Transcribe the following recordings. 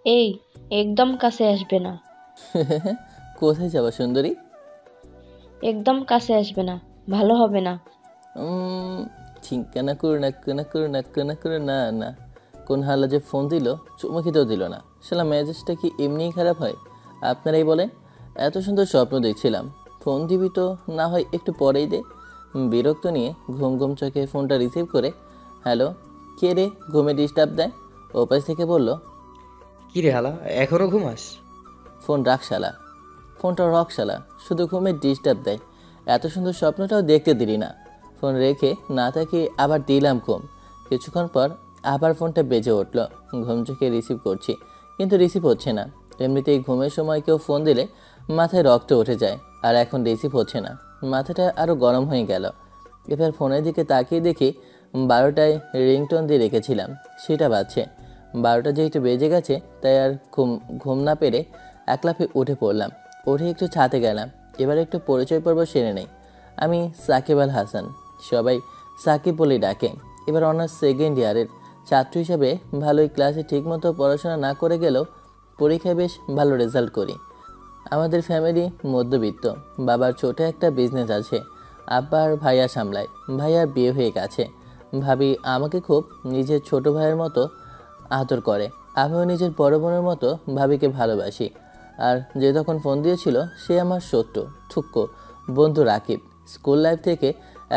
এই, একদম কাছে আসবে না। কোথায় যাবা সুন্দরী? একদম কাছে আসবে না, ভালো হবে না। উম, চিন্তা না করো না, না করো না, না করো না, না। কোন হালা যে ফোন দিল, চুমু খেতেও দিল না। শালা মেজাজটা কি এমনিই খারাপ হয়? আপনারাই বলেন। এত সুন্দর স্বপ্ন দেখছিলাম, ফোন দিবি তো না হয় একটু পরেই দে। বিরক্ত নিয়ে ঘুম ঘুম চোখে ফোনটা রিসিভ করে, হ্যালো, কে রে ঘুমে ডিস্টার্ব দেয়? ওপাশ থেকে বলল, কি রে হালা, এখনো ঘুমাস? ফোন রাখ শালা। ফোনটা রক শালা, শুধু ঘুমে ডিস্টার্ব দেয়। এত সুন্দর স্বপ্নটাও দেখতে দিলি না। ফোন রেখে না তাকিয়ে আবার দিলাম ঘুম। কিছুক্ষণ পর আবার ফোনটা বেজে উঠল। ঘুম চোখে রিসিভ করছি, কিন্তু রিসিভ হচ্ছে না। এমনিতেই ঘুমের সময় কেউ ফোন দিলে মাথায় রক্ত উঠে যায়, আর এখন রিসিভ হচ্ছে না। মাথাটা আরও গরম হয়ে গেল। এবার ফোনের দিকে তাকিয়ে দেখি 12টায় রিংটোন দিয়ে রেখেছিলাম, সেটা বাজছে। 12টা যেহেতু বেজে গেছে, তাই আর ঘুম ঘুম না পেরে এক লাফে উঠে পড়লাম। উঠে একটু ছাদে গেলাম। এবার একটু পরিচয় পর্ব সেরে নেই। আমি সাকিব আল হাসান, সবাই সাকিব বলেই ডাকে। এবার অনার্স সেকেন্ড ইয়ারের ছাত্র হিসেবে ভালোই ক্লাসে ঠিকমতো পড়াশোনা না করে গেলেও পরীক্ষায় বেশ ভালো রেজাল্ট করি। আমাদের ফ্যামিলি মধ্যবিত্ত। বাবার ছোট একটা বিজনেস আছে, আব্বা আর ভাইয়া সামলায়। ভাইয়ার বিয়ে হয়ে গেছে। ভাবি আমাকে খুব নিজের ছোট ভাইয়ের মতো আদর করে। আমিও নিজের বড় বোনের মতো ভাবিকে ভালোবাসি। আর যে তখন ফোন দিয়েছিল সে আমার শত্রু, থুক্কো বন্ধু রাকিব। স্কুল লাইফ থেকে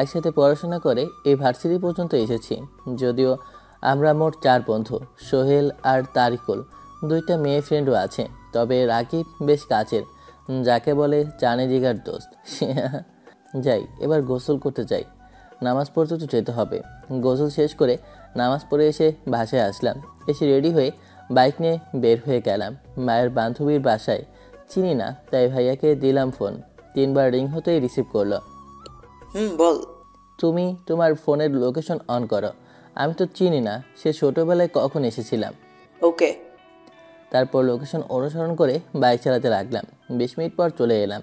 একসাথে পড়াশোনা করে এই ভার্সিটি পর্যন্ত এসেছি। যদিও আমরা মোট 4 বন্ধু, সোহেল আর তারিকুল। 2টা মেয়ে ফ্রেন্ডও আছে, তবে রাকিব বেশ কাছের, যাকে বলে জানে জিগার দোস্ত। যাই, এবার গোসল করতে যাই। নামাজ পড়তে তো যেতে হবে। গোসল শেষ করে নামাজ পড়ে এসে বাসায় আসলাম। এসে রেডি হয়ে বাইক নিয়ে বের হয়ে গেলাম মায়ের বান্ধবীর বাসায়। চিনি না, তাই ভাইয়াকে দিলাম ফোন। 3বার রিং হতেই রিসিভ করলো। বল। তুমি তোমার ফোনের লোকেশন অন করো। আমি তো চিনি না সে ছোটোবেলায় কখন এসেছিলাম। ওকে। তারপর লোকেশন অনুসরণ করে বাইক চালাতে লাগলাম। 20 মিনিট পর চলে এলাম।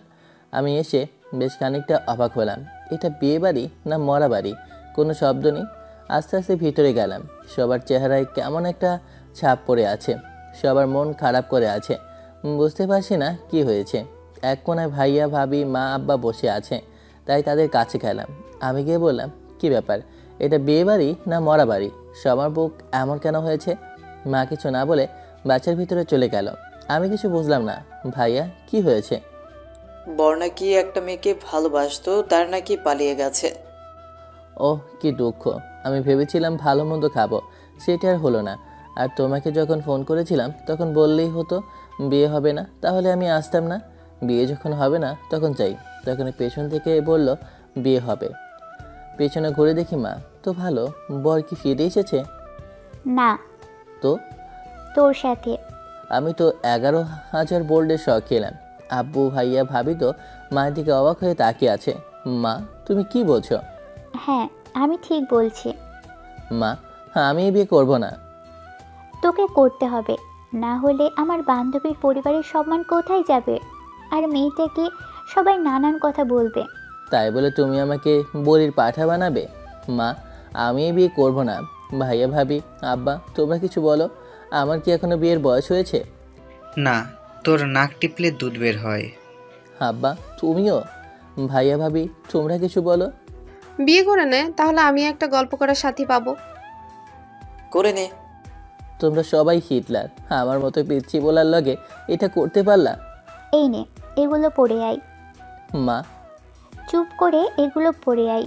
আমি এসে বেশ খানিকটা অবাক হলাম। এটা বিয়ে বাড়ি না মরা বাড়ি? কোনো শব্দ নেই। আস্তে আস্তে ভিতরে গেলাম। সবার চেহারায় কেমন একটা ছাপ পড়ে আছে, সবার মন খারাপ করে আছে। বুঝতে পারছি না কি হয়েছে। এক কোনায় ভাইয়া ভাবি মা আব্বা বসে আছে, তাই তাদের কাছে গেলাম। আমি গিয়ে বললাম, কি ব্যাপার, এটা বিয়ে বাড়ি না মরা বাড়ি? সবার বুক এমন কেন হয়েছে? মা কিছু না বলে বাচ্চার ভিতরে চলে গেল। আমি কিছু বুঝলাম না। ভাইয়া, কি হয়েছে? বর নাকি একটা মেয়েকে ভালোবাসতো, তার নাকি পালিয়ে গেছে। ওহ, কি দুঃখ। আমি ভেবেছিলাম ভালো মন্দ খাবো, সেটা আর হলো না। আর তোমাকে যখন ফোন করেছিলাম তখন বললেই হতো বিয়ে হবে না, তাহলে আমি আসতাম না। বিয়ে যখন হবে না তখন চাই। তখন পেছন থেকে বলল বিয়ে হবে। পেছনে ঘুরে দেখি মা তো ভালো। বর কি ফিরে এসেছে? না, তো তোর সাথে। আমি তো 11,000 বোল্ডের শখ খেলাম। আব্বু ভাইয়া ভাবি তো মায়ের দিকে অবাক হয়ে তাকিয়ে আছে। মা, তুমি কি বলছো? হ্যাঁ, আমি ঠিক বলছি। মা, হ্যাঁ, আমি বিয়ে করব না। তোকে করতে হবে, না হলে আমার বান্ধবীর পরিবারের সম্মান কোথায় যাবে? আর মেয়েটাকে সবাই নানান কথা বলবে। তাই বলে তুমি আমাকে বলির পাঠা বানাবে? মা, আমি বিয়ে করব না। ভাইয়া ভাবি আব্বা, তোমরা কিছু বলো। আমার কি এখনো বিয়ের বয়স হয়েছে? না, তোর নাক টিপলে দুধ বের হয়। আব্বা, তুমিও? ভাইয়া ভাবি তোমরা কিছু বলো। বিয়ে করে নে, তাহলে আমি একটা গল্প করার সাথী পাবো। করে নে। তোমরা সবাই হিটলার। আমার মতো পিচ্ছি বলার লগে এটা করতে পারলা? এই নে, এগুলো পড়ে আয়। মা, চুপ করে এগুলো পড়ে আয়।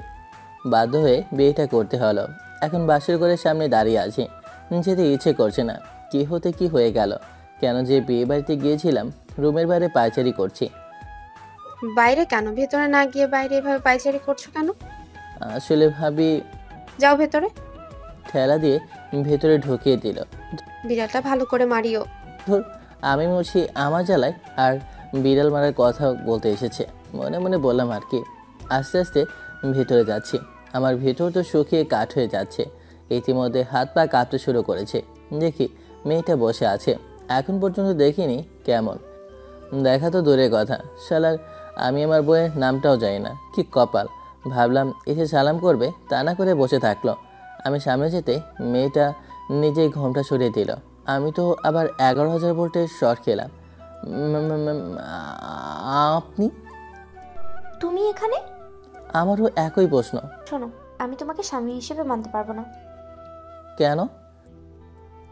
বাধ্য হয়ে বিয়েটা করতে হলো। এখন বাসর ঘরের সামনে দাঁড়িয়ে আছি, যেতে ইচ্ছে করছে না। কি হতে কি হয়ে গেল? কেন যে বিয়ে বাড়িতে গিয়েছিলাম, রুমের বাইরে পায়চারি করছি। বাইরে কেন? ভেতরে না গিয়ে বাইরে এভাবে পায়চারি করছো কেন? আসলে ভাবি। যাও ভেতরে। ঠেলা দিয়ে ভেতরে ঢুকিয়ে দিল। বিড়ালটা ভালো করে মারিও। ধর, আমি মরছি আমার জ্বালায়, আর বিড়াল মারার কথা বলতে এসেছে। মনে মনে বললাম আর কি। আস্তে আস্তে ভেতরে যাচ্ছি। আমার ভেতর তো শুকিয়ে কাঠ হয়ে যাচ্ছে। ইতিমধ্যে হাত পা কাঁপতে শুরু করেছে। দেখি মেয়েটা বসে আছে। এখন পর্যন্ত দেখিনি কেমন। দেখা তো দূরের কথা, শালার আমি আমার বইয়ের নামটাও জানি না। কি কপাল। ভাবলাম এসে সালাম করবে, তা না করে বসে থাকলো। আমি সামনে যেতে মেয়েটা নিজেই ঘোমটা সরিয়ে দিল। আমি তো আবার 11,000 ভোল্টের শর্ট খেলাম। আপনি? তুমি এখানে? আমারও একই প্রশ্ন। শোনো, আমি তোমাকে স্বামী হিসেবে মানতে পারবো না। কেন?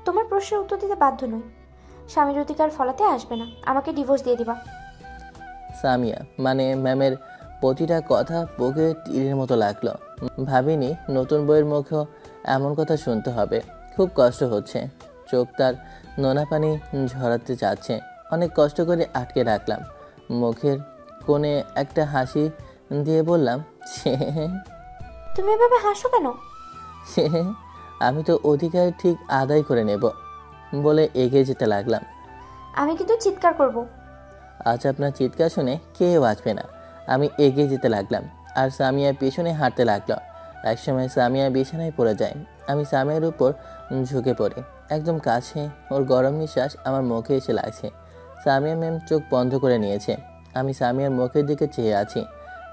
তোমার প্রশ্নের উত্তর দিতে বাধ্য নই। স্বামীর অধিকার ফলাতে আসবে না, আমাকে ডিভোর্স দিয়ে দিবা। সামিয়া মানে ম্যামের প্রতিটা কথা বুকে তীরের মতো লাগলো। ভাবিনি নতুন বইয়ের মুখেও এমন কথা শুনতে হবে। খুব কষ্ট হচ্ছে, চোখ তার নোনা পানি ঝরাতে চাচ্ছে। অনেক কষ্ট করে আটকে রাখলাম। মুখের কোণে একটা হাসি দিয়ে বললাম, তুমি এভাবে হাসো কেন? আমি তো অধিকার ঠিক আদায় করে নেব বলে এগিয়ে যেতে লাগলাম। আমি কিন্তু চিৎকার করব। আজ আপনার চিৎকার শুনে কেউ বাঁচবে না। আমি এগিয়ে যেতে লাগলাম আর সামিয়া পিছনে হাঁটতে লাগলো। একসময় সামিয়া বিছানায় পড়ে যায়। আমি সামিয়ার উপর ঝুঁকে পড়ি, একদম কাছে। ওর গরম নিঃশ্বাস আমার মুখে এসে লাগছে। সামিয়া ম্যাম চোখ বন্ধ করে নিয়েছে। আমি সামিয়ার মুখের দিকে চেয়ে আছি।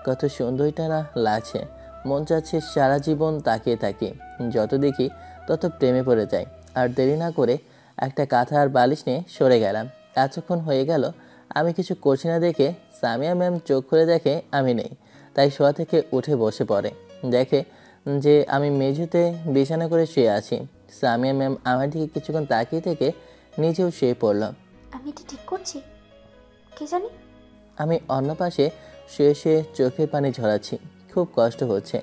কত সুন্দরটা না লাগছে, মন চাচ্ছে সারা জীবন তাকিয়ে থাকি। যত দেখি তত প্রেমে পড়ে যাই। আর দেরি না করে একটা কাঁথা আর বালিশ নিয়ে সরে গেলাম। এতক্ষণ হয়ে গেল আমি কিছু করছি না দেখে সামিয়া ম্যাম চোখ খুলে দেখে আমি নেই। তাই শোয়া থেকে উঠে বসে পড়ে। দেখে যে আমি মেঝেতে বিছানা করে শুয়ে আছি। সামিয়া ম্যাম আমার দিকে কিছুক্ষণ তাকিয়ে থেকে নিজেও শুয়ে পড়ল। আমি এটা ঠিক করছি? কে জানি। আমি অন্য পাশে শুয়ে শুয়ে চোখের পানি ঝরাচ্ছি। খুব কষ্ট হচ্ছে।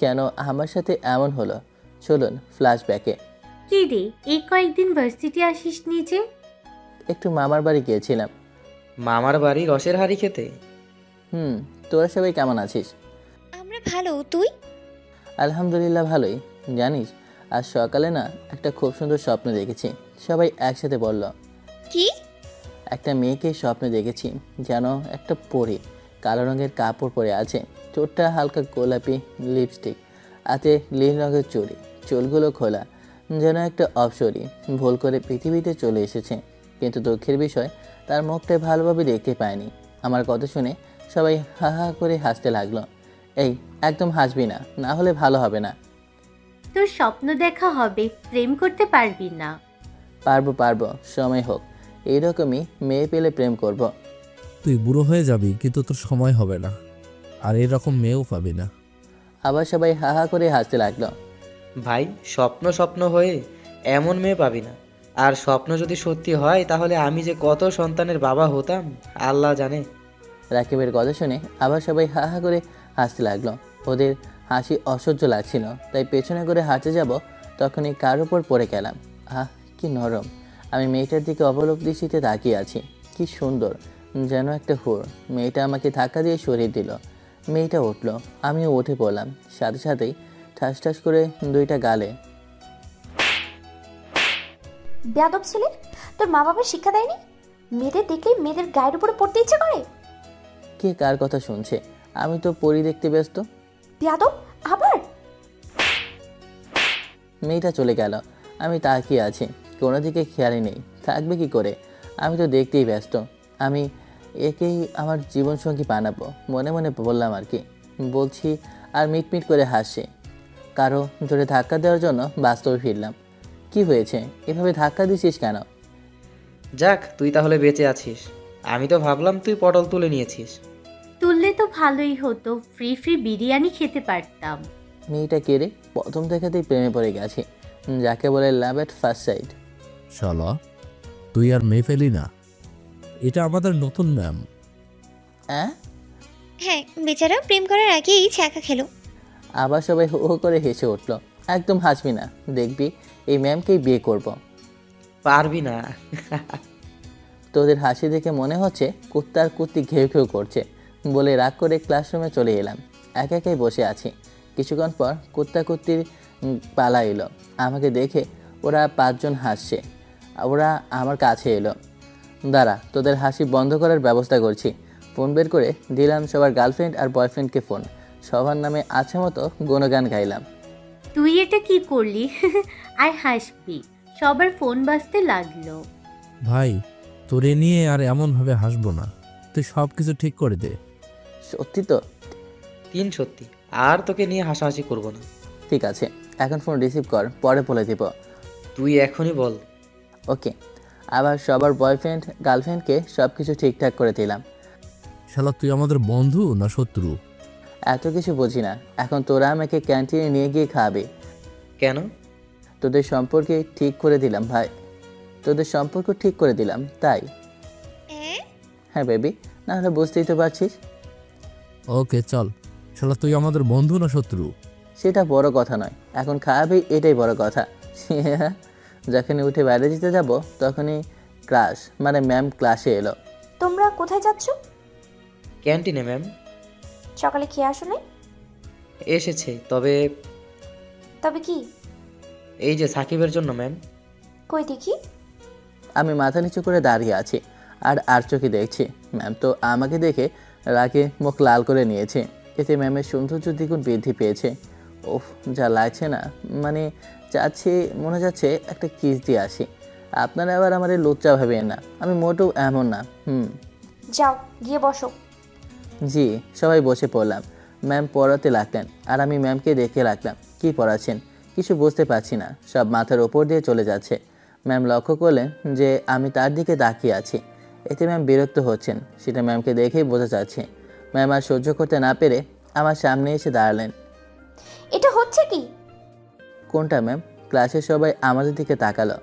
কেন আমার সাথে এমন হলো? চলুন ফ্ল্যাশব্যাকে। কি রে, এই কয়েকদিন ভার্সিটি আসিস নি যে? একটু মামার বাড়ি গিয়েছিলাম। মামার বাড়ি রসের হাঁড়ি খেতে? তোরা সবাই কেমন আছিস? আমরা ভালো, তুই? আলহামদুলিল্লাহ ভালোই। জানিস আজ সকালে না একটা খুব সুন্দর স্বপ্ন দেখেছি। সবাই একসাথে বলল। কি? একটা মেয়েকে স্বপ্নে দেখেছি, যেন একটা পরী, কালো রঙের কাপড় পরে আছে, ঠোঁটটা হালকা গোলাপি, লিপস্টিক, হাতে নীল রঙের চুড়ি, চুলগুলো খোলা, যেন একটা অপসরী ভুল করে পৃথিবীতে চলে এসেছে। কিন্তু দুঃখের বিষয় তার মুখটা ভালোভাবে দেখতে পায়নি। আমার কথা শুনে সবাই হা হা করে হাসতে লাগলো। এই একদম হাসবি না, না হলে ভালো হবে না। তোর স্বপ্ন দেখা হবে, প্রেম করতে পারবি না। পারবো, সময় হোক। এইরকমই মেয়ে পেলে প্রেম করব। তুই বুড়ো হয়ে যাবি, কিন্তু তোর সময় হবে না, আর এরকম মেয়েও পাবি না। আবার সবাই হা হা করে হাসতে লাগলো। ভাই, স্বপ্ন স্বপ্ন হয়ে এমন মেয়ে পাবি না। আর স্বপ্ন যদি সত্যি হয় তাহলে আমি যে কত সন্তানের বাবা হতাম আল্লাহ জানে। রাকিবের কথা শুনে আবার সবাই হা হা করে হাসতে লাগলো। ওদের হাসি অসহ্য লাগছিল, তাই পেছনে করে হাঁটতে যাব, তখনই কার উপর পড়ে গেলাম। আহ কি নরম। আমি মেয়েটার দিকে অবলোক দৃষ্টিতে তাকিয়ে আছি। কি সুন্দর, যেন একটা হুর। মেয়েটা আমাকে ধাক্কা দিয়ে সরিয়ে দিল। মেয়েটা উঠল, আমিও উঠে পড়লাম। সাথে সাথেই ঠাস ঠাস করে দুইটা গালে। বেয়াদব ছেলে, তোর মা বাবা শিক্ষা দেয়নি? মেয়েদের দেখলেই মেয়েদের গায়ের উপরে পড়তে ইচ্ছে করে। কে কার কথা শুনছে? আমি তো পরি দেখতে ব্যস্ত। বেয়াদব আবার। মেয়েটা চলে গেল। আমি তাকিয়ে আছি, কোনো দিকে খেয়ালই নেই। থাকবে কি করে? আমি তো দেখতেই ব্যস্ত। আমি একেই আমার জীবনসঙ্গী বানাবো মনে মনে বললাম আর কি। বলছি আর মিটমিট করে হাসছে। কারো জোরে ধাক্কা দেওয়ার জন্য বাস্তবে ফিরলাম। কি হয়েছে? এভাবে ধাক্কা দিছিস কেন? যাক, তুই তাহলে বেঁচে আছিস। আমি তো ভাবলাম তুই পটল তুলে নিয়েছিস। তুললে তো ভালোই হতো, ফ্রি ফ্রি বিরিয়ানি খেতে পারতাম। মেয়েটা কে রে? প্রথম দেখাতেই প্রেমে পড়ে গেছে, যাকে বলে লাভ এট ফার্স্ট সাইট। শালা, তুই আর মেয়ে ফেলি না। এটা আমাদের নতুন ম্যাম। হ্যাঁ, বেচারা প্রেম করার আগেই ছ্যাঁকা খেলো। আবার সবাই হো হো করে হেসে উঠল। একদম হাসবি না, দেখবি এই ম্যামকেই বিয়ে করব। পারবি না। তোদের হাসি দেখে মনে হচ্ছে কুত্তার কুত্তি ঘেউ ঘেউ করছে বলে রাগ করে ক্লাসরুমে চলে এলাম। একা একাই বসে আছি। কিছুক্ষণ পর কুত্তা কুত্তির পালা এলো। আমাকে দেখে ওরা 5 জন হাসছে। ওরা আমার কাছে এলো। দাঁড়া, তোদের হাসি বন্ধ করার ব্যবস্থা করছি। ফোন বের করে দিলাম সবার গার্লফ্রেন্ড আর বয়ফ্রেন্ডকে ফোন। সবার নামে আছে মতো গুণগান গাইলাম। তুই এটা কি করলি? আর হাসবি, সবার ফোন বাজতে লাগলো। ভাই, তোরে নিয়ে আর এমনভাবে হাসবো না। তুই সব কিছু ঠিক করে দে। সত্যি তো? 3 সত্যি। আর তোকে নিয়ে হাসাহাসি করব না। ঠিক আছে, এখন ফোন রিসিভ কর, পরে বলে দিব। তুই এখনই বল। ওকে। আবার সবার বয়ফ্রেন্ড গার্লফ্রেন্ডকে সব কিছু ঠিকঠাক করে দিলাম। শালা তুই আমাদের বন্ধু না শত্রু? এত কিছু বুঝি না। এখন তোরা আমাকে ক্যান্টিনে নিয়ে গিয়ে খাবে। কেন? তোদের সম্পর্কে ঠিক করে দিলাম ভাই, তোদের সম্পর্ক ঠিক করে দিলাম তাই। হ্যাঁ বেবি, না হলে বুঝতেই তো পারছিস। ওকে চল। শালা তুই আমাদের বন্ধু না শত্রু? সেটা বড় কথা নয়, এখন খাওয়াবি এটাই বড় কথা। যখনই উঠে বাইরে যেতে যাব তখনই ক্লাস মানে ম্যাম ক্লাসে এলো। তোমরা কোথায় যাচ্ছ? ক্যান্টিনে ম্যাম। সকালে খেয়ে আসো নাই? এসেছে, তবে তবে কি? এই যে সাকিবের জন্য ম্যাম। কই দেখি। আমি মাথা নিচু করে দাঁড়িয়ে আছি আর চোখে দেখছি। ম্যাম তো আমাকে দেখে রাগে মুখ লাল করে নিয়েছে। এতে ম্যামের সৌন্দর্য দ্বিগুণ বৃদ্ধি পেয়েছে। ওফ, যা লাগছে না, মানে চাচ্ছি মনে যাচ্ছে একটা কিস দিয়ে আসি। আপনারা আবার আমার লুচ্চা ভাবেন না, আমি মোটেও এমন না। যাও গিয়ে বসো। জি, সবাই বসে পড়লাম। ম্যাম পড়াতে লাগলেন আর আমি ম্যামকে দেখে রাখলাম কি পড়াচ্ছেন কিছু বুঝতে পারছি না, সব মাথার ওপর দিয়ে চলে যাচ্ছে। ম্যাম লক্ষ্য করলেন যে আমি তার দিকে তাকিয়ে আছি। এতে ম্যাম বিরক্ত হচ্ছেন, সেটা ম্যামকে দেখেই বোঝা যাচ্ছে। ম্যাম আর সহ্য করতে না পেরে আমার সামনে এসে দাঁড়ালেন। এটা হচ্ছে কি? কোনটা ম্যাম? ক্লাসের সবাই আমাদের দিকে তাকালো।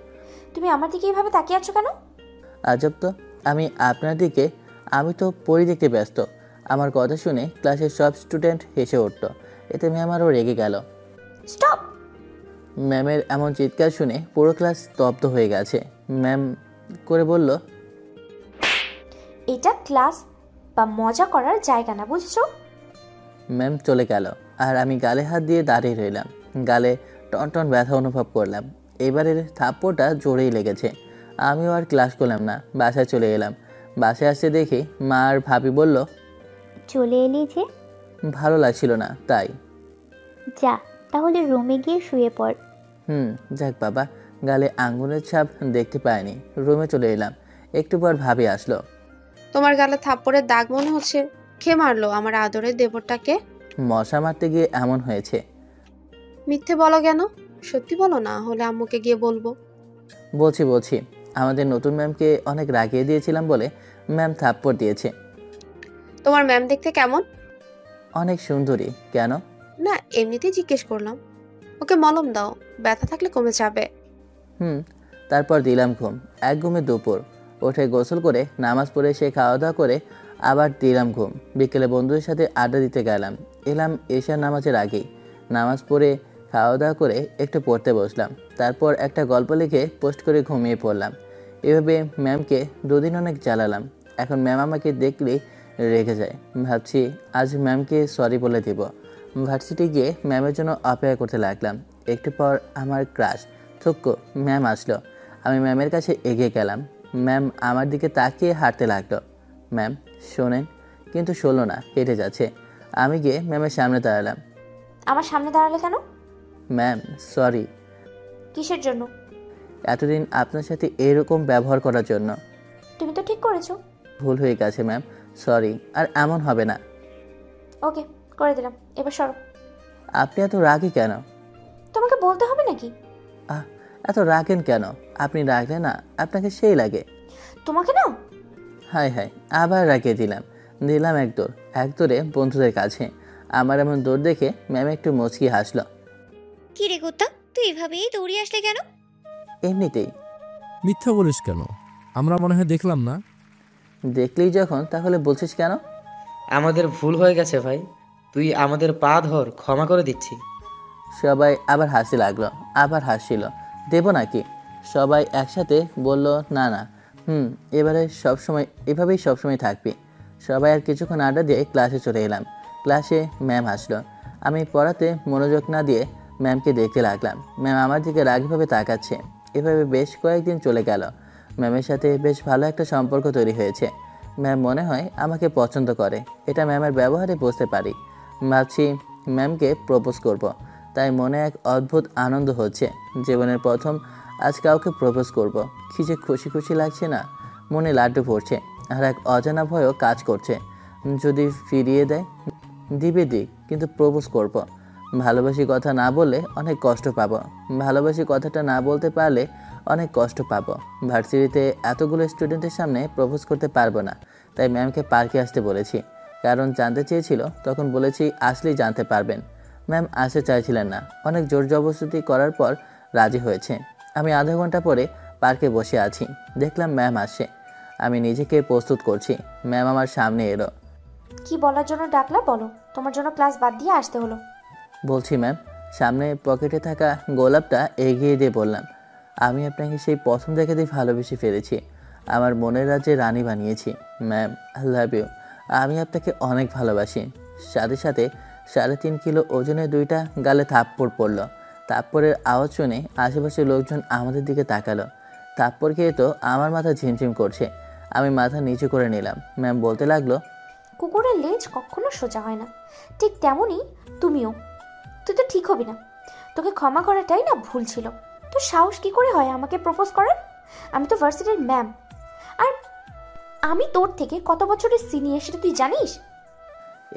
তুমি আমার দিকে এইভাবে তাকিয়ে আছো কেন? আজব তো, আমি আপনার দিকে, আমি তো পড়ি দেখতে ব্যস্ত। আমার কথা শুনে ক্লাসের সব স্টুডেন্ট হেসে উঠল। এতে ম্যাম আরও রেগে গেল। স্টপ! ম্যামের এমন চিৎকার শুনে পুরো ক্লাস স্তব্ধ হয়ে গেছে। ম্যাম করে বলল, এটা ক্লাস বা মজা করার জায়গা না, বুঝছো? ম্যাম চলে গেল আর আমি গালে হাত দিয়ে দাঁড়িয়ে রইলাম। গালে টনটন ব্যথা অনুভব করলাম। এবারের থাপ্পড়টা জোরেই লেগেছে। আমিও আর ক্লাস করলাম না, বাসায় চলে এলাম। বাসায় আসতে দেখি মা আর ভাবি বলল, চলে এলি যে? ভালো লাগছিল না তাই। যা তাহলে রুমে গিয়ে শুয়ে পড়। যাক বাবা, গালে আঙ্গুলের ছাপ দেখতে পাইনি। রুমে চলে এলাম। একটু পর ভাবি আসলো। তোমার গালে থাপ্পড়ের দাগ মনে হচ্ছে। কে মারলো আমার আদরের দেবরটাকে? মশা মারতে গিয়ে এমন হয়েছে। মিথ্যে বলো কেন? সত্যি বলো, না হলে আম্মুকে গিয়ে বলবো। বলছি আমাদের নতুন ম্যামকে অনেক রাগিয়ে দিয়েছিলাম বলে ম্যাম থাপ্পড় দিয়েছে। তোমার ম্যাম দেখতে কেমন? অনেক সুন্দরী। কেন? না, এমনিতেই জিজ্ঞেস করলাম। ওকে মলম দাও, ব্যথা থাকলে কমে যাবে। তারপর দিলাম ঘুম। এক ঘুমে দুপুর। উঠে গোসল করে নামাজ পড়ে সে খাওয়া দাওয়া করে আবার দিলাম ঘুম। বিকেলে বন্ধুদের সাথে আড্ডা দিতে গেলাম। এলাম এশার নামাজের আগেই। নামাজ পড়ে খাওয়া দাওয়া করে একটু পড়তে বসলাম। তারপর একটা গল্প লিখে পোস্ট করে ঘুমিয়ে পড়লাম। এভাবে ম্যামকে দুদিন অনেক জ্বালালাম। এখন ম্যাম আমাকে দেখলেই রেগে যায়। ভাবছি আজ ম্যামকে সরি বলে দিব। ভার্সিটি গিয়ে ম্যামের জন্য অপেক্ষা করতে লাগলাম। একটু পর আমার ক্রাশ থুক্কো ম্যাম আসলো। আমি ম্যামের কাছে এগিয়ে গেলাম। ম্যাম আমার দিকে তাকিয়ে হাঁটতে লাগলো। ম্যাম শোনেন, কিন্তু শোনো না, হেঁটে যাচ্ছে। আমি গিয়ে ম্যামের সামনে দাঁড়ালাম। আমার সামনে দাঁড়ালে কেন? Ma'am sorry. কিসের জন্য? এতদিন আপনার সাথে এরকম ব্যবহার করার জন্য। তুমি তো ঠিক করেছো। ভুল হয়ে গেছে ম্যাম, সরি। আর এমন হবে না। ওকে, করে দিলাম, এবার সরো। আপনি এত রাগী কেন? তোমাকে বলতে হবে নাকি? এত রাগেন কেন? আপনি রাগলে না আপনাকে সেই লাগে। তোমাকে না। হায় আবার রাগিয়ে দিলাম এক দৌড়ে বন্ধুদের কাছে। আমার এমন দৌড় দেখে ম্যাম একটু মুচকি হাসলো। কি রে কুত্তা, তুই এভাবেই দৌড়িয়ে আসলে কেন? এমনিতেই। মিথ্যা বলিস কেন? আমরা মনে হয় দেখলাম না। দেখলেই যখন তাহলে বলছিস কেন? আমাদের ভুল হয়ে গেছে ভাই, তুই আমাদের পা ধর, ক্ষমা করে দিচ্ছি। সবাই আবার হাসি লাগলো, আবার হাসছিল। দেব নাকি? সবাই একসাথে বলল, না এভাবেই সবসময় থাকবি। সবাই আর কিছুক্ষণ আড্ডা দিয়ে ক্লাসে চলে এলাম। ক্লাসে ম্যাম আসলো। আমি পড়াতে মনোযোগ না দিয়ে ম্যামকে দেখতে লাগলাম। ম্যাম আমার দিকে রাগীভাবে তাকাচ্ছে। এভাবে বেশ কয়েকদিন চলে গেল। ম্যামের সাথে বেশ ভালো একটা সম্পর্ক তৈরি হয়েছে। ম্যাম মনে হয় আমাকে পছন্দ করে, এটা ম্যামের ব্যবহারে বুঝতে পারি। ভাবছি ম্যামকে প্রপোজ করব। তাই মনে এক অদ্ভুত আনন্দ হচ্ছে। জীবনের প্রথম আজ কাউকে প্রপোজ করব। কী যে খুশি লাগছে না, মনে লাড্ডু পড়ছে। আর এক অজানা ভয়ও কাজ করছে। যদি ফিরিয়ে দেয় দিক, কিন্তু প্রপোজ করব। ভালোবাসি কথা না বললে অনেক কষ্ট পাবো। ভালোবাসি কথাটা না বলতে পারলে অনেক কষ্ট পাবো। ভার্সিটিতে এতগুলো স্টুডেন্টের সামনে প্রপোজ করতে পারবো না, তাই ম্যামকে পার্কে আসতে বলেছি। কারণ জানতে চেয়েছিল, তখন বলেছি আসলেই জানতে পারবেন। ম্যাম আসতে চাইছিলেন না, অনেক জোর জবরদস্তি করার পর রাজি হয়েছে। আমি আধা ঘন্টা পরে পার্কে বসে আছি, দেখলাম ম্যাম আসে। আমি নিজেকে প্রস্তুত করছি, ম্যাম আমার সামনে এলো। কি বলার জন্য ডাকলা বলো, তোমার জন্য ক্লাস বাদ দিয়ে আসতে হলো। বলছি ম্যাম, সামনে পকেটে থাকা গোলাপটা এগিয়ে দিয়ে বললাম, আমি আপনাকে সেই প্রথম দেখাতেই ভালোবেসে ফেলেছি, আমার মনের রাজ্যে রানী বানিয়েছি। Ma'am, I love you. আমি আপনাকে অনেক ভালোবাসি। সাথে সাথে 3.5 কিলো ওজনের 2টা গালে থাপ্পড় পড়লো। থাপ্পড়ের আওয়াজ শুনে আশেপাশের লোকজন আমাদের দিকে তাকালো। থাপ্পড় খেয়ে তো আমার মাথা ঝিমঝিম করছে। আমি মাথা নিচু করে নিলাম। ম্যাম বলতে লাগলো, কুকুরের লেজ কখনো সোজা হয় না, ঠিক তেমনই তুমিও। তুই তো ঠিক হবি না, তোকে ক্ষমা করাটাই না ভুল ছিল। তোর সাহস কি করে হয় আমাকে প্রপোজ করার? আমি তো ভার্সিটির ম্যাম, আর আমি তোর থেকে কত বছরের সিনিয়র সেটা তুই জানিস?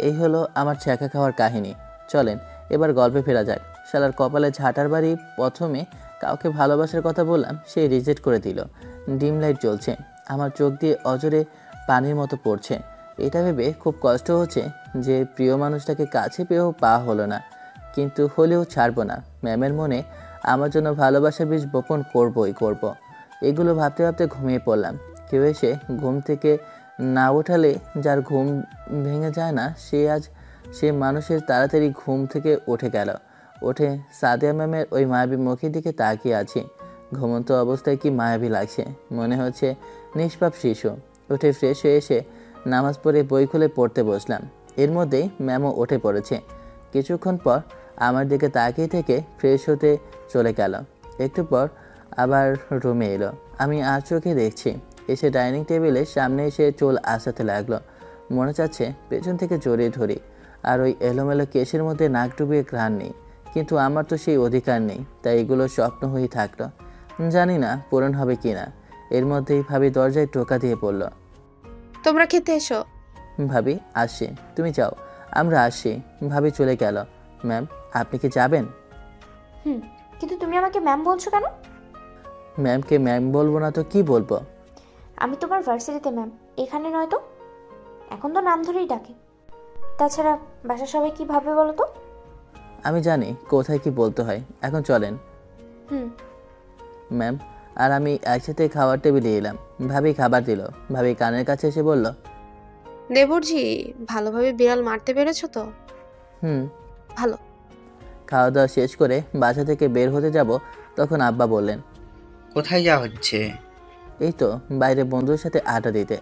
এই হলো আমার ছ্যাঁকা খাওয়ার কাহিনী। চলেন এবার গল্পে ফেরা যাক। শালার কপালে ঝাঁটার বাড়ি। প্রথমে কাউকে ভালোবাসার কথা বললাম, সে রিজেক্ট করে দিল। ডিম লাইট জ্বলছে, আমার চোখ দিয়ে অজরে পানির মতো পড়ছে। এটা ভেবে খুব কষ্ট হচ্ছে যে প্রিয় মানুষটাকে কাছে পেয়েও পাওয়া হলো না, কিন্তু হলেও ছাড়বো না। ম্যামের মনে আমার জন্য ভালোবাসার বীজ বপন করবই করব। এগুলো ভাবতে ভাবতে ঘুমিয়ে পড়লাম। কেউ এসে ঘুম থেকে না ওঠালে যার ঘুম ভেঙে যায় না, সে মানুষের তাড়াতাড়ি ঘুম থেকে উঠে গেল। উঠে সাদিয়া ম্যামের ওই মায়াবী মুখের দিকে তাকিয়ে আছি। ঘুমন্ত অবস্থায় কি মায়াবী লাগছে, মনে হচ্ছে নিষ্পাপ শিশু। উঠে ফ্রেশ হয়ে এসে নামাজ পড়ে বই খুলে পড়তে বসলাম। এর মধ্যেই ম্যামও উঠে পড়েছে। কিছুক্ষণ পর আমার দিকে তাকিয়ে থেকে ফ্রেশ হতে চলে গেল। একটু পর আবার রুমে এলো। আমি আর চোখে দেখছি। এসে ডাইনিং টেবিলের সামনে এসে চুল আসাতে লাগলো। মনে চাচ্ছে পেছন থেকে জড়িয়ে ধরি, আর ওই এলোমেলো কেসের মধ্যে নাক ডুবিয়ে ঘ্রাণ নেই। কিন্তু আমার তো সেই অধিকার নেই, তাই এগুলো স্বপ্ন হয়েই থাকলো। জানি না পূরণ হবে কি না। এর মধ্যেই ভাবি দরজায় টোকা দিয়ে পড়ল। তোমরা খেতে এসো। ভাবি আসছি, তুমি যাও, আমরা আসছি। ভাবি চলে গেল। ম্যাম, আপনি কি যাবেন? কিন্তু তুমি আমাকে ম্যাম বলছো কেন? ম্যামকে ম্যাম বলবো না তো কি বলবো? আমি তোমার ভার্সিটিতে ম্যাম, এখানে নয় তো। এখন তো নাম ধরেই ডাকে। তাছাড়া বাসার সবাই কি ভাববে বলো তো? আমি জানি কোথায় কি বলতে হয়। এখন চলেন। ম্যাম আর আমি একসাথে খাওয়ার টেবিলে এলাম। ভাবি খাবার দিল। ভাবি কানের কাছে এসে বলল, দেবরজি, ভালোভাবে বিড়াল মারতে পেরেছো তো? ভালো। খাওয়া দাওয়া শেষ করে বাসা থেকে বের হতে যাব, তখন আব্বা বললেন, কোথায় যাওয়া হচ্ছে? এই তো বাইরে বন্ধুর সাথে আড্ডা দিতে।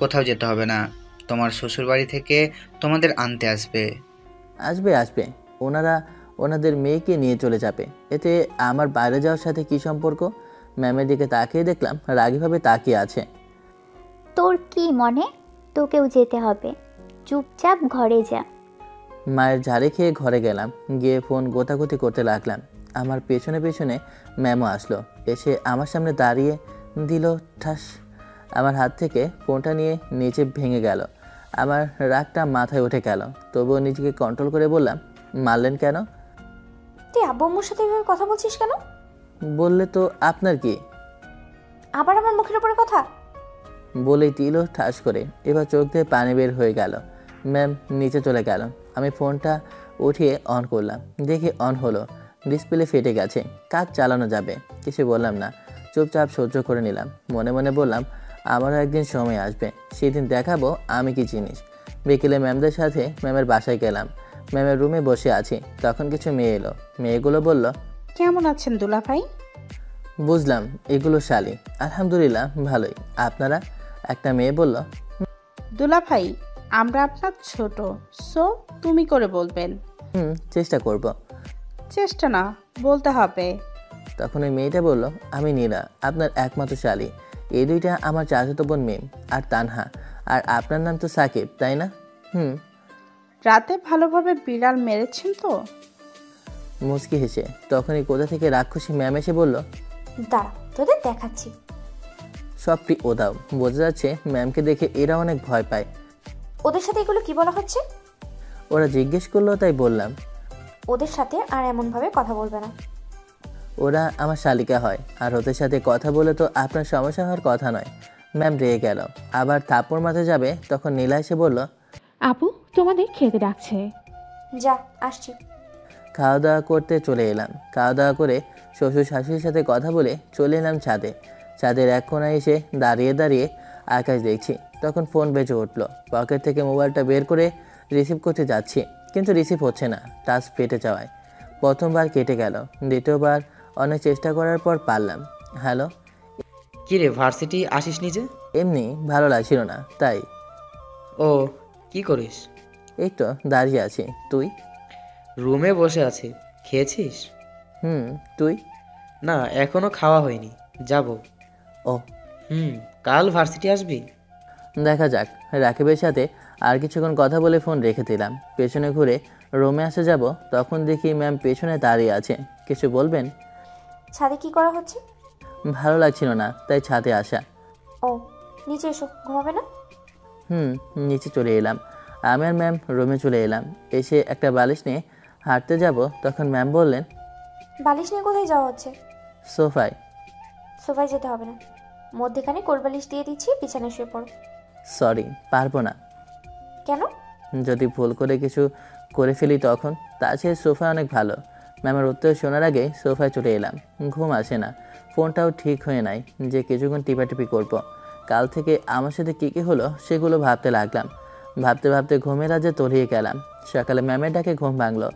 কোথাও যেতে হবে না, তোমার শ্বশুর বাড়ি থেকে তোমাদের আনতে আসবে। আসবে ওনারা ওনাদের মেয়েকে নিয়ে চলে যাবে। এতে আমার বাইরে যাওয়ার সাথে কি সম্পর্ক? ম্যামের দিকে তাকিয়ে দেখলাম রাগীভাবে তাকিয়ে আছে। তোর কি মনে তোকেও যেতে হবে? চুপচাপ ঘরে যা। মায়ের ঝাড়ি খেয়ে ঘরে গেলাম। গিয়ে ফোন গোতাগুতি করতে লাগলাম। আমার পেছনে পেছনে ম্যামও আসলো। এসে আমার সামনে দাঁড়িয়ে দিল ঠাস। আমার হাত থেকে ফোনটা নিয়ে নিচে ভেঙে গেল। আমার রাগটা মাথায় উঠে গেল, তবুও নিজেকে কন্ট্রোল করে বললাম, মারলেন কেন? তুই আব্বু আম্মুর সাথে এভাবে কথা বলছিস কেন? বললে তো আপনার কি? আবার আমার মুখের উপরে কথা বলেই দিল ঠাস করে। এবার চোখ দিয়ে পানি বের হয়ে গেল। ম্যাম নিচে চলে গেল। আমি ফোনটা উঠিয়ে অন করলাম। দেখি অন হলো। ডিসপ্লে ফেটে গেছে। কাজ চালানো যাবে। কিছু বললাম না, চুপচাপ সহ্য করে নিলাম। মনে মনে বললাম, আমারও একদিন সময় আসবে, সেদিন দেখাবো আমি কি জিনিস। বিকেলে ম্যামদের সাথে ম্যামের বাসায় গেলাম। ম্যামের রুমে বসে আছি, তখন কিছু মেয়ে এলো। মেয়েগুলো বলল, কেমন আছেন দুলা ভাই? বুঝলাম এগুলো শালি। আলহামদুলিল্লাহ ভালোই। আপনারা? একটা মেয়ে বলল, দুলা ভাই আমরা আপনার ছোট, সো তুমি করে বলবেন। চেষ্টা করব। চেষ্টা না, বলতে হবে। তখন ওই মেয়েটা বলল, আমি নীরা, আপনার একমাত্র শালি। এই দুইটা আমার চাচাতো বোন মিম আর তানহা। আর আপনার নাম তো সাকিব, তাই না? রাতে ভালোভাবে বিড়াল মেরেছেন তো? মুচকি হেসে তখনই কোথা থেকে রাক্ষসী ম্যাম এসে বলল, দাঁড়া তোদের দেখাচ্ছি। সবটি ওদাও। বোঝা যাচ্ছে ম্যামকে দেখে এরা অনেক ভয় পায়। ওদের সাথে এগুলো কি বলা হচ্ছে? ওরা জিজ্ঞেস করলো, তাই বললাম। ওদের সাথে আর এমন ভাবে কথা বলবে না। ওরা আমার শালিকা হয়, আর ওদের সাথে কথা বলে তো আপনার সমস্যা হওয়ার কথা নয়। ম্যাম রেগে গেল, আবার থাপ্পড় মারতে যাবে, তখন নীলা এসে বলল, আপু তোমাদের খেতে ডাকছে। যা, আসছি। খাওয়া দাওয়া করতে চলে এলাম। খাওয়া দাওয়া করে শ্বশুর শাশুড়ির সাথে কথা বলে চলে এলাম ছাদে। ছাদের এক কোণায় এসে দাঁড়িয়ে দাঁড়িয়ে আকাশ দেখছি, তখন ফোন বেজে উঠলো। পকেট থেকে মোবাইলটা বের করে রিসিভ করতে যাচ্ছি, কিন্তু রিসিভ হচ্ছে না, টাচ পেটে যাওয়ায় প্রথমবার কেটে গেল। দ্বিতীয়বার অনেক চেষ্টা করার পর পারলাম। হ্যালো। কি রে, ভার্সিটি আসিস নিজে? এমনি ভালো লাগছিল না তাই। ও, কি করিস? এই তো দাঁড়িয়ে আছি। তুই? রুমে বসে আছি। খেয়েছিস? তুই? না, এখনো খাওয়া হয়নি, যাব। ও কাল ভার্সিটি আসবি? দেখা যাক। রাকিবের সাথে আর কিছুক্ষণ কথা বলে ফোন রেখে দিলাম। পেছনে ঘুরে রুমে আসে যাব, তখন দেখি ম্যাম পেছনে দাঁড়িয়ে আছে। কিছু বলবেন? ছাদে কি করা হচ্ছে? ভালো লাগছিল না তাই ছাদে আসা। ও, নিচে এসো, ঘুমাবে না? নিচে চলে এলাম। আমি আর ম্যাম রুমে চলে এলাম। এসে একটা বালিশ নিয়ে হাঁটতে যাব, তখন ম্যাম বললেন, বালিশ নিয়ে কোথায় যাওয়া হচ্ছে? সোফায়। সোফায় যেতে হবে না, মধ্যেখানে কোলবালিশ দিয়ে দিচ্ছি, বিছানায় শুয়ে পড়ো। সরি, পারবো না। কেন? যদি ভুল করে কিছু করে ফেলি তখন। তাছাড়া সোফা অনেক ভালো। ম্যামের উত্তর শোনার আগে সোফায় চলে এলাম। ঘুম আসে না, ফোনটাও ঠিক হয়ে নাই যে কিছুক্ষণ টিপাটিপি করব। কাল থেকে আমার সাথে কী কী হলো সেগুলো ভাবতে লাগলাম। ভাবতে ভাবতে ঘুমের রাজ্যে তলিয়ে গেলাম। সকালে ম্যামের ডাকে ঘুম ভাঙলো।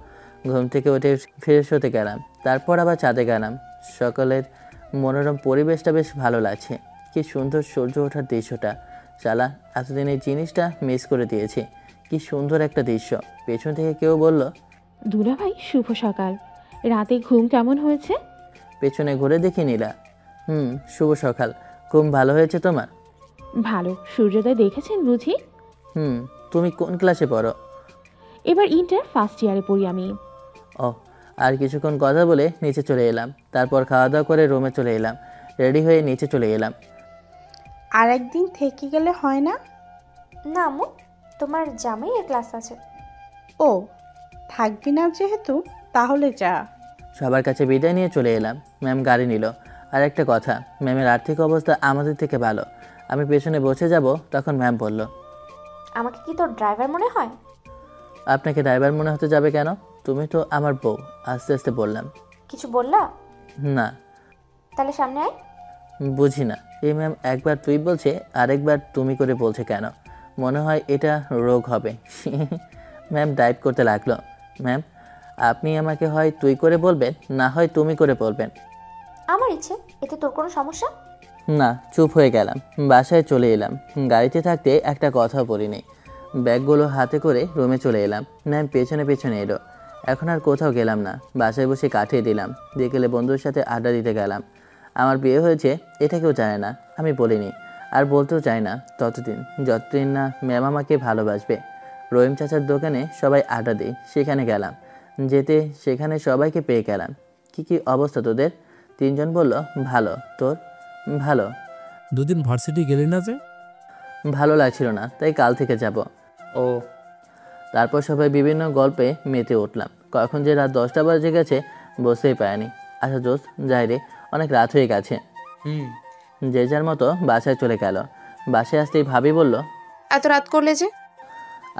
ঘুম থেকে উঠে ফ্রেশ হতে গেলাম, তারপর আবার ছাদে গেলাম। সকালের মনোরম পরিবেশটা বেশ ভালো লাগছে। কি সুন্দর সূর্য ওঠার দৃশ্যটা। শালা, এতদিন এই জিনিসটা মিস করে দিয়েছি। কি সুন্দর একটা দৃশ্য। পেছন থেকে কেউ বলল, দুলা ভাই শুভ সকাল। রাতে ঘুম কেমন হয়েছে? পেছনে ঘুরে দেখি নীলা। শুভ সকাল। ঘুম ভালো হয়েছে তোমার? ভালো। সূর্যোদয় দেখেছেন বুঝি? তুমি কোন ক্লাসে পড়ো? এবার ইন্টার ফার্স্ট ইয়ারে পড়ি আমি। ও, আর কিছুক্ষণ কথা বলে নিচে চলে এলাম। তারপর খাওয়া দাওয়া করে রুমে চলে এলাম। রেডি হয়ে নিচে চলে এলাম। আর একদিন থেকে গেলে হয় না? না আম্মু, তোমার জামাইয়ের ক্লাস আছে। ও, থাকবি না যেহেতু, তাহলে যা। সবার কাছে বিদায় নিয়ে চলে এলাম। ম্যাম গাড়ি নিল। আর একটা কথা, ম্যামের আর্থিক অবস্থা আমাদের থেকে ভালো। আমি পেছনে বসে যাব, তখন ম্যাম বলল, আমাকে কি তোর ড্রাইভার মনে হয়? আপনাকে ড্রাইভার মনে হতে যাবে কেন? তুমি তো আমার বউ। আস্তে আস্তে বললাম। কিছু বললা? না। তাহলে সামনে আয়। বুঝি না, এই ম্যাম একবার তুই বলছে, আরেকবার তুমি করে বলছে কেন? মনে হয় এটা রোগ হবে। ম্যাম ডাইভ করতে লাগলো। ম্যাম, আপনি আমাকে হয় তুই করে বলবেন, না হয় তুমি করে বলবেন। আমার ইচ্ছে, এতে তোর কোনো সমস্যা? না, চুপ হয়ে গেলাম। বাসায় চলে এলাম। গাড়িতে থাকতে একটা কথা বলিনি। ব্যাগগুলো হাতে করে রুমে চলে এলাম। ম্যাম পেছনে পেছনে এলো। এখন আর কোথাও গেলাম না, বাসায় বসে কাটিয়ে দিলাম। বিকেলে বন্ধুর সাথে আড্ডা দিতে গেলাম। আমার বিয়ে হয়েছে এটা কেউ জানে না, আমি বলিনি, আর বলতেও চাই না যতদিন না ম্যাম আমাকে ভালোবাসবে। রহিম চাচার দোকানে সবাই আড্ডা দিই, সেখানে গেলাম। যেতে সেখানে সবাইকে পেয়ে গেলাম। কি অবস্থা তোদের? তিনজন বলল, ভালো। তোর? ভালো। দুদিন ভার্সিটি গেলি না যে? ভালো লাগছিল না, তাই কাল থেকে যাব। ও। তারপর সবাই বিভিন্ন গল্পে মেতে উঠলাম। কখন যে রাত 10টা বাজে গেছে বসতেই পারিনি। আচ্ছা দোস্ত, যাই রে, অনেক রাত হয়ে গেছে। যে যার মতো বাসায় চলে গেল। বাসায় আসতেই ভাবি বলল, এত রাত করলে যে?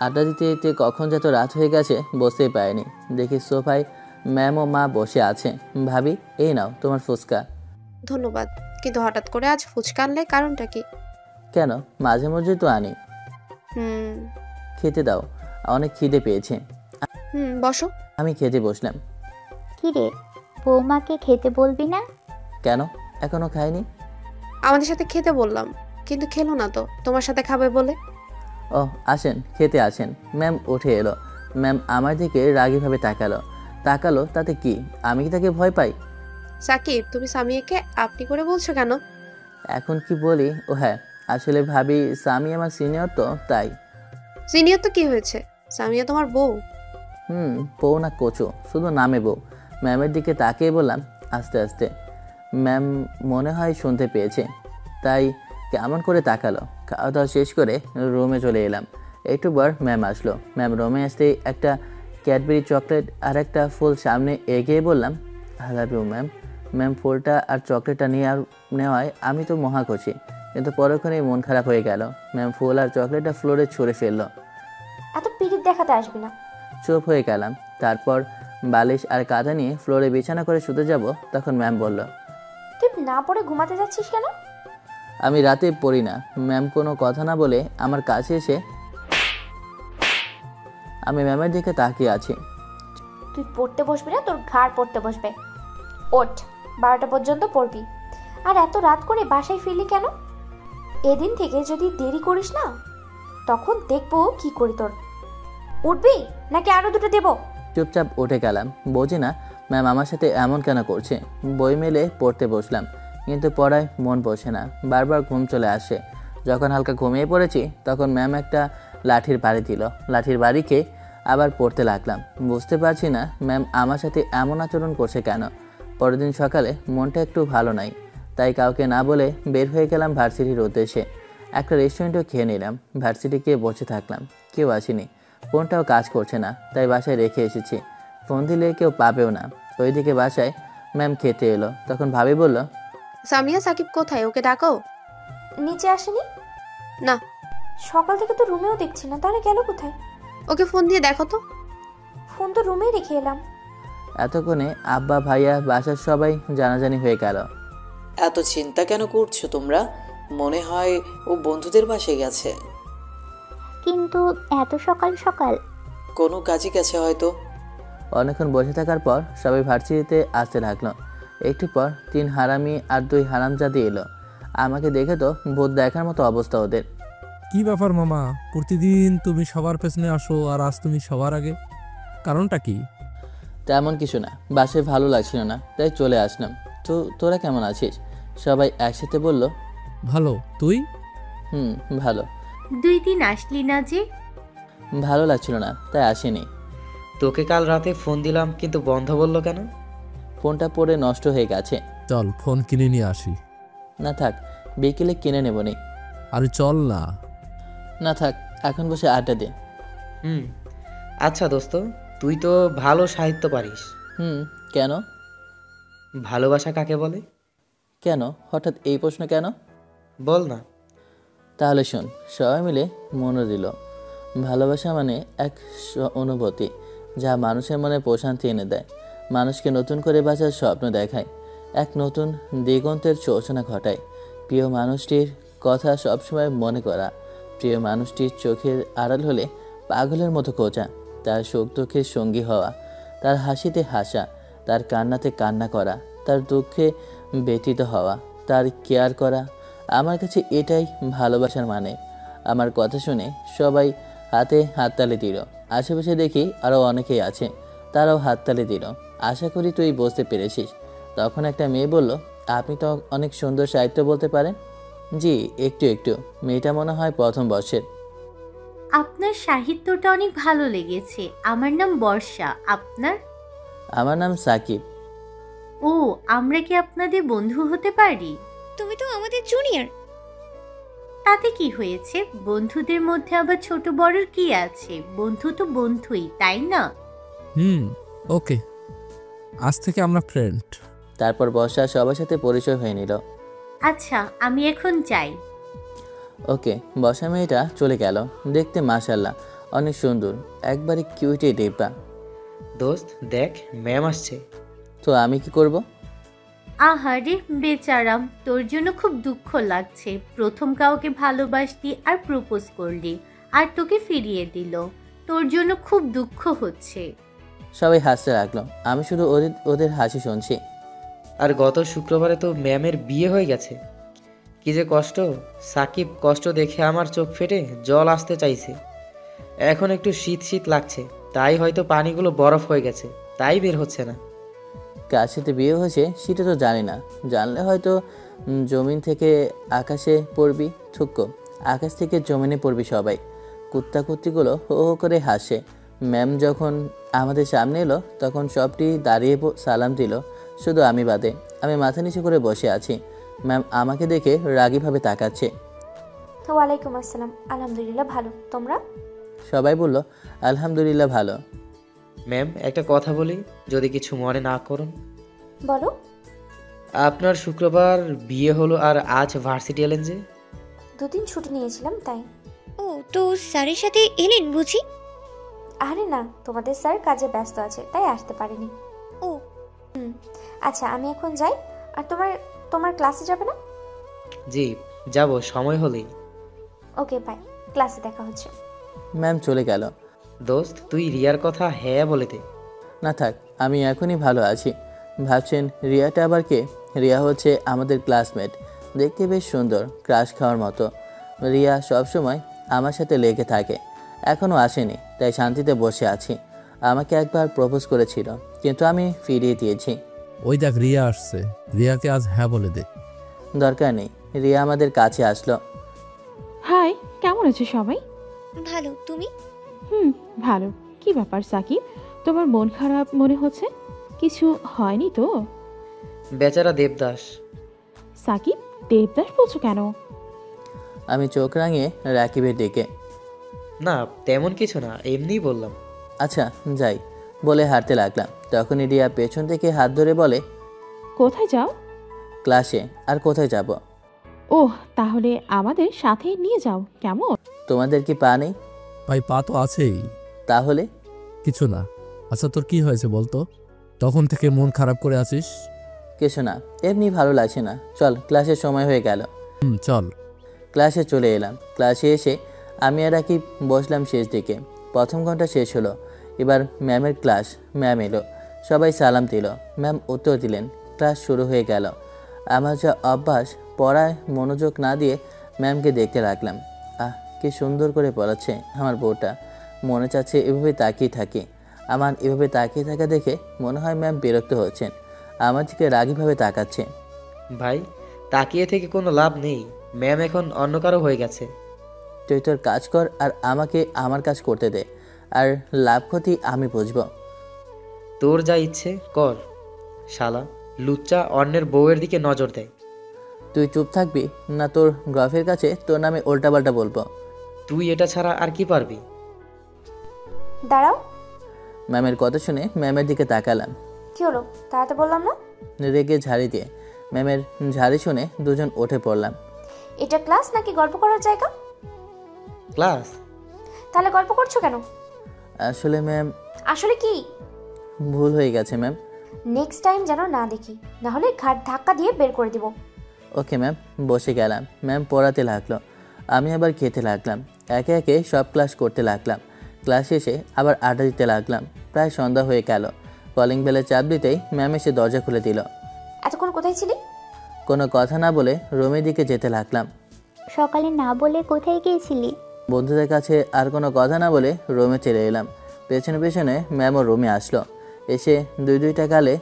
আড্ডা দিতে দিতে কখন যত রাত হয়ে গেছে বসতেই পারিনি। দেখি সোফায় ম্যাম ও মা বসে আছে। ভাবি, এই নাও তোমার ফুচকা। ধন্যবাদ, কিন্তু হঠাৎ করে আজ ফুচকা আনলে, কারণটা কি? কেন, মাঝে মধ্যে তো আনি। খেতে দাও, অনেক খিদে পেয়েছে। বসো। আমি খেতে বসলাম। কি রে, বৌমাকে খেতে বলবি না? কেন, এখনো খাইনি? আমাদের সাথে খেতে বললাম, কিন্তু খেলো না তো, তোমার সাথে খাবে বলে। ও, আসেন, খেতে আসেন। ম্যাম উঠে এলো। ম্যাম আমার দিকে রাগীভাবে তাকালো। তাতে কি, আমি কি তাকে ভয় পাই? সাকিব, তুমি সামিয়াকে আপনি করে বলছো কেন? এখন কি বলি? ও হ্যাঁ, আসলে ভাবি সামি আমার সিনিয়র তো, তাই। সিনিয়র তো কি হয়েছে, সামিয়া তোমার বউ। বউ না কচু, শুধু নামে বউ। ম্যামের দিকে তাকিয়ে বললাম আস্তে আস্তে। ম্যাম মনে হয় শুনতে পেয়েছে, তাই কেমন করে তাকালো। খাওয়া দাওয়া শেষ করে রুমে চলে এলাম। একটু পর ম্যাম আসলো। ম্যাম রুমে আসতেই একটা ক্যাডবেরি চকলেট আর একটা ফুল সামনে এগিয়ে বললাম, I love you ma'am. Ma'am ফুলটা আর চকলেটটা নেওয়ায় আমি তো মহা খুশি, কিন্তু পরক্ষণেই মন খারাপ হয়ে গেল। ম্যাম ফুল আর চকলেটটা ফ্লোরে ছুঁড়ে ফেললো। এত পিরিত দেখাতে আসবি না। চুপ হয়ে গেলাম। তারপর বালিশ আর কাঁথা নিয়ে ফ্লোরে বিছানা করে শুতে যাব, তখন ম্যাম বলল, তুই না পড়ে ঘুমাতে যাচ্ছিস কেন? আমি রাতে পড়ি না। ম্যাম কোনো কথা না বলে আমার কাছে এসে আমি ম্যামের দিকে তাকিয়ে আছি। তুই পড়তে বসবি না, তোর ঘাড় পড়তে বসবে। ওঠ, 12টা পর্যন্ত পড়বি। আর এত রাত করে বাসায় ফিরলি কেন? এদিন থেকে যদি দেরি করিস না, তখন দেখবো কি করি তোর। উঠবি নাকি আরো দুটো দেবো? চুপচাপ উঠে গেলাম। বুঝি না ম্যাম আমার সাথে এমন কেন করছে। বই মেলে পড়তে বসলাম, কিন্তু পড়ায় মন বসে না, বারবার ঘুম চলে আসে। যখন হালকা ঘুমিয়ে পড়েছি, তখন ম্যাম একটা লাঠির বাড়ি দিল। লাঠির বাড়ি খেয়ে আবার পড়তে লাগলাম। বুঝতে পারছি না ম্যাম আমার সাথে এমন আচরণ করছে কেন। পরের দিন সকালে মনটা একটু ভালো নাই, তাই কাউকে না বলে বের হয়ে গেলাম ভার্সিটির উদ্দেশ্যে। একটা রেস্টুরেন্টেও খেয়ে নিলাম। ভার্সিটি গিয়ে বসে থাকলাম, কেউ আসেনি। ফোনটাও কাজ করছে না, তাই বাসায় রেখে এসেছি। ফোন দিলে কেউ পাবেও না। ওইদিকে বাসায় ম্যাম খেতে এলো, তখন ভাবি বলল, সামিয়া সাকিব কোথায়? ওকে ডাকো। নিচে আসেনি? না। সকাল থেকে তো রুমেও দেখছি না, তাহলে গেল কোথায়? ওকে ফোন দিয়ে দেখো তো। ফোন তো রুমেই রেখে এলাম। এতক্ষণে আব্বা ভাইয়া বাসার সবাই জানাজানি হয়ে গেল। এত চিন্তা কেন করছো তোমরা? মনে হয় ও বন্ধুদের বাসায় গেছে। কিন্তু এত সকাল সকাল? কোনো কাজে গেছে হয়তো। অনেকক্ষণ বসে থাকার পর সবাই ভার্সিটিতে আসতে লাগলো। একটু পর 3 হারামি আর 2 হারামজাদি এলো। আমাকে দেখে তো ভূত দেখার মতো অবস্থা ওদের। কি ব্যাপার মামা, প্রতিদিন তুমি সবার পেছনে আসো আর আজ তুমি সবার আগে, কারণটা কি? তেমন কিছু না, বাসায় ভালো লাগছিল না, তাই চলে আসলাম। তো তোরা কেমন আছিস? সবাই একসাথে বলল। ভালো, তুই? ভালো। 2 দিন আসলি না যে? ভালো লাগছিল না, তাই আসেনি। তোকে কাল রাতে ফোন দিলাম, কিন্তু বন্ধ বললো কেন? ফোনটা পড়ে নষ্ট হয়ে গেছে। চল ফোন কিনে নিয়ে আসি। না থাক, বিকেলে কিনে নেবনি। আরে চল না। না থাক, এখন বসে আড্ডা দে। আচ্ছা দোস্ত, তুই তো ভালো সাহিত্য পারিস। কেন? ভালোবাসা কাকে বলে? কেন হঠাৎ এই প্রশ্ন কেন? বল না। তাহলে শোন, সবাই মিলে মনে দিল। ভালোবাসা মানে এক অনুভূতি, যা মানুষের মনে প্রশান্তি এনে দেয়, মানুষকে নতুন করে বাঁচার স্বপ্ন দেখায়, এক নতুন দিগন্তের সূচনা ঘটায়। প্রিয় মানুষটির কথা সবসময় মনে করা, প্রিয় মানুষটির চোখের আড়াল হলে পাগলের মতো খোঁজা, তার সুখ দুঃখের সঙ্গী হওয়া, তার হাসিতে হাসা, তার কান্নাতে কান্না করা, তার দুঃখে ব্যতীত হওয়া, তার কেয়ার করা। আমার কাছে এটাই ভালোবাসার মানে। আমার কথা শুনে সবাই হাতে হাততালি দিল। আশেপাশে দেখি আরও অনেকেই আছে, তারাও হাততালি দিল। আশা করি তুই বুঝতে পেরেছিস। তখন একটা মেয়ে বলল, আপনি তো অনেক সুন্দর সাহিত্য বলতে পারেন। জি, একটু একটু। মেয়েটা মনে হয় প্রথম বর্ষের। আপনার সাহিত্যটা অনেক ভালো লেগেছে। আমার নাম বর্ষা, আপনার? আমার নাম সাকিব। ও, আমরা কি আপনাদের বন্ধু হতে পারি? তুমি তো আমাদের জুনিয়র। তাতে কি হয়েছে? বন্ধুদের মধ্যে আবার ছোট বড়র কি আছে? বন্ধু তো বন্ধুই, তাই না? ওকে, আজ থেকে আমরা ফ্রেন্ড। তারপর বর্ষা সবার সাথে পরিচয় হয়ে নিল। আচ্ছা, আমি এখন যাই। ওকে। বর্ষা মেয়েটা চলে গেল। দেখতে মাশাআল্লাহ অনেক সুন্দর, একবারে কিউটে ডিব্বা। দোস্ত দেখ, ম্যাম আসছে। তো আমি কি করব? আহারে বেচারাম, তোর জন্য খুব দুঃখ লাগছে। প্রথম কাউকে ভালোবাসলি আর প্রপোজ করলি, আর তোকে ফিরিয়ে দিল। তোর জন্য খুব দুঃখ হচ্ছে। সবাই হাসতে লাগলো, আমি শুধু ওদের হাসি শুনছি। আর গত শুক্রবারে তো ম্যামের বিয়ে হয়ে গেছে। কি যে কষ্ট। সাকিব, কষ্ট দেখে আমার চোখ ফেটে জল আসতে চাইছে। এখন একটু শীত শীত লাগছে, তাই হয়তো পানিগুলো বরফ হয়ে গেছে, তাই বের হচ্ছে না। কার সাথে বিয়ে হয়েছে সেটা তো জানি না, জানলে হয়তো জমিন থেকে আকাশে পড়বি। থুক্কো, আকাশ থেকে জমিনে পড়বি সবাই। কুত্তা কুত্তিগুলো হো হো করে হাসে। ম্যাম যখন আমাদের সামনে এলো, তখন সবটি দাঁড়িয়ে সালাম দিল, শুধু আমি বাদে। আমি মাথা নিচু করে বসে আছি। ম্যাম আমাকে দেখে রাগীভাবে তাকাচ্ছে। ওয়ালাইকুম আসসালাম। আলহামদুলিল্লাহ ভালো, তোমরা? সবাই বলল আলহামদুলিল্লাহ ভালো। ম্যাম, একটা কথা বলি, যদি কিছু মনে না করুন। বলো। আপনার শুক্রবার বিয়ে হলো আর আজ ভার্সিটি এলেন যে? 2 দিন ছুটি নিয়েছিলাম তাই। ও তো স্যারের সাথে এলেন বুঝি? আরে না, তোমাদের স্যার কাজে ব্যস্ত আছে তাই আসতে পারেনি। ও আচ্ছা আমি এখন যাই। আর তোমার তোমার ক্লাসে যাবে না? জি যাব, সময় হলেই। ওকে বাই, ক্লাসে দেখা হচ্ছে। ম্যাম চলে গেল। দোস্ত তুই রিয়ার কথা হ্যাঁ বলে দে। না থাক, আমি এখনই ভালো আছি। ভাবছেন রিয়াটা আবার কে? রিয়া হচ্ছে আমাদের ক্লাসমেট, দেখতে বেশ সুন্দর, ক্রাশ খাওয়ার মতো। রিয়া সবসময় আমার সাথে লেগে থাকে, এখনও আসেনি তাই শান্তিতে বসে আছি। আমাকে একবার প্রপোজ করেছিল কিন্তু আমি ফিরিয়ে দিয়েছি। ওই দেখ রিয়া আসছে, রিয়াকে আজ হ্যাঁ বলে দে। দরকার নেই, রিয়া আমাদের কাছে আসলো। হাই, কেমন আছে সবাই? ভালো, তুমি? ভালো। কি ব্যাপার সাকিব, তোমার মন খারাপ মনে হচ্ছে? কিছু হয়নি তো? বেচারা দেবদাস। সাকিব, দেবদাস বলছো কেন? আমি চোখ রাঙিয়ে রাকিবের দিকে। না তেমন কিছু না, এমনিই বললাম। আচ্ছা যাই বলে হাঁটতে লাগলাম। তখনই রিয়া পেছন থেকে হাত ধরে বলে, কোথায় যাও? ক্লাসে। আর কোথায় যাব? ওহ, তাহলে আমাদের সাথে নিয়ে যাও কেমন? তোমাদের কি পা নেই? ভাই পা তো আছেই। তাহলে? কিছু না। আচ্ছা তোর কি হয়েছে বলতো? তখন থেকে মন খারাপ করে আছিস। কিছু না, এমনি ভালো লাগছে না। চল, ক্লাসের সময় হয়ে গেল। চল। ক্লাসে চলে এলাম। ক্লাসে এসে আমি আর রাকিব বসলাম শেষ দিকে। প্রথম ঘন্টা শেষ হলো, এবার ম্যামের ক্লাস। ম্যাম এলো, সবাই সালাম দিল। ম্যাম উত্তর দিলেন, ক্লাস শুরু হয়ে গেল। আমার যা অভ্যাস, পড়ায় মনোযোগ না দিয়ে ম্যামকে দেখতে লাগলাম। কি সুন্দর করে পড়াচ্ছে আমার বউটা। মনে চাচ্ছে এভাবে তাকিয়ে থাকি। আমার এভাবে তাকিয়ে থাকা দেখে মনে হয় ম্যাম বিরক্ত হচ্ছেন, আমার দিকে রাগীভাবে তাকাচ্ছে। ভাই তাকিয়ে থেকে কোনো লাভ নেই, ম্যাম এখন অন্য কারো হয়ে গেছে। তুই তোর কাজ কর আর আমাকে আমার কাজ করতে দে, আর লাভ ক্ষতি আমি বুঝবো। তোর যা ইচ্ছে কর। শালা লুচ্চা অন্যের বউয়ের দিকে নজর দেয়। তুই চুপ থাকবি না তোর গ্রাফের কাছে তোর নামে উল্টাপাল্টা বলবো? তুই এটা ছাড়া আর কি পারবি? দাঁড়াও। ম্যামের কথা শুনে ম্যামের দিকে তাকালাম। কি হলো, তাড়াতে বললাম না? রেগে ঝাড়ি দিয়ে ম্যামের ঝাড়ি শুনে দুজন উঠে পড়লাম। এটা ক্লাস নাকি গল্প করার জায়গা? ক্লাস। তাহলে গল্প করছো কেন? আসলে ম্যাম। আসলে কি? ভুল হয়ে গেছে ম্যাম। নেক্সট টাইম যেন না দেখি, না হলে ঘাট ধাক্কা দিয়ে বের করে দিব। Okay ma'am. বসে গেলাম। ম্যাম পড়াতে লাগলো, আমি আবার খেতে লাগলাম। একে একে সব ক্লাস করতে লাগলাম। ক্লাস শেষে আবার আড্ডা দিতে লাগলাম। প্রায় সন্ধ্যা হয়ে গেল। কলিং বেলে চাপ দিতেই ম্যাম এসে দরজা খুলে দিল। এতক্ষণ কোথায় ছিলি? কোনো কথা না বলে রুমের দিকে যেতে লাগলাম। সকালে না বলে কোথায় গিয়েছিলি? বন্ধুদের কাছে আর কোনো কথা না বলে রুমে চলে এলাম। পেছনে পেছনে ম্যামও রুমে আসলো। এসে দুইটা গালে।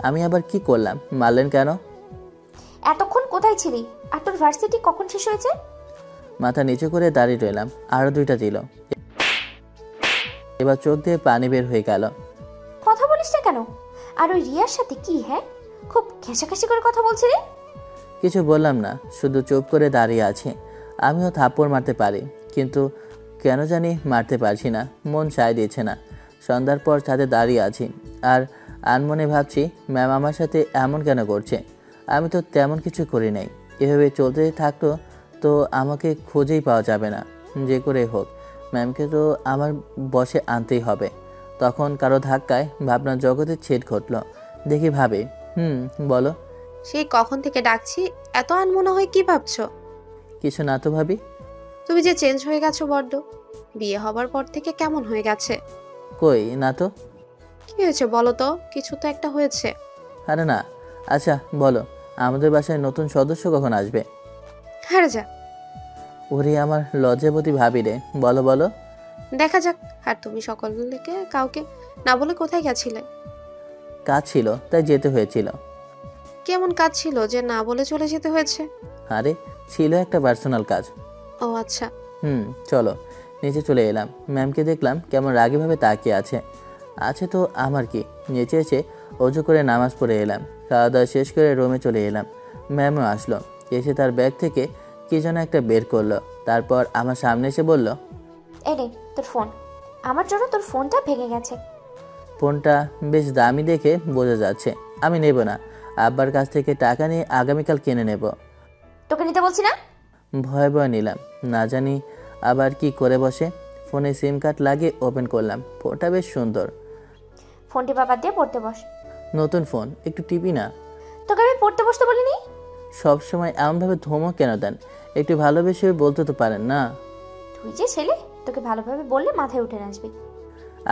আমি আবার কি করলাম? মারলেন কেন? এতক্ষণ কোথায় ছিলি? আর তোর ভার্সিটি কখন শেষ হয়েছে? মাথা নিচু করে দাঁড়িয়ে রইলাম। আরও দুইটা দিল। এবার চোখ দিয়ে পানি বের হয়ে গেল। কথা বলিস না কেন? আর ওই রিয়ার সাথে কি? হ্যাঁ, খুব ঘেঁষাঘেঁষি করে কথা বলছিলি। কিছু বললাম না, শুধু চুপ করে দাঁড়িয়ে আছি। আমিও থাপ্পড় মারতে পারি, কিন্তু কেন জানি মারতে পারছি না, মন চাই দিয়েছে না। সন্ধ্যার পর ছাদে দাঁড়িয়ে আছি আর আনমনে ভাবছি ম্যাম আমার সাথে এমন কেন করছে। আমি তো তেমন কিছু করি নাই। এভাবে চলতে থাকতো তো আমাকে খুঁজেই পাওয়া যাবে না। যে করে হোক ম্যামকে তো আমার বসে আনতেই হবে। তখন কারো ধাক্কায় ভাবনার জগতের ছেদ ঘটল। দেখি ভাবে, বলো। সেই কখন থেকে ডাকছি, এত আনমনে হয় কি ভাবছো? কিছু না তো ভাবি। তুমি যে চেঞ্জ হয়ে গেছো বড্ড, বিয়ে হবার পর থেকে কেমন হয়ে গেছে। কই না তো। কি হয়েছে বলো তো? কিছু তো একটা হয়েছে। আরে না। আচ্ছা বলো, আমাদের বাসায় নতুন সদস্য কখন আসবে? হ্যাঁ যা। ওরে আমার লজ্জাবতী ভাবি রে, বলো বলো। দেখা যাক। আর তুমি সকলকে কাউকে না বলে কোথায় গেছিলে? কাজ ছিল তাই যেতে হয়েছিল। কেমন কাজ ছিল যে না বলে চলে যেতে হয়েছে? আরে ছিল একটা পার্সোনাল কাজ। ও আচ্ছা। চলো। নিচে চলে এলাম। ম্যামকে দেখলাম কেমন রাগীভাবে তাকিয়ে আছে তো আমার কি। নিচে এসে অজু করে নামাজ পড়ে এলাম। খাওয়া দাওয়া শেষ করে রুমে চলে এলাম। ম্যামও আসলো। এসে তার ব্যাগ থেকে কি যেন একটা বের করলো। তারপর আমার সামনে এসে বলল, এই নে তোর ফোন। আমার জন্য তোর ফোনটা ভেঙে গেছে। ফোনটা বেশ দামি দেখে বোঝা যাচ্ছে। আমি নেব না। আব্বার কাছ থেকে টাকা নিয়ে আগামীকাল কিনে নেব। তোকে নিতে বলছি না। ভয় ভয় নিলাম, না জানি আবার কি করে বসে। ফোনে সিম কার্ড লাগিয়ে ওপেন করলাম। ফোনটা বেশ সুন্দর। ফোনটি বাবার দিয়ে পড়তে বস। নতুন ফোন, একটু টিপি না। তোকে আমি পড়তে বসতে বলিনি। সব সময় এমনভাবে ধমক কেন দেন? একটু ভালোবেসে বলতে তো পারেন না। তুই যে ছেলে, তোকে ভালোভাবে বললে মাথায় উঠে নাচবি।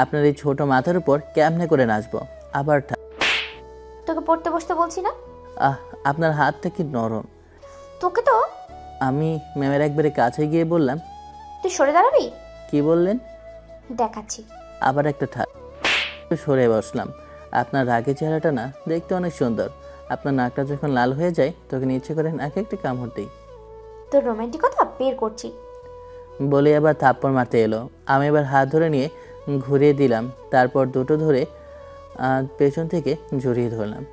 আপনার এই ছোট মাথার উপর কেমনে করে নাচবো? আবার তোকে পড়তে বসতে বলছি না। আপনার হাতটা কি নরম। তোকে তো আমি ম্যামের একবারে কাছে গিয়ে বললাম, তুই সরে দাঁড়াবি। কি বললেন? দেখাচ্ছি। আবার একটা সরে বসলাম। আপনার রাগের চেহারাটা না দেখতে অনেক সুন্দর। আপনার নাকটা যখন লাল হয়ে যায় তখন ইচ্ছে করে নাকে একটা কামড় দিই। তোর রোমান্টিকতা বের করছি বলে আবার থাপ্পড় মারতে এলো। আমি এবার হাত ধরে নিয়ে ঘুরিয়ে দিলাম, তারপর দুটো ধরে পেছন থেকে জড়িয়ে ধরলাম।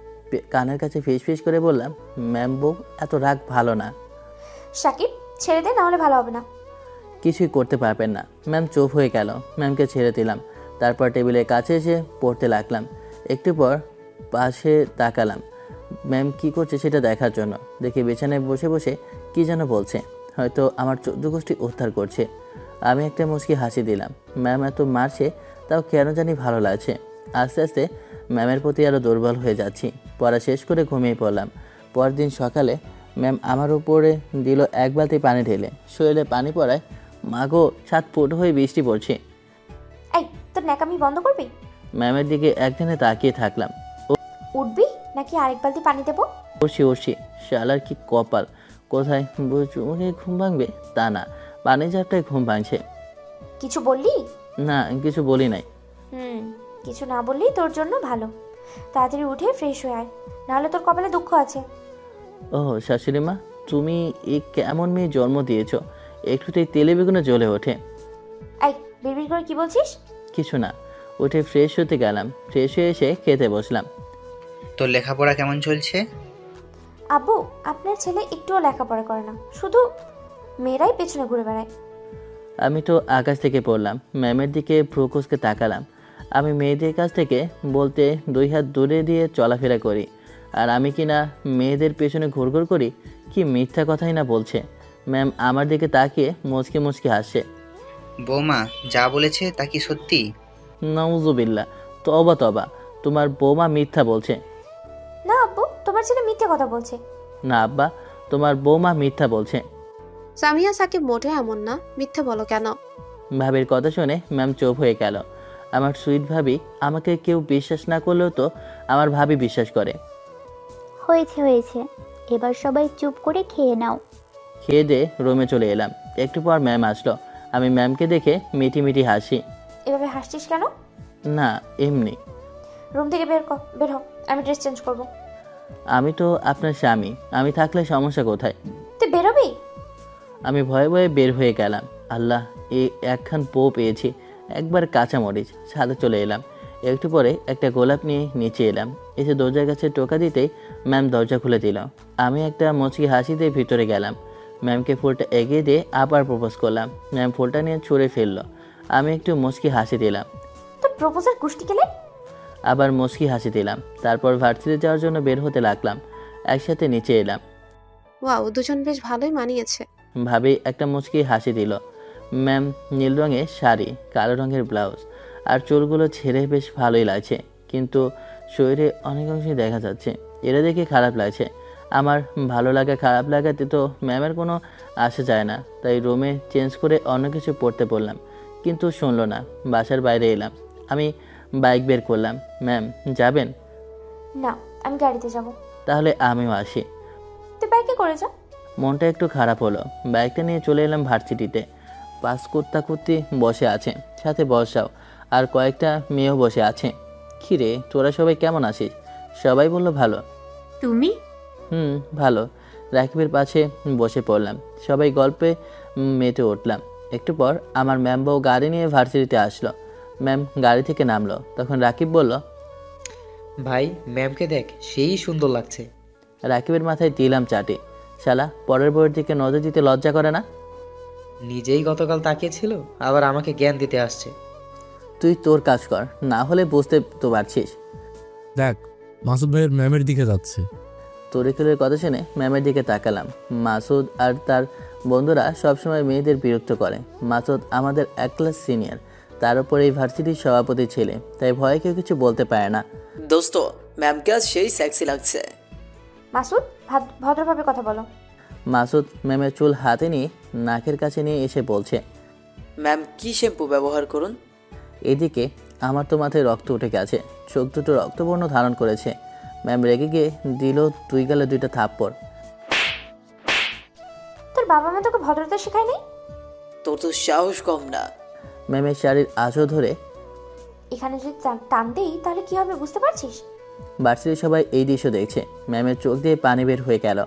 কানের কাছে ফিস ফিস করে বললাম, ম্যাম বউ এত রাগ ভালো না। সাকিব ছেড়ে দে, না হলে ভালো হবে না। কিছুই করতে পারবেন না। ম্যাম চুপ হয়ে গেল। ম্যামকে ছেড়ে দিলাম। তারপর টেবিলের কাছে এসে পড়তে লাগলাম। একটু পর পাশে তাকালাম ম্যাম কি করছে সেটা দেখার জন্য। দেখি বিছানায় বসে বসে কি যেন বলছে, হয়তো আমার 14 গোষ্ঠী উদ্ধার করছে। আমি একটা মুচকি হাসি দিলাম। ম্যাম এত মারছে তাও কেন জানি ভালো লাগছে। আস্তে আস্তে ম্যামের প্রতি আরও দুর্বল হয়ে যাচ্ছি। পড়া শেষ করে ঘুমিয়ে পড়লাম। পরদিন সকালে ম্যাম আমার উপরে দিল 1 বালতি পানি ঢেলে। শরীরে পানি পড়ায় মাগো 7 ফুট হয়ে বৃষ্টি পড়ছে। এই তোর ন্যাকামি বন্ধ করবি? ম্যামের দিকে একদিনে তাকিয়ে থাকলাম। উঠবি নাকি আরেক বালতি পানি দেবো? ওসি শালার কি কপাল, কোথায় চুমুকে ঘুম ভাঙবে তা না, পানি ঝাপটায় ঘুম ভাঙছে। কিছু বললি? না কিছু বলি নাই। কিছু না বললি তোর জন্য ভালো। তাড়াতাড়ি উঠে ফ্রেশ হয়ে আয়, নাহলে তোর কপালে দুঃখ আছে। ও শাশুড়ি মা, তুমি এই কেমন মেয়ে জন্ম দিয়েছো, একটুতেই তেলে বেগুনে জ্বলে ওঠে। এই বিড়বিড় করে কি বলছিস? কিছু না। উঠে ফ্রেশ হতে গেলাম। ফ্রেশ হয়ে এসে খেতে বসলাম। তোর লেখাপড়া কেমন চলছে? আব্বু, আপনার ছেলে একটুও লেখাপড়া করে না, শুধু মেয়েরাই পেছনে ঘুরে বেড়ায়। আমি তো আকাশ থেকে পড়লাম। ম্যামের দিকে ভ্রুকুচকে তাকালাম। আমি মেয়েদের কাছ থেকে বলতে 2 হাত দূরে দিয়ে চলাফেরা করি, আর আমি কি না মেয়েদের পেছনে ঘুরঘুর করি? কি মিথ্যা কথাই না বলছে। ম্যাম আমার দিকে তাকিয়ে মুচকি মুচকি হাসছে। বৌমা যা বলেছে তা কি সত্যি? নাউজুবিল্লাহ, তবা তবা, তোমার বৌমা মিথ্যা বলছে। না আব্বু, তোমার ছেলে মিথ্যে কথা বলছে। না আব্বা, তোমার বৌমা মিথ্যা বলছে। সামিয়া সাকিব মোটে এমন না, মিথ্যে বলো কেন? ভাবির কথা শুনে ম্যাম চুপ হয়ে গেল। আমার সুইট ভাবি, আমাকে কেউ বিশ্বাস না করলেও তো আমার ভাবি বিশ্বাস করে। হয়েছে, এবার সবাই চুপ করে খেয়ে নাও। খেয়ে দিয়ে রুমে চলে এলাম। একটু পর ম্যাম আসলো। আমি ম্যামকে দেখে মিটি মিটি হাসি। এভাবে হাসছিস কেন? না এমনি। রুম থেকে বের হ, আমি ড্রেস চেঞ্জ করব। আমি তো আপনার স্বামী, আমি থাকলে সমস্যা কোথায়? তুই বেরোবি? আমি ভয়ে ভয়ে বের হয়ে গেলাম। আল্লাহ, এই একখান পো পেয়েছি। একবার কাঁচামরিচ। ছাদে চলে এলাম। একটু পরে একটা গোলাপ নিয়ে নিচে এলাম। এসে দরজার কাছে টোকা দিতেই ম্যাম দরজা খুলে দিল। আমি একটা মুচকি হাসি দিয়ে ভিতরে গেলাম। ম্যামকে ফুলটা এগিয়ে দিয়ে আবার প্রপোজ করলাম। ম্যাম ফুলটা নিয়ে ছুঁড়ে ফেললো। আমি একটু মুচকি হাসি দিলাম। তো প্রপোজাল গুষ্টি কেলে? আবার মুচকি হাসি দিলাম। তারপর ভার্সিটি যাওয়ার জন্য বের হতে লাগলাম। একসাথে নিচে এলাম। ওয়াও, দুজন বেশ ভালোই মানিয়েছে। ভাবি একটা মুচকি হাসি দিল। ম্যাম নীল রঙের শাড়ি, কালো রঙের ব্লাউজ, আর চুলগুলো ছেড়ে বেশ ভালোই লাগছে, কিন্তু শরীরে অনেক অংশই দেখা যাচ্ছে। এটা দেখে খারাপ লাগছে। আমার ভালো লাগা খারাপ লাগাতে তো ম্যামের কোনো আসা যায় না। তাই রুমে চেঞ্জ করে অন্য কিছু পড়তে বললাম, কিন্তু শুনলো না। বাসার বাইরে এলাম। আমি বাইক বের করলাম। ম্যাম যাবেন? না, আমি গাড়িতে যাব। তাহলে আমিও আসি। তুই বাইকে করে যা। মনটা একটু খারাপ হলো। বাইকটা নিয়ে চলে এলাম ভার্সিটিতে। পাস কুর্তি বসে আছে, সাথে বসাও আর কয়েকটা মেয়েও বসে আছে। কিরে তোরা সবাই কেমন আছিস? সবাই বলল ভালো। তুমি? ভালো। রাকিবের পাশে বসে পড়লাম। সবাই গল্পে মেতে উঠলাম। একটু পর আমার ম্যাম বউ গাড়ি নিয়ে ভার্সিটিতে আসলো। ম্যাম গাড়ি থেকে নামলো। তখন রাকিব বলল, ভাই ম্যামকে দেখ, সেই সুন্দর লাগছে। রাকিবের মাথায় দিলাম চাটি। শালা পরের বইয়ের দিকে নজর দিতে লজ্জা করে না? নিজেই গতকাল তাকিয়েছিল, আবার আমাকে জ্ঞান দিতে আসছে। তুই তোর কাজ কর, না হলে বুঝতে তো পারছিস। দেখ মাসুদ ভাইয়ের ম্যামের দিকে যাচ্ছে। তরিকুলের কথা শুনে ম্যামের দিকে তাকালাম। মাসুদ আর তার বন্ধুরা সবসময় মেয়েদের বিরক্ত করে। মাসুদ আমাদের এক ক্লাস সিনিয়র, তার উপর এই ভার্সিটির সভাপতি ছেলে, তাই ভয়ে কেউ কিছু বলতে পারে না। দোস্ত, ম্যামকে আজ সেই সেক্সি লাগছে। মাসুদ, ভদ্রভাবে কথা বলো। মাসুদ ম্যামের চুল হাতে নিয়ে নাকের কাছে নিয়ে এসে বলছে, ম্যাম কি শ্যাম্পু ব্যবহার করুন? এদিকে আমার তো মাথায় রক্ত উঠে গেছে, চোখ দুটো রক্তবর্ণ ধারণ করেছে। ম্যাম রেগে গিয়ে দিল 2 গালে 2টা থাপ্পড়। তোর বাবা মা তোকে ভদ্রতা শেখায়নি? তোর তো সাহস কম না। ম্যামের শাড়ির আঁচড় ধরে, এখানে যদি টান দেই তাহলে কি হবে বুঝতে পারছিস? ভার্সিটির সবাই এই দৃশ্য দেখছে। ম্যামের চোখ দিয়ে পানি বের হয়ে গেল।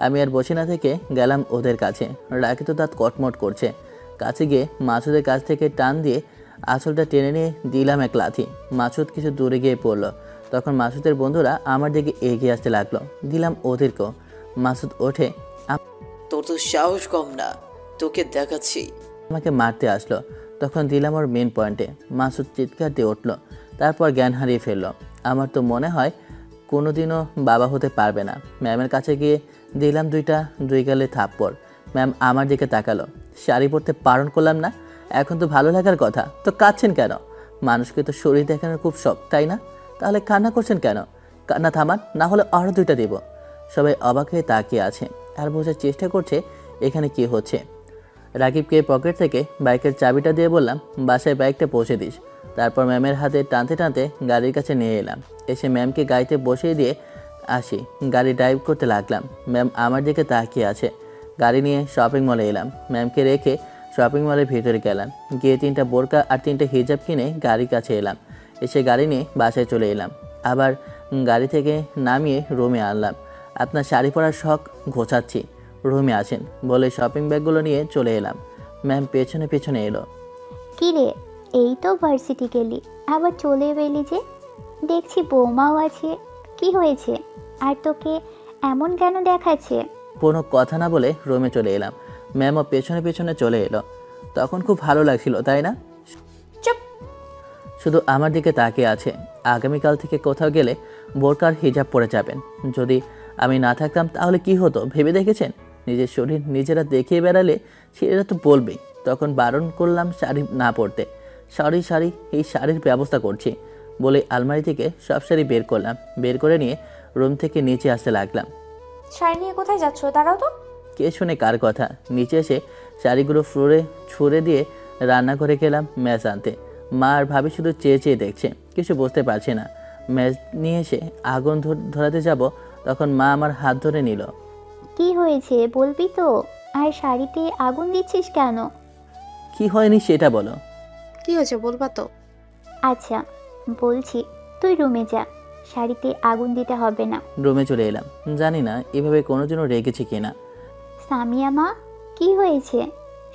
আমি আর বসে না থেকে গেলাম ওদের কাছে। রাখি তো দাঁত কটমট করছে। কাছে গিয়ে মাসুদের কাছ থেকে টান দিয়ে আঁচলটা টেনে নিয়ে দিলাম এক লাথি। মাসুদ কিছু দূরে গিয়ে পড়লো। তখন মাসুদের বন্ধুরা আমার দিকে এগিয়ে আসতে লাগলো। দিলাম ওদেরকেও। মাসুদ ওঠে, তোর তো সাহস কম না, তোকে দেখাচ্ছি। আমাকে মারতে আসলো। তখন দিলাম ওর মেন পয়েন্টে। মাসুদ চিৎকার দিয়ে উঠলো, তারপর জ্ঞান হারিয়ে ফেললো। আমার তো মনে হয় কোনোদিনও বাবা হতে পারবে না। ম্যামের কাছে গিয়ে দিলাম 2 গালে থাপ্পড়। ম্যাম আমার দিকে তাকালো। শাড়ি পরতে বারণ করলাম না? এখন তো ভালো লাগার কথা, তো কাঁদছেন কেন? মানুষকে তো শরীর দেখানোর খুব শখ, তাই না? তাহলে কান্না করছেন কেন? কান্না থামান, না হলে আরও 2টা দেব। সবাই অবাক হয়ে তাকিয়ে আছে আর বোঝার চেষ্টা করছে এখানে কি হচ্ছে। রাকিবকে পকেট থেকে বাইকের চাবিটা দিয়ে বললাম, বাসায় বাইকটা পৌঁছে দিস। তারপর ম্যামের হাতে টানতে টানতে গাড়ির কাছে নিয়ে এলাম। এসে ম্যামকে গাড়িতে বসিয়ে দিয়ে আসি। গাড়ি ড্রাইভ করতে লাগলাম। ম্যাম আমার দিকে তাকিয়ে আছে। গাড়ি নিয়ে শপিং মলে এলাম। ম্যামকে রেখে শপিং মলের ভিতরে গেলাম। গিয়ে 3টা বোরকা আর 3টে হিজাব কিনে গাড়ির কাছে এলাম। এসে গাড়ি নিয়ে বাসায় চলে এলাম। আবার গাড়ি থেকে নামিয়ে রুমে আনলাম। আপনার শাড়ি পরার শখ ঘোচাচ্ছি, রুমে আসেন বলে শপিং ব্যাগগুলো নিয়ে চলে এলাম। ম্যাম পেছনে পেছনে এলো। কি রে, এই তো ভার্সিটি গেলি, আবার চলে এলি যে? দেখছি বৌমাও আছে, কি হয়েছে? আর তোকে এমন কেন দেখাচ্ছে? কোনো কথা না বলে রুমে চলে এলাম। ম্যামও পেছনে পেছনে চলে এলো। তখন খুব ভালো লাগছিল, তাই না? চুপ। শুধু আমার দিকে তাকিয়ে আছে। আগামীকাল থেকে কোথাও গেলে বোরকার হিজাব পরে যাবেন। যদি আমি না থাকতাম তাহলে কি হতো ভেবে দেখেছেন? নিজের শরীর নিজেরা দেখিয়ে বেড়ালে সেটা তো বলবেই। তখন বারণ করলাম শাড়ি না পরতে। শাড়ি এই শাড়ির ব্যবস্থা করছি বলে আলমারি থেকে সব শাড়ি বের করলাম। বের করে নিয়ে রুম থেকে নিচে আসতে লাগলাম। শাড়ি নিয়ে কোথায় যাচ্ছ? দাঁড়াও তো। কে শুনে কার কথা? নিচে এসে শাড়িগুলো ফ্লোরে ছুঁড়ে দিয়ে রান্নাঘরে গেলাম ম্যাচ আনতে। মা আর ভাবি শুধু চেয়ে চেয়ে দেখছে, কিছু বুঝতে পারছে না। ম্যাচ নিয়ে এসে আগুন ধরাতে যাব, তখন মা আমার হাত ধরে নিল। কি হয়েছে বলবি তো? আর শাড়িতে আগুন দিচ্ছিস কেন? কি হয়নি সেটা বলো। কি হয়েছে বলবা তো? আচ্ছা বলছি, তুই রুমে যা, শাড়িতে আগুন দিতে হবে না। রুমে চলে এলাম। জানি না এভাবে কোনোদিনও রেগেছি কিনা। সামিয়া মা, কি হয়েছে?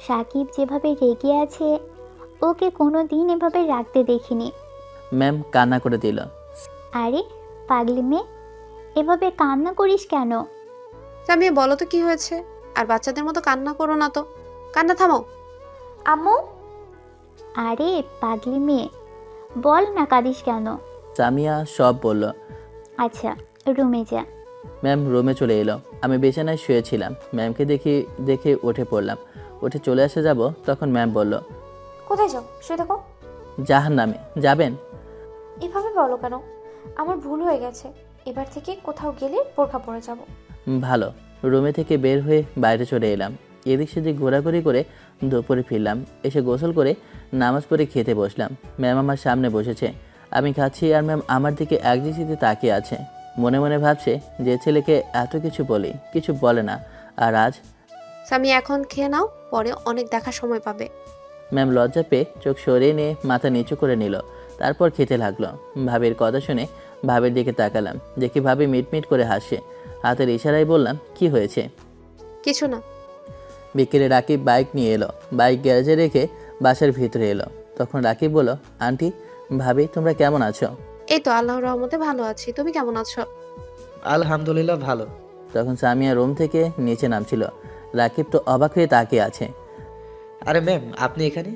সাকিব যেভাবে রেগে আছে, ওকে কোনো দিন এভাবে রাখতে দেখিনি। ম্যাম কান্না করে দিল। আরে পাগলি মেয়ে, এভাবে কান্না করিস কেন? আমি বলো তো কি হয়েছে? আর বাচ্চাদের মতো কান্না করো না তো, কান্না থামাও। আম্মু। আরে পাগলি মেয়ে, বল না কাঁদিস কেন? সামিয়া সব বলল। আচ্ছা রুমে যা। ম্যাম রুমে চলে এলো। আমি বিছানায় শুয়েছিলাম। ম্যামকে দেখে উঠে পড়লাম। উঠে চলে আসে যাব, তখন ম্যাম বলল, কোথায় যাও? শুয়ে থাকো। জাহান্নামে যাবেন? এভাবে বলো কেন? আমার ভুল হয়ে গেছে, এবার থেকে কোথাও গেলে বোরখা পরে যাব। ভালো। রুমে থেকে বের হয়ে বাইরে চলে এলাম। এদিক সেদিক ঘোরাঘুরি করে দুপুরে ফিরলাম। এসে গোসল করে নামাজ পড়ে খেতে বসলাম। ম্যাম আমার সামনে বসেছে, আমি খাচ্ছি আর ম্যাম আমার দিকে একদৃষ্টিতে তাকিয়ে আছে। মনে মনে ভাবছে, যে ছেলেকে এত কিছু বলি কিছু বলে না, আর আজ। আমি এখন খেয়ে নাও, পরে অনেক দেখার সময় পাবে। ম্যাম লজ্জা পেয়ে চোখ সরিয়ে নিয়ে মাথা নিচু করে নিল। তারপর খেতে লাগলো। ভাবির কথা শুনে ভাবির দিকে তাকালাম। দেখি ভাবি মিটমিট করে হাসছে। হাতের ইশারায় বললাম, কি হয়েছে? কিছু না। বিকেলে রাকিব বাইক নিয়ে এলো। বাইক গ্যারেজে রেখে বাসার ভিতরে এলো। তখন রাকিব বলল, আন্টি, ভাবি, তোমরা কেমন আছো? এই তো আল্লাহর রহমতে ভালো আছি, তুমি কেমন আছো? আলহামদুলিল্লাহ ভালো। তখন সামিয়া রুম থেকে নিচে নামছিল। রাকিব তো অবাক হয়ে তাকিয়ে আছে। আরে ম্যাম, আপনি এখানে?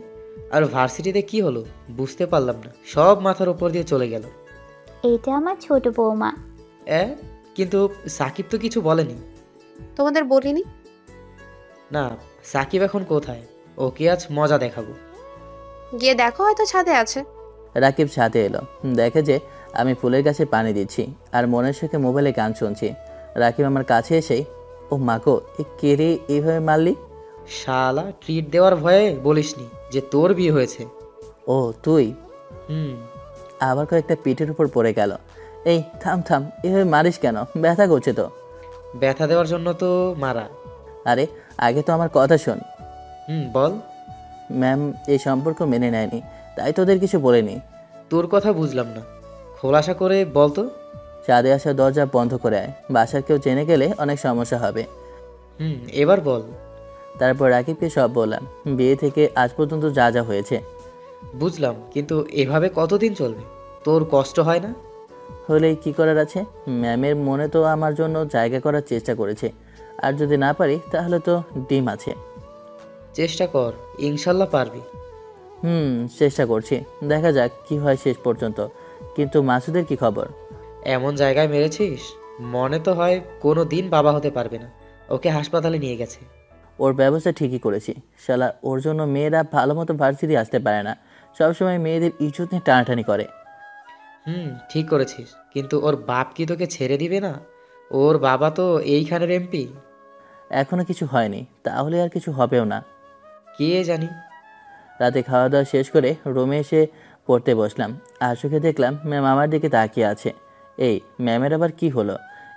আর ভার্সিটিতে কি হলো বুঝতে পারলাম না, সব মাথার উপর দিয়ে চলে গেল। এটা আমার ছোট বৌমা, কিন্তু সাকিব তো কিছু বলেনি। তোমাদের বলিনি? না, সাকিব এখন কোথায়? ওকে আজ মজা দেখাবো। গিয়ে দেখো, হয়তো ছাদে আছে। রাকিব সাথে এলো, দেখে যে আমি ফুলের গাছে পানি দিচ্ছি আর মনের সুখে মোবাইলে গান শুনছি। রাকিব আমার কাছে এসেই, ও মাকো, এ কে রে এইভাবে মারলি? শালা, ট্রিট দেওয়ার ভয়ে বলিসনি যে তোর বিয়ে হয়েছে। ও তুই? হুম। আবার কয়েকটা পিঠের উপর পড়ে গেল। এই থাম থাম, এভাবে মারিস কেন? ব্যথা করছে তো। ব্যথা দেওয়ার জন্য তো মারা। আরে আগে তো আমার কথা শোন। বল। ম্যাম এই সম্পর্ক মেনে নেয়নি, তাই তোদের কিছু বলেনি। তোর কথা বুঝলাম না, খোলাসা করে বল তো। ছাদে আসার দরজা বন্ধ করে আয়, বাসার কেউ জেনে গেলে অনেক সমস্যা হবে। এবার বল। তারপর রাকিবকে সব বললাম, বিয়ে থেকে আজ পর্যন্ত যা যা হয়েছে। বুঝলাম, কিন্তু এভাবে কতদিন চলবে? তোর কষ্ট হয় না? হলেই কি করার আছে? ম্যামের মনে তো আমার জন্য জায়গা করার চেষ্টা করেছে, আর যদি না পারি তাহলে তো ডিম আছে। চেষ্টা কর, ইনশাল্লাহ পারবি। চেষ্টা করছি, দেখা যাক কি হয় শেষ পর্যন্ত। কিন্তু মাসুদের কি খবর? এমন জায়গায় মেরেছিস, মনে তো হয় কোনো দিন বাবা হতে পারবে না। ওকে হাসপাতালে নিয়ে গেছে। ওর ব্যবস্থা ঠিকই করেছি। শালা, ওর জন্য মেয়েরা ভালো মতো ভার্সিটি আসতে পারে না, সবসময় মেয়েদের ইজ্জত নিয়ে টানাটানি করে। ঠিক করেছিস, কিন্তু ওর বাপ কি তোকে ছেড়ে দিবে না? ওর বাবা তো এইখানের এমপি। এখনো কিছু হয়নি, তাহলে আর কিছু হবেও না। কে জানি। রাতে খাওয়া দাওয়া শেষ করে রুমে এসে পড়তে বসলাম, আর চোখে দেখলাম ম্যাম আমার দিকে তাকিয়ে আছে। এই ম্যামের আবার কি হলো?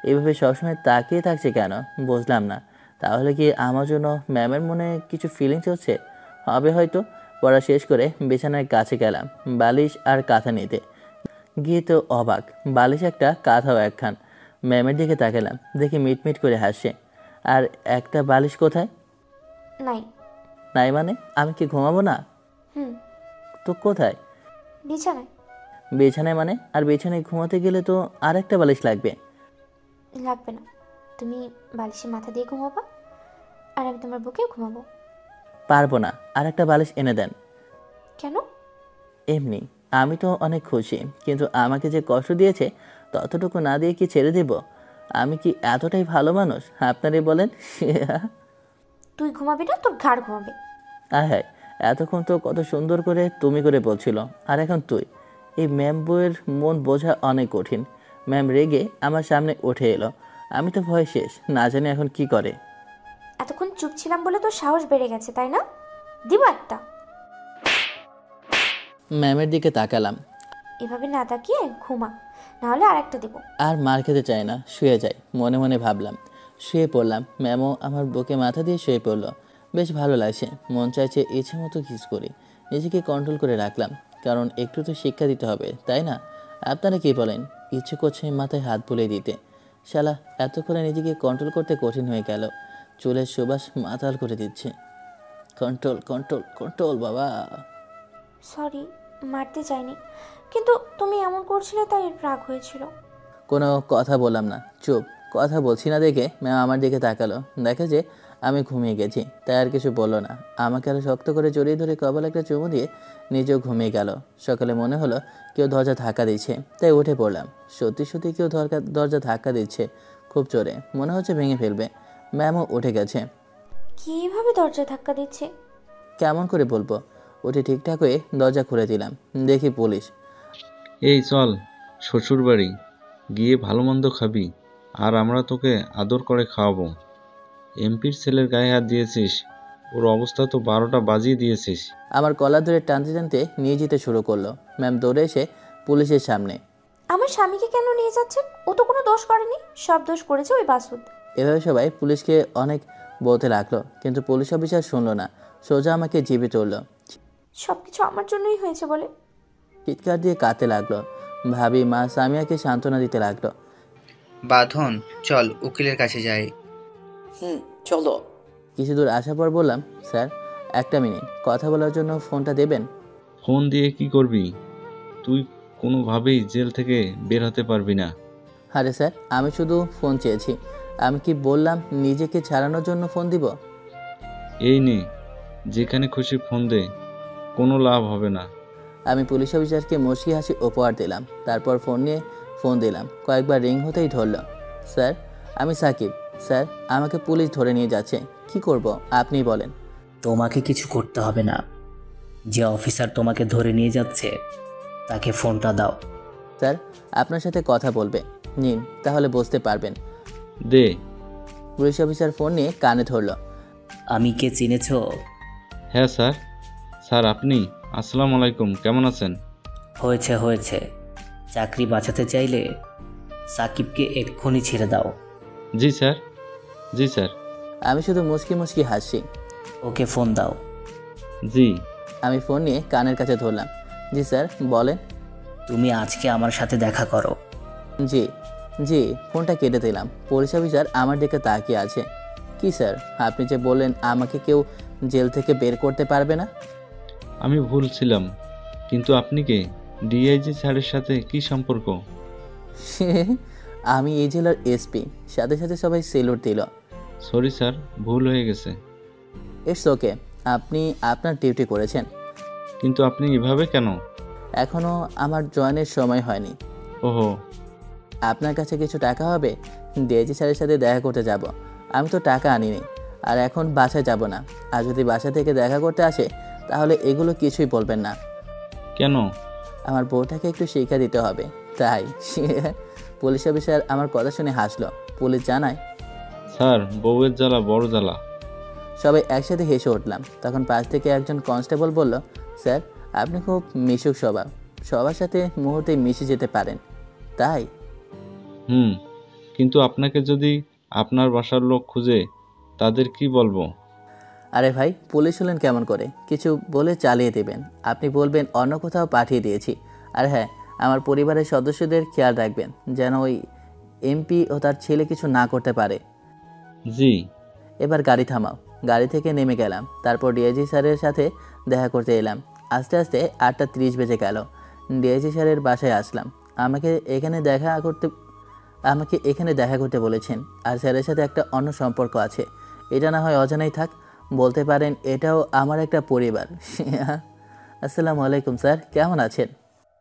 এইভাবে সবসময় তাকিয়ে থাকছে কেন বুঝলাম না। তাহলে কি আমার জন্য ম্যামের মনে কিছু ফিলিংস হচ্ছে? হবে হয়তো। পড়া শেষ করে বিছানার কাছে গেলাম বালিশ আর কাঁথা নিতে। গিয়ে তো অবাক, বালিশ একটা কাঁথাও একখান। ম্যামের দিকে তাকালাম, দেখি মিটমিট করে হাসছে। আর একটা বালিশ কোথায়? নাই। নাই মানে? আমি কি ঘুমাবো না? তো কোথায়? বিছানায়। বিছানায় মানে? আর বিছানায় ঘুমাতে গেলে তো আর একটা বালিশ লাগবে। লাগবে না, তুমি বালিশে মাথা দিয়ে ঘুমাবা, আর আমি তোমার বুকে ঘুমাবো। পারবো না, আর একটা বালিশ এনে দেন। কেন? এমনি। আমি তো অনেক খুশি, কিন্তু আমাকে যে কষ্ট দিয়েছে ততটুকু না দিয়ে কি ছেড়ে দেব? আমি কি এতটাই ভালো মানুষ আপনারই বলেন? তুই ঘুমাবি না, তোর ঘাড় ঘুমাবে। হ্যাঁ, এতক্ষণ তো কত সুন্দর করে তুমি করে বলছিল, আর এখন তুই। এই ম্যাম বউয়ের মন বোঝা অনেক কঠিন। ম্যাম রেগে আমার সামনে উঠে এলো, আমি তো ভয় শেষ, না জানি এখন কি করে। এতক্ষণ চুপ ছিলাম বলে তোর সাহস বেড়ে গেছে, তাই না? দিব একটা। ম্যামের দিকে তাকালাম। এভাবে না তাকিয়ে ঘুমা, নাহলে আর একটা দেবো। আর মার খেতে চাই না, শুয়ে যাই, মনে মনে ভাবলাম। শুয়ে পড়লাম, ম্যামও আমার বুকে মাথা দিয়ে শুয়ে পড়লো। বেশ ভালো লাগছে, মন চাইছে ইচ্ছে মতো কিস করি। নিজেকে কন্ট্রোল করে রাখলাম, কারণ একটু তো শিক্ষা দিতে হবে, তাই না? আপনারা কি বলেন? ইচ্ছে করছে মাথায় হাত বুলিয়ে দিতে। শালা, এতক্ষণে নিজেকে কন্ট্রোল করতে কঠিন হয়ে গেল। চুলের সুবাস মাতাল করে দিচ্ছে। কন্ট্রোল কন্ট্রোল কন্ট্রোল বাবা। সরি, মারতে চাইনি, কিন্তু তুমি এমন করছিলে তাই রাগ হয়েছিল। কোনো কথা বললাম না, চুপ। কথা বলছি না দেখে ম্যাম আমার দিকে তাকালো, দেখে যে আমি ঘুমিয়ে গেছি, তাই আর কিছু বললো না। আমাকে আরও শক্ত করে জড়িয়ে ধরে কপালে একটা চুমু দিয়ে নিজেও ঘুমিয়ে গেল। সকালে মনে হলো কেউ দরজা ধাক্কা দিচ্ছে, তাই উঠে পড়লাম। সত্যি সত্যি কেউ দরজা ধাক্কা দিচ্ছে, খুব জোরে, মনে হচ্ছে ভেঙে ফেলবে। ম্যামও উঠে গেছে। কিভাবে দরজা ধাক্কা দিচ্ছে? কেমন করে বলবো? উঠে ঠিকঠাক হয়ে দরজা খুলে দিলাম, দেখি পুলিশ। এই চল শ্বশুর বাড়ি গিয়ে ভালো মন্দ খাবি, আর আমরা তোকে আদর করে খাওয়াবো। এমপির ছেলের গায়ে হাত দিয়েছিস, ওর অবস্থা তো 12টা বাজিয়ে দিয়েছিস। আমার কলার ধরে টানতে টানতে নিয়ে যেতে শুরু করলো। ম্যাম দৌড়ে এসে পুলিশের সামনে। আমার স্বামীকে কেন নিয়ে যাচ্ছেন? ও তো কোনো দোষ করেনি, সব দোষ করেছে ওই বাসুদ। এভাবে সবাই পুলিশকে অনেক বলতে লাগলো, কিন্তু পুলিশ অফিসার শুনলো না, সোজা আমাকে জিপে তুললো। সবকিছু আমার জন্যই হয়েছে বলে চিৎকার দিয়ে কাঁদতে লাগলো। ভাবি মা সামিয়াকে সান্ত্বনা দিতে লাগলো। বাঁধন, চল উকিলের কাছে যাই। চলো। কিছু দূর আসার পর বললাম, স্যার একটা মিনিট কথা বলার জন্য ফোনটা দেবেন? ফোন দিয়ে কি করবি? তুই কোনোভাবেই জেল থেকে বের হতে পারবি না। আরে স্যার, আমি শুধু ফোন চেয়েছি। আমি কি বললাম নিজেকে ছাড়ানোর জন্য ফোন দিব? এই নে, যেখানে খুশি ফোন দে, কোনো লাভ হবে না। আমি পুলিশ অফিসারকে মুচকি হাসি উপহার দিলাম, তারপর ফোন নিয়ে ফোন দিলাম, কয়েকবার রিং হতেই ধরল। স্যার, আমি সাকিব। স্যার, আমাকে পুলিশ ধরে নিয়ে যাচ্ছে, কি করব আপনি বলেন। তোমাকে কিছু করতে হবে না, যে অফিসার তোমাকে ধরে নিয়ে যাচ্ছে তাকে ফোনটা দাও। স্যার, আপনার সাথে কথা বলবে, নিন, তাহলে বুঝতে পারবেন। দে। পুলিশ অফিসার ফোন নিয়ে কানে ধরল। আমি কে চিনেছ? হ্যাঁ স্যার। স্যার আপনি? আসসালামু আলাইকুম, কেমন আছেন? হয়েছে হয়েছে, চাকরি বাঁচাতে চাইলে সাকিবকে এক্ষুনি ছেড়ে দাও। জি স্যার, জি স্যার। আমি শুধু মুচকি মুচকি হাসি। ওকে ফোন দাও। জি। আমি ফোন নিয়ে কানের কাছে ধরলাম। জি স্যার, বলেন। তুমি আজকে আমার সাথে দেখা করো। জি জি। ফোনটা কেটে দিলাম। পুলিশ অফিসার আমার দিকে তাকিয়ে আছে। কি স্যার, আপনি যে বললেন আমাকে কেউ জেল থেকে বের করতে পারবে না? আমি ভুল ছিলাম, কিন্তু আপনি কে? ডিআইজি স্যারের সাথে কি সম্পর্ক? আমি এই জেলার এসপি। সাথে সাথে সবাই সেলুট দিল। সরি স্যার, ভুল হয়ে গেছে। ইটস ওকে, আপনি আপনার ডিউটি করেছেন। কিন্তু আপনি এভাবে কেন? এখনও আমার জয়েনের সময় হয়নি। ওহো। আপনার কাছে কিছু টাকা হবে? ডিআইজি স্যারের সাথে দেখা করতে যাব। আমি তো টাকা আনিনি, আর এখন বাসায় যাব না। আর যদি বাসা থেকে দেখা করতে আসে তাহলে এগুলো কিছুই বলবেন না। কেন? আমার বউটাকে একটু শিক্ষা দিতে হবে, তাই। পুলিশ অফিসার আমার কথা শুনে হাসলো। পুলিশ জানায়, স্যার, বউয়ের জ্বালা বড় জ্বালা। সবাই একসাথে হেসে উঠলাম। তখন পাশ থেকে একজন কনস্টেবল বলল, স্যার, আপনি খুব মিশুক স্বভাব, সবার সাথে মুহূর্তে মিশে যেতে পারেন, তাই। কিন্তু আপনাকে যদি আপনার বাসার লোক খুঁজে, তাদের কি বলবো? আরে ভাই, পুলিশ হলেন কেমন করে? কিছু বলে চালিয়ে দেবেন। আপনি বলবেন অন্য কোথাও পাঠিয়ে দিয়েছি। আর হ্যাঁ, আমার পরিবারের সদস্যদের খেয়াল রাখবেন যেন ওই এমপি ও তার ছেলে কিছু না করতে পারে। জি। এবার গাড়ি থামাও। গাড়ি থেকে নেমে গেলাম। তারপর ডিআইজি স্যারের সাথে দেখা করতে এলাম। আস্তে আস্তে 8:30 বেজে গেল। ডিআইজি স্যারের বাসায় আসলাম। আমাকে এখানে দেখা করতে বলেছেন। আর স্যারের সাথে একটা অন্য সম্পর্ক আছে। এটা না হয় অজানাই থাক, বলতে পারেন এটাও আমার একটা পরিবার। আসসালামু আলাইকুম স্যার, কেমন আছেন?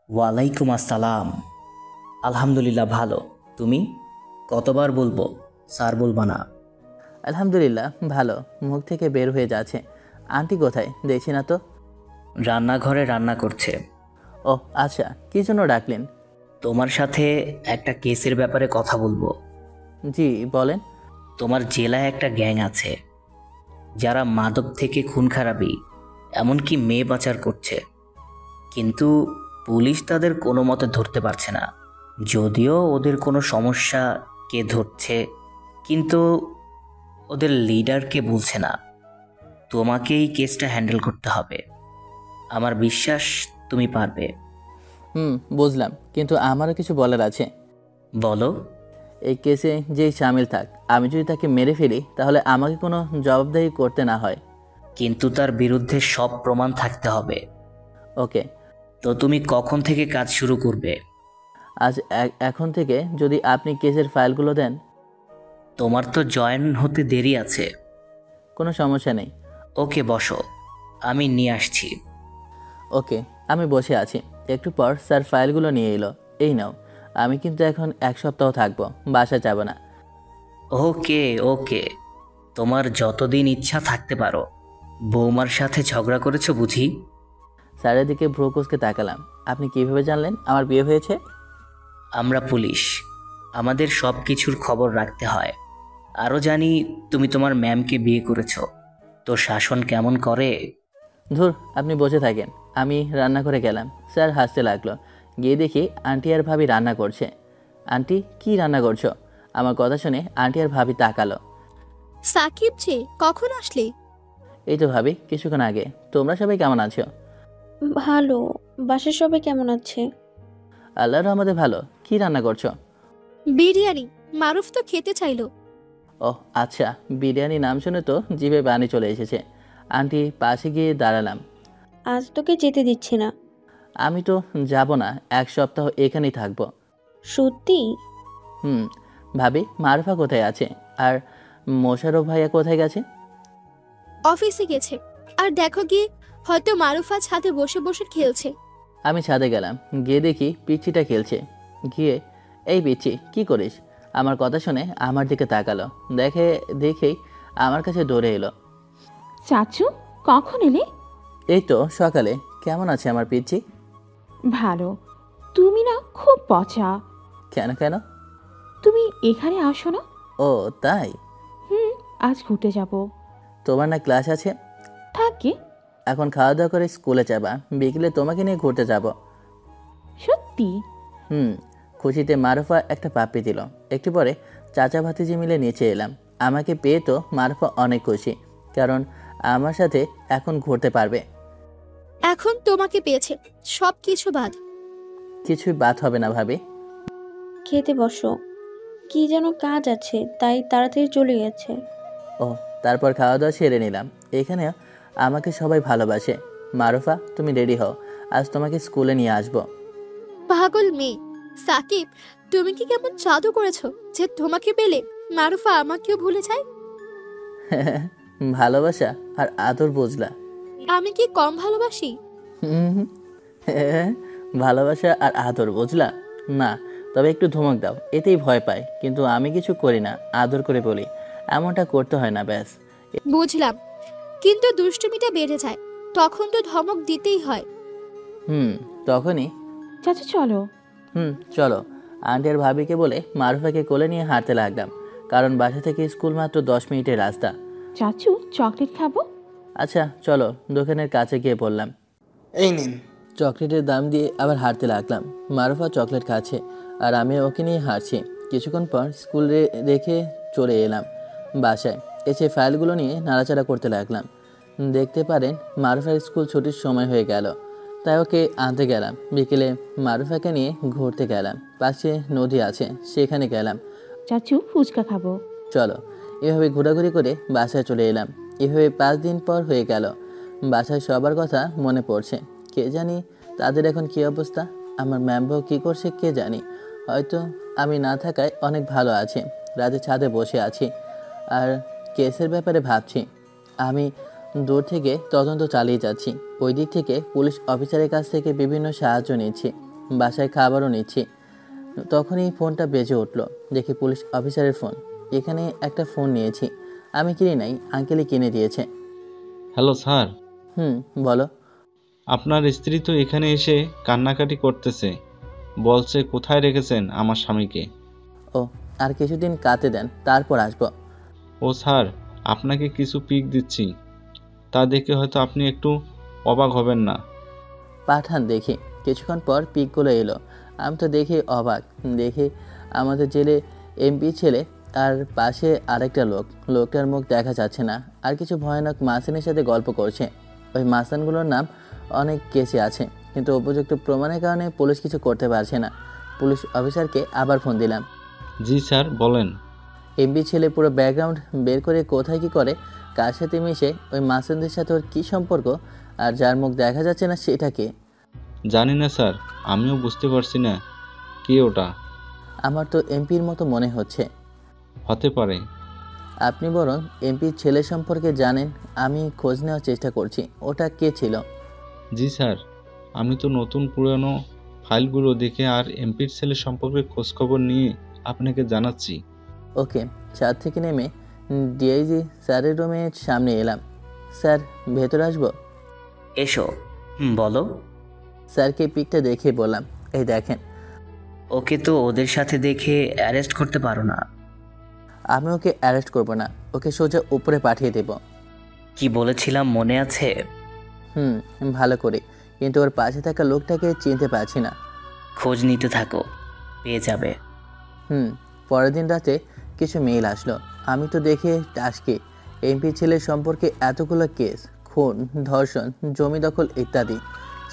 ওয়ালাইকুম আসসালাম। আলহামদুলিল্লাহ ভালো। তুমি? কতবার বলবো স্যার বলবা না? আলহামদুলিল্লাহ ভালো। মুখ থেকে বের হয়ে যাচ্ছে। আন্টি কোথায়, দেখছি না তো? রান্নাঘরে রান্না করছে। ও আচ্ছা, কী জন্য ডাকলেন? তোমার সাথে একটা কেসের ব্যাপারে কথা বলবো। জি বলেন। তোমার জেলায় একটা গ্যাং আছে যারা মাদক থেকে খুন খারাপি, এমনকি মেয়ে পাচার করছে, কিন্তু পুলিশ তাদের কোনো মতে ধরতে পারছে না। যদিও ওদের কোনো সমস্যা, কে ধরছে, কিন্তু ওদের লিডারকে বলছে না। তোমাকে এই কেসটা হ্যান্ডেল করতে হবে। আমার বিশ্বাস তুমি পারবে। বুঝলাম, কিন্তু আমারও কিছু বলার আছে। বলো। এই কেসে যেই শামিল থাক, আমি যদি তাকে মেরে ফেলি তাহলে আমাকে কোনো জবাবদাহি করতে না হয়। কিন্তু তার বিরুদ্ধে সব প্রমাণ থাকতে হবে। ওকে। তো তুমি কখন থেকে কাজ শুরু করবে? আজ এখন থেকে, যদি আপনি কেসের ফাইলগুলো দেন। তোমার তো জয়েন হতে দেরি আছে। কোনো সমস্যা নেই। ওকে বসো, আমি নিয়ে আসছি। ওকে, আমি বসে আছি। একটু পর স্যার ফাইলগুলো নিয়ে এলো। এই নাও। আমি কিন্তু এখন 1 সপ্তাহ থাকবো, বাসায় যাব না। ওকে ওকে, তোমার যতদিন ইচ্ছা থাকতে পারো। বৌমার সাথে ঝগড়া করেছো বুঝি? স্যারের দিকে ভ্রুকুচকে তাকালাম। আপনি কিভাবে জানলেন আমার বিয়ে হয়েছে? আমরা পুলিশ, আমাদের সব কিছুর খবর রাখতে হয়। আরও জানি তুমি তোমার ম্যামকে বিয়ে করেছো। তো শাসন কেমন করে? ধুর, আপনি বসে থাকেন। আমি রান্না করে গেলাম। স্যার হাসতে লাগলো। গিয়ে দেখি আন্টি আর ভাবি রান্না করছে। আন্টি, কি রান্না করছো? আমার কথা শুনে আন্টি আর ভাবি তাকালো। সাকিব যে, কখন আসলে? এই তো ভাবি, কিছুক্ষণ আগে। তোমরা সবাই কেমন আছো? ভালো। বাসার সবাই কেমন আছে? আল্লাহর রহমতে ভালো। কি রান্না করছো? বিরিয়ানি। মারুফ তো খেতে চাইলো। ওহ আচ্ছা, বিরিয়ানি নাম শুনে তো জিভে পানি চলে এসেছে। আন্টি পাশে গিয়ে দাঁড়ালাম। আজ তোকে যেতে দিচ্ছি না। আমি তো যাব না, 1 সপ্তাহ এখানেই থাকবো। সত্যি? ভাবি, মারুফা কোথায় আছে? আর মোশারফ ভাইয়া কোথায় গেছে? অফিসে গেছে। আর দেখো গিয়ে, হয়তো মারুফা ছাদে বসে বসে খেলছে। আমি ছাদে গেলাম। গিয়ে দেখি পিচ্চিটা খেলছে। গিয়ে এই বিচ্ছি কি করিস? আমার কথা শুনে আমার দিকে তাকালো, দেখেই আমার কাছে দৌড়ে এলো। চাচু কখন এলে? এই তো সকালে। কেমন আছে আমার পিচ্ছি? ভালো। তুমি না খুব পচা। কেন কেন? তুমি এখানে আসো না? ও তাই? আজ ঘুরতে যাব। তোমার না ক্লাস আছে? থাকে। এখন খাওয়া দাওয়া করে স্কুলে যাবা, বিকেলে তোমাকে নিয়ে ঘুরতে যাব। সত্যি? খুশিতে মারুফা একটা পাপ্পি দিল। একটু পরে চাচা ভাতিজি মিলে নিচে এলাম। আমাকে পেয়ে তো মারুফা অনেক খুশি, কারণ আমার সাথে এখন ঘুরতে পারবে। এখন তোমাকে পেয়েছে, সব কিছু বাদ। কিছুই বাদ হবে না ভাবি। খেতে বসো, কি যেন কাজ আছে তাই তাড়াতাড়ি চলে গেছে। ও, তারপর খাওয়া দাওয়া সেরে নিলাম। এখানে আমাকে সবাই ভালোবাসে। মারুফা তুমি রেডি হও, আজ তোমাকে স্কুলে নিয়ে আসবো। পাগল মেয়ে। সাকিব, তুমি কি কেমন জাদু করেছো যে তোমাকে পেলে মারুফা আমাকেও ভুলে যায়? ভালোবাসা আর আদর বুঝলা? আমি কি কম ভালোবাসি? ভালোবাসা আর আদর বুঝলা না? তবে একটু ধমক দাও, এতেই ভয় পায়। কিন্তু আমি কিছু করি না, আদর করে বলি। এমনটা করতে হয় না, ব্যাস। বুঝলাম, কিন্তু দুষ্টুমিটা বেড়ে যায়, তখন তো ধমক দিতেই হয়। তখনই চাচু চলো। চলো। আন্টি আর ভাবিকে বলে মারুফাকে কোলে নিয়ে হাঁটতে লাগলাম, কারণ বাসা থেকে স্কুল মাত্র 10 মিনিটের রাস্তা। চাচু চকলেট খাবো? আচ্ছা চলো। দোকানের কাছে গিয়ে বললাম, এই নিন। চকলেটের দাম দিয়ে আবার হাঁটতে লাগলাম। মারুফা চকলেট খাচ্ছে আর আমি ওকে নিয়ে হাঁটছি। কিছুক্ষণ পর স্কুল রেখে চলে এলাম বাসায়। এসে ফাইলগুলো নিয়ে নাড়াচাড়া করতে লাগলাম। দেখতে পারেন মারুফার স্কুল ছুটির সময় হয়ে গেল, তাই ওকে আনতে গেলাম। বিকেলে মারুফাকে নিয়ে ঘুরতে গেলাম। পাশে নদী আছে, সেখানে গেলাম। চাচু ফুচকা খাবো। চলো। এভাবে ঘোরাঘুরি করে বাসায় চলে এলাম। এভাবে 5 দিন পর হয়ে গেল। বাসায় সবার কথা মনে পড়ছে। কে জানি তাদের এখন কী অবস্থা, আমার ম্যামবাও কী করছে কে জানি। হয়তো আমি না থাকায় অনেক ভালো আছে। রাতে ছাদে বসে আছি আর কেসের ব্যাপারে ভাবছি। আমি দূর থেকে তদন্ত চালিয়ে যাচ্ছি। ওই দিক থেকে পুলিশ অফিসারের কাছ থেকে বিভিন্ন সাহায্য নিচ্ছি, বাসায় খাবারও নিচ্ছি। তখনই ফোনটা বেজে উঠলো। দেখি পুলিশ অফিসারের ফোন। এখানে একটা ফোন নিয়েছি, আমি কিনে নাই, আঙ্কেলই কিনে দিয়েছে। Hello sir. বলো। আপনার স্ত্রী তো এখানে এসে কান্নাকাটি করতেছে, বলছে কোথায় রেখেছেন আমার স্বামীকে। ও, আর কিছুদিন কাটতে দেন, তারপর আসবো। ও স্যার, আপনাকে কিছু পিক দিচ্ছি, তা দেখে হয়তো আপনি একটু অবাক হবেন না। পাঠান দেখি। কিছুক্ষণ পর পিকগুলো এলো। আমি তো দেখে অবাক। দেখে আমাদের জেলে এমপি ছেলে আর পাশে আরেকটা লোকটার মুখ দেখা যাচ্ছে না। আর কিছু ভয়ানক মাসানের সাথে গল্প করছে। ওই মাসানগুলোর নাম অনেক কেসে আছে, কিন্তু উপযুক্ত প্রমাণের কারণে পুলিশ কিছু করতে পারছে না। পুলিশ অফিসারকে আবার ফোন দিলাম। জি স্যার বলেন। এমপি ছেলে পুরো ব্যাকগ্রাউন্ড বের করে কোথায় কি করে, কার সাথে মিশে, ওই মাসানদের সাথে ওর কী সম্পর্ক, আর যার মুখ দেখা যাচ্ছে না সেটা কে? জানি না স্যার, আমিও বুঝতে পারছি না কে ওটা। আমার তো এমপির মতো মনে হচ্ছে। হতে পারে। আপনি বরং এমপির ছেলে সম্পর্কে জানেন, আমি খোঁজ নেওয়ার চেষ্টা করছি ওটা কে ছিল। জি স্যার, আমি তো নতুন পুরানো ফাইলগুলো দেখে আর এমপির ছেলে সম্পর্কে খোঁজখবর নিয়ে আপনাকে জানাচ্ছি। ওকে। ছাদ থেকে নেমে ডিআইজি স্যারের রুমের সামনে এলাম। স্যার ভেতরে আসবো? এসো। বলো। স্যারকে পিকটা দেখে বললাম, এই দেখেন। ওকে তো ওদের সাথে দেখে অ্যারেস্ট করতে পারো না। আমি ওকে অ্যারেস্ট করব না, ওকে সোজা উপরে পাঠিয়ে দেব। কি বলেছিলাম মনে আছে? ভালো করে, কিন্তু ওর পাশে থাকা লোকটাকে চিনতে পারছি না। খোঁজ নিতে থাকো, পেয়ে যাবে। পরের দিন রাতে কিছু মেইল আসলো। আমি তো দেখে টাসকে। এমপি ছেলের সম্পর্কে এতগুলো কেস, খুন, ধর্ষণ, জমি দখল ইত্যাদি।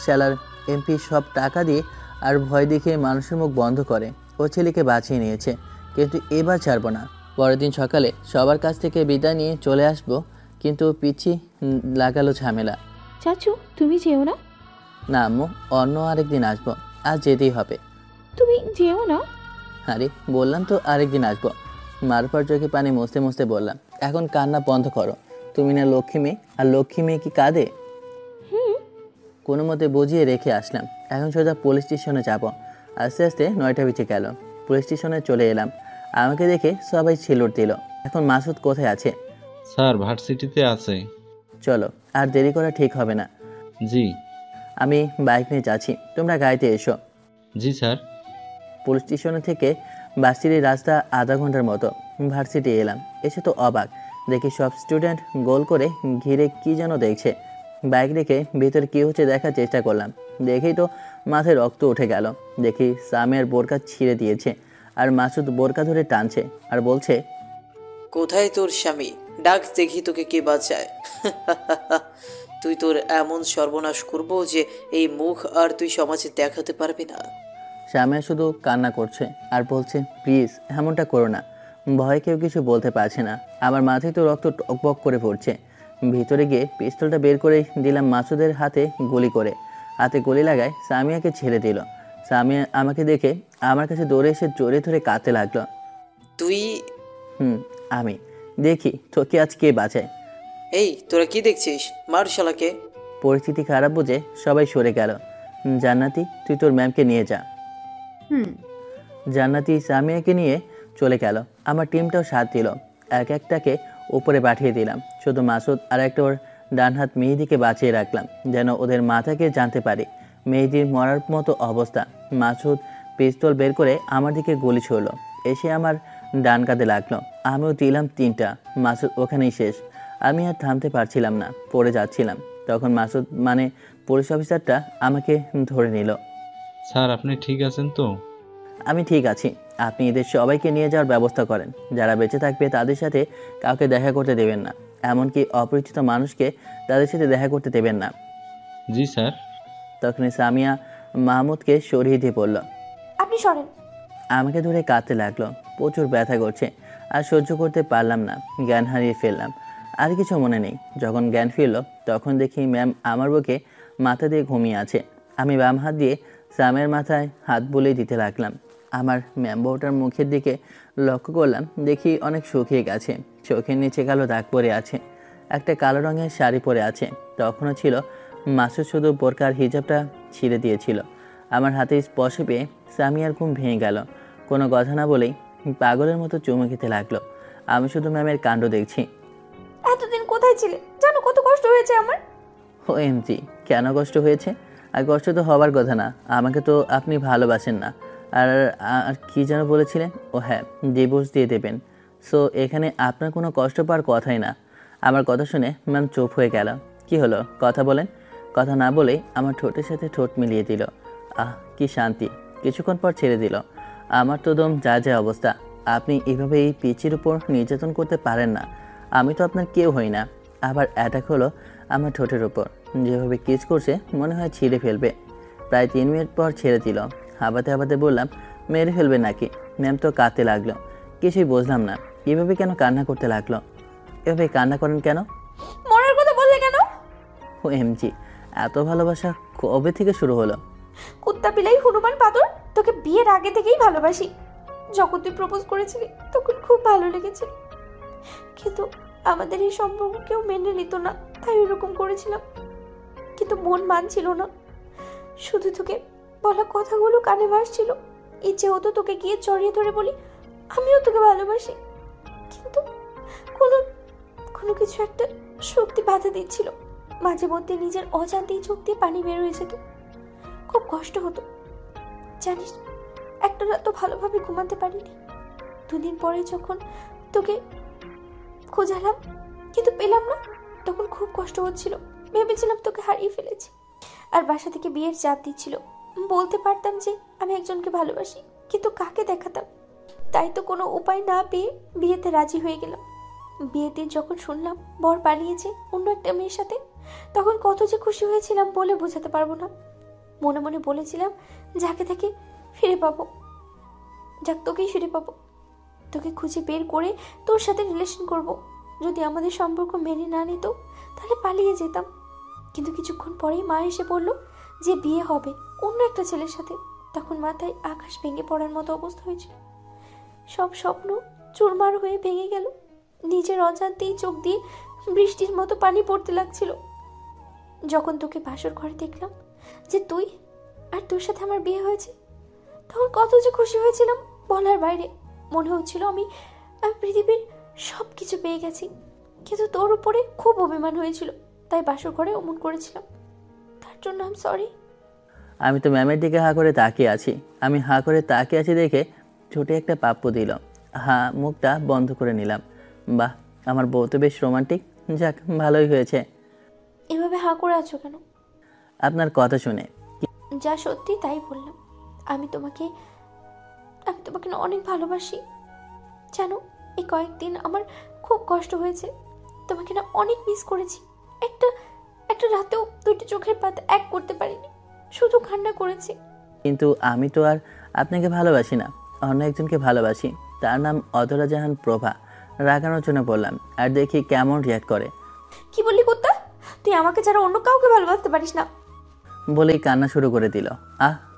শালার এমপি সব টাকা দিয়ে আর ভয় দেখিয়ে মানুষের মুখ বন্ধ করে ও ছেলেকে বাঁচিয়ে নিয়েছে, কিন্তু এবার ছাড়বো না। পরের দিন সকালে সবার কাছ থেকে বিদায় নিয়ে চলে আসবো, কিন্তু পিছি লাগালো ঝামেলা। চাচু তুমি যেও না। না আম্মু, অন্য আরেকদিন আসবো, আজ যেতেই হবে। তুমি যেও না। আরে বললাম তো আরেকদিন আসবো। মারুফার চোখে পানি মুছতে মুছতে বললাম, এখন কান্না বন্ধ করো। তুমি না লক্ষ্মী মেয়ে, আর লক্ষ্মী মেয়ে কি কাঁদে? কোনো মতে বুঝিয়ে রেখে আসলাম। এখন সোজা পুলিশ স্টেশনে যাবো। আস্তে আস্তে 9টা বেজে গেল। পুলিশ স্টেশনে চলে এলাম। আমাকে দেখে সবাই ছিলুট দিল। এখন মাসুদ কোথায় আছে? স্যার ভার্সিটিতে আছে। চলো, আর দেরি করা ঠিক হবে না। জি। আমি বাইক নিয়ে যাচ্ছি, তোমরা গাড়িতে এসো। জি স্যার। পুলিশ স্টেশনে থেকে ভার্সিটির রাস্তা আধা ঘন্টার মতো। ভার্সিটি এলাম, এসে তো অবাক, দেখি সব স্টুডেন্ট গোল করে ঘিরে কি যেন দেখছে। বাইক রেখে ভিতরে কী হচ্ছে দেখার চেষ্টা করলাম। দেখেই তো মাথায় রক্ত উঠে গেল। দেখি সামিয়ার বোরকা ছিঁড়ে দিয়েছে, আর মাসুদ বোরকা ধরে টানছে আর বলছে, কোথায় তোর স্বামী? ডাক দেখি তোকে কে বাঁচায়। তুই তোর এমন সর্বনাশ করবো যে এই মুখ আর তুই সমাজে দেখাতে পারবি না। সামিয়া শুধু কান্না করছে আর বলছে, প্লিজ এমনটা করো না। ভয়ে কেউ কিছু বলতে পারছে না। আমার মাথায় তো রক্ত টকবক করে পড়ছে। ভিতরে গিয়ে পিস্তলটা বের করে দিলাম মাসুদের হাতে গুলি করে। হাতে গুলি লাগায় সামিয়াকে ছেড়ে দিল। সামিয়া আমাকে দেখে আমার কাছে দৌড়ে এসে জোরে ধরে কাঁদতে লাগলো। তুই? আমি। দেখি তোকে আজ কে বাঁচায়। এই তোরা কি দেখছিস? মার শালাকে। পরিস্থিতি খারাপ বুঝে সবাই সরে গেল। জান্নাতি, তুই তোর ম্যামকে নিয়ে যা। জান্নাতি সামিয়াকে নিয়ে চলে গেল। আমার টিমটাও সাথ দিল। এক একটাকে উপরে পাঠিয়ে দিলাম। শুধু মাসুদ আর একটা ওর ডান হাত মেহেদিকে বাঁচিয়ে রাখলাম, যেন ওদের মাথাকে জানতে পারি। মেহেদির মরার মতো অবস্থা। মাসুদ পিস্তল বের করে আমার দিকে গুলি ছুড়ল, এসে আমার ডান কাঁধে লাগলো। আমিও দিলাম 3টা। মাসুদ ওখানেই শেষ। আমি আর থামতে পারছিলাম না, পড়ে যাচ্ছিলাম। তখন মাসুদ মানে পুলিশ অফিসারটা আমাকে ধরে নিল। স্যার আপনি ঠিক আছেন তো? আমি ঠিক আছি। আপনি এদের সবাইকে নিয়ে যাওয়ার ব্যবস্থা করেন। যারা বেঁচে থাকবে তাদের সাথে কাউকে দেখা করতে দেবেন না, এমনকি অপরিচিত মানুষকে তাদের সাথে দেখা করতে দেবেন না। জি স্যার। তখনই সামিয়া মাহমুদকে সরিয়ে দিয়ে বলল, আপনি সরেন। আমাকে ধরে কাঁদতে লাগলো। প্রচুর ব্যথা করছে, আর সহ্য করতে পারলাম না। জ্ঞান হারিয়ে ফেললাম। আর কিছু মনে নেই। যখন জ্ঞান ফিরল তখন দেখি ম্যাম আমার বুকে মাথা দিয়ে ঘুমিয়ে আছে। আমি বাম হাত দিয়ে সামের মাথায় হাত বুলিয়ে দিতে লাগলাম। আমার ম্যাম বউটার মুখের দিকে লক্ষ্য করলাম, দেখি অনেক শুকিয়ে গেছে। চোখের নিচে কালো দাগ পরে আছে। একটা কালো রঙের শাড়ি পরে আছে। তখনও ছিল মাসুদ, শুধু বোরকার হিজাবটা ছিঁড়ে দিয়েছিল। আমার হাতে স্পর্শ পেয়ে সামিয়ার ঘুম ভেঙে গেল। কোনো কথা না বলেই পাগলের মতো চুমু খেতে লাগলো। আমি শুধু ম্যামের কাণ্ড দেখছি। এতদিন কোথায় ছিলে জানো? কত কষ্ট হয়েছে আমার। OMG, কেন কষ্ট হয়েছে? আর কষ্ট তো হবার কথা না। আমাকে তো আপনি ভালোবাসেন না। আর আর কি যেন বলেছিলেন? ও হ্যাঁ, ডিভোর্স দিয়ে দেবেন। সো এখানে আপনার কোনো কষ্ট পাওয়ার কথাই না। আমার কথা শুনে ম্যাম চুপ হয়ে গেল। কি হলো, কথা বলেন। কথা না বলেই আমার ঠোঁটের সাথে ঠোঁট মিলিয়ে দিল। কি শান্তি। কিছুক্ষণ পর ছেড়ে দিল। আমার তো দম যা যা অবস্থা। আপনি এভাবে এই পিচির উপর নির্যাতন করতে পারেন না। আমি তো আপনার কেউ হই না। আবার অ্যাটাক হলো আমার ঠোঁটের উপর। যেভাবে কিস করছে মনে হয় ছিঁড়ে ফেলবে। প্রায় 3 মিনিট পর ছেড়ে দিল। হাবাতে হাবাতে বললাম, মেরে ফেলবে নাকি? ম্যাম তো কাঁদতে লাগলো। কিছুই বুঝলাম না। এভাবে কেন কান্না করতে লাগলো? এভাবে কান্না করেন কেন? মরার কথা বললে কেন? OMG, এত ভালোবাসা কবে থেকে শুরু হলো? কুত্তা পিলাই হনুমান পাথর। তোকে বিয়ের আগে থেকেই ভালোবাসি। যখন তুই প্রপোজ করেছিলি তখন খুব ভালো লেগেছিল, কিন্তু আমাদের এই সম্পর্ক কেউ মেনে নিত না, তাই এরকম করেছিলাম। কিন্তু মন মানছিল না। শুধু তোকে বলা কথাগুলো কানে ভাসছিল। ইচ্ছে হতো তোকে গিয়ে জড়িয়ে ধরে বলি আমিও তোকে ভালোবাসি, কিন্তু কোনো কোনো কিছু একটা শক্তি বাধা দিচ্ছিল। মাঝে মধ্যে নিজের অজান্তেই চোখ দিয়ে পানি বের হয়ে যেত। খুব কষ্ট হতো জানিস। একটা রাত তো ভালোভাবে ঘুমাতে পারিনি। 2 দিন পরে যখন তোকে খোঁজালাম কিন্তু পেলাম না, তখন খুব কষ্ট হচ্ছিল। ভেবেছিলাম তোকে হারিয়ে ফেলেছি। আর বাসা থেকে বিয়ের চাপ দিচ্ছিল। বলতে পারতাম যে আমি একজনকে ভালোবাসি, কিন্তু কাকে দেখাতাম? তাই তো কোনো উপায় না পেয়ে বিয়েতে রাজি হয়ে গেলাম। বিয়ের দিন যখন শুনলাম বর পালিয়েছে অন্য একটা মেয়ের সাথে, তখন কত যে খুশি হয়েছিলাম বলে বোঝাতে পারবো না। মনে মনে বলেছিলাম যাকে থেকে ফিরে পাবো, যাক তোকেই ফিরে পাবো। তোকে খুঁজে বের করে তোর সাথে রিলেশন করব। যদি আমাদের সম্পর্ক মেনে না নিত তাহলে পালিয়ে যেতাম। কিন্তু কিছুক্ষণ পরেই মা এসে বলল যে বিয়ে হবে অন্য একটা ছেলের সাথে। তখন মাথায় আকাশ ভেঙে পড়ার মতো অবস্থা হয়েছিল। সব স্বপ্ন চুরমার হয়ে ভেঙে গেল। নিজের অজান্তেই চোখ দিয়ে বৃষ্টির মতো পানি পড়তে লাগছিল। যখন তোকে বাসর ঘরে দেখলাম যে তুই আর তোর সাথে আমার বিয়ে হয়েছে, তখন কত যে খুশি হয়েছিলাম বলার বাইরে। মনে হচ্ছিল আমি আমি পৃথিবীর সব কিছু পেয়ে গেছি, কিন্তু তোর উপরে খুব অভিমান হয়েছিল, তাই বাসর ঘরে অমন করেছিলাম। তার জন্য আমি সরি। আমি তো ম্যামের দিকে হাঁ করে তাকিয়ে আছি। আমি হাঁ করে তাকিয়ে আছি দেখে ছোটে একটা পাপ্পু দিল। হ্যাঁ, মুখটা বন্ধ করে নিলাম। বাহ, আমার বউ তো বেশ রোমান্টিক। যাক, ভালোই হয়েছে। এভাবে হাঁ করে আছো কেন? আপনার কথা শুনে। যা সত্যি তাই বললাম। আমি তোমাকে না অনেক ভালোবাসি। জানো, এই কয়েকদিন আমার খুব কষ্ট হয়েছে। তোমাকে না অনেক মিস করেছি। একটা রাতেও দুইটা চোখের পাতা এক করতে পারিনি, শুধু কান্না করেছি। কিন্তু আমি তো আর আপনাকে ভালোবাসি না, অন্য একজনকে ভালোবাসি। তার নাম অধরা জাহান প্রভা। রাগানোর জন্য বললাম, আর দেখি কেমন রিয়াক্ট করে। কি বললি কুত্তা? তুই আমাকে ছাড়া অন্য কাউকে ভালোবাসতে পারিস না? বলেই কান্না শুরু করে দিল।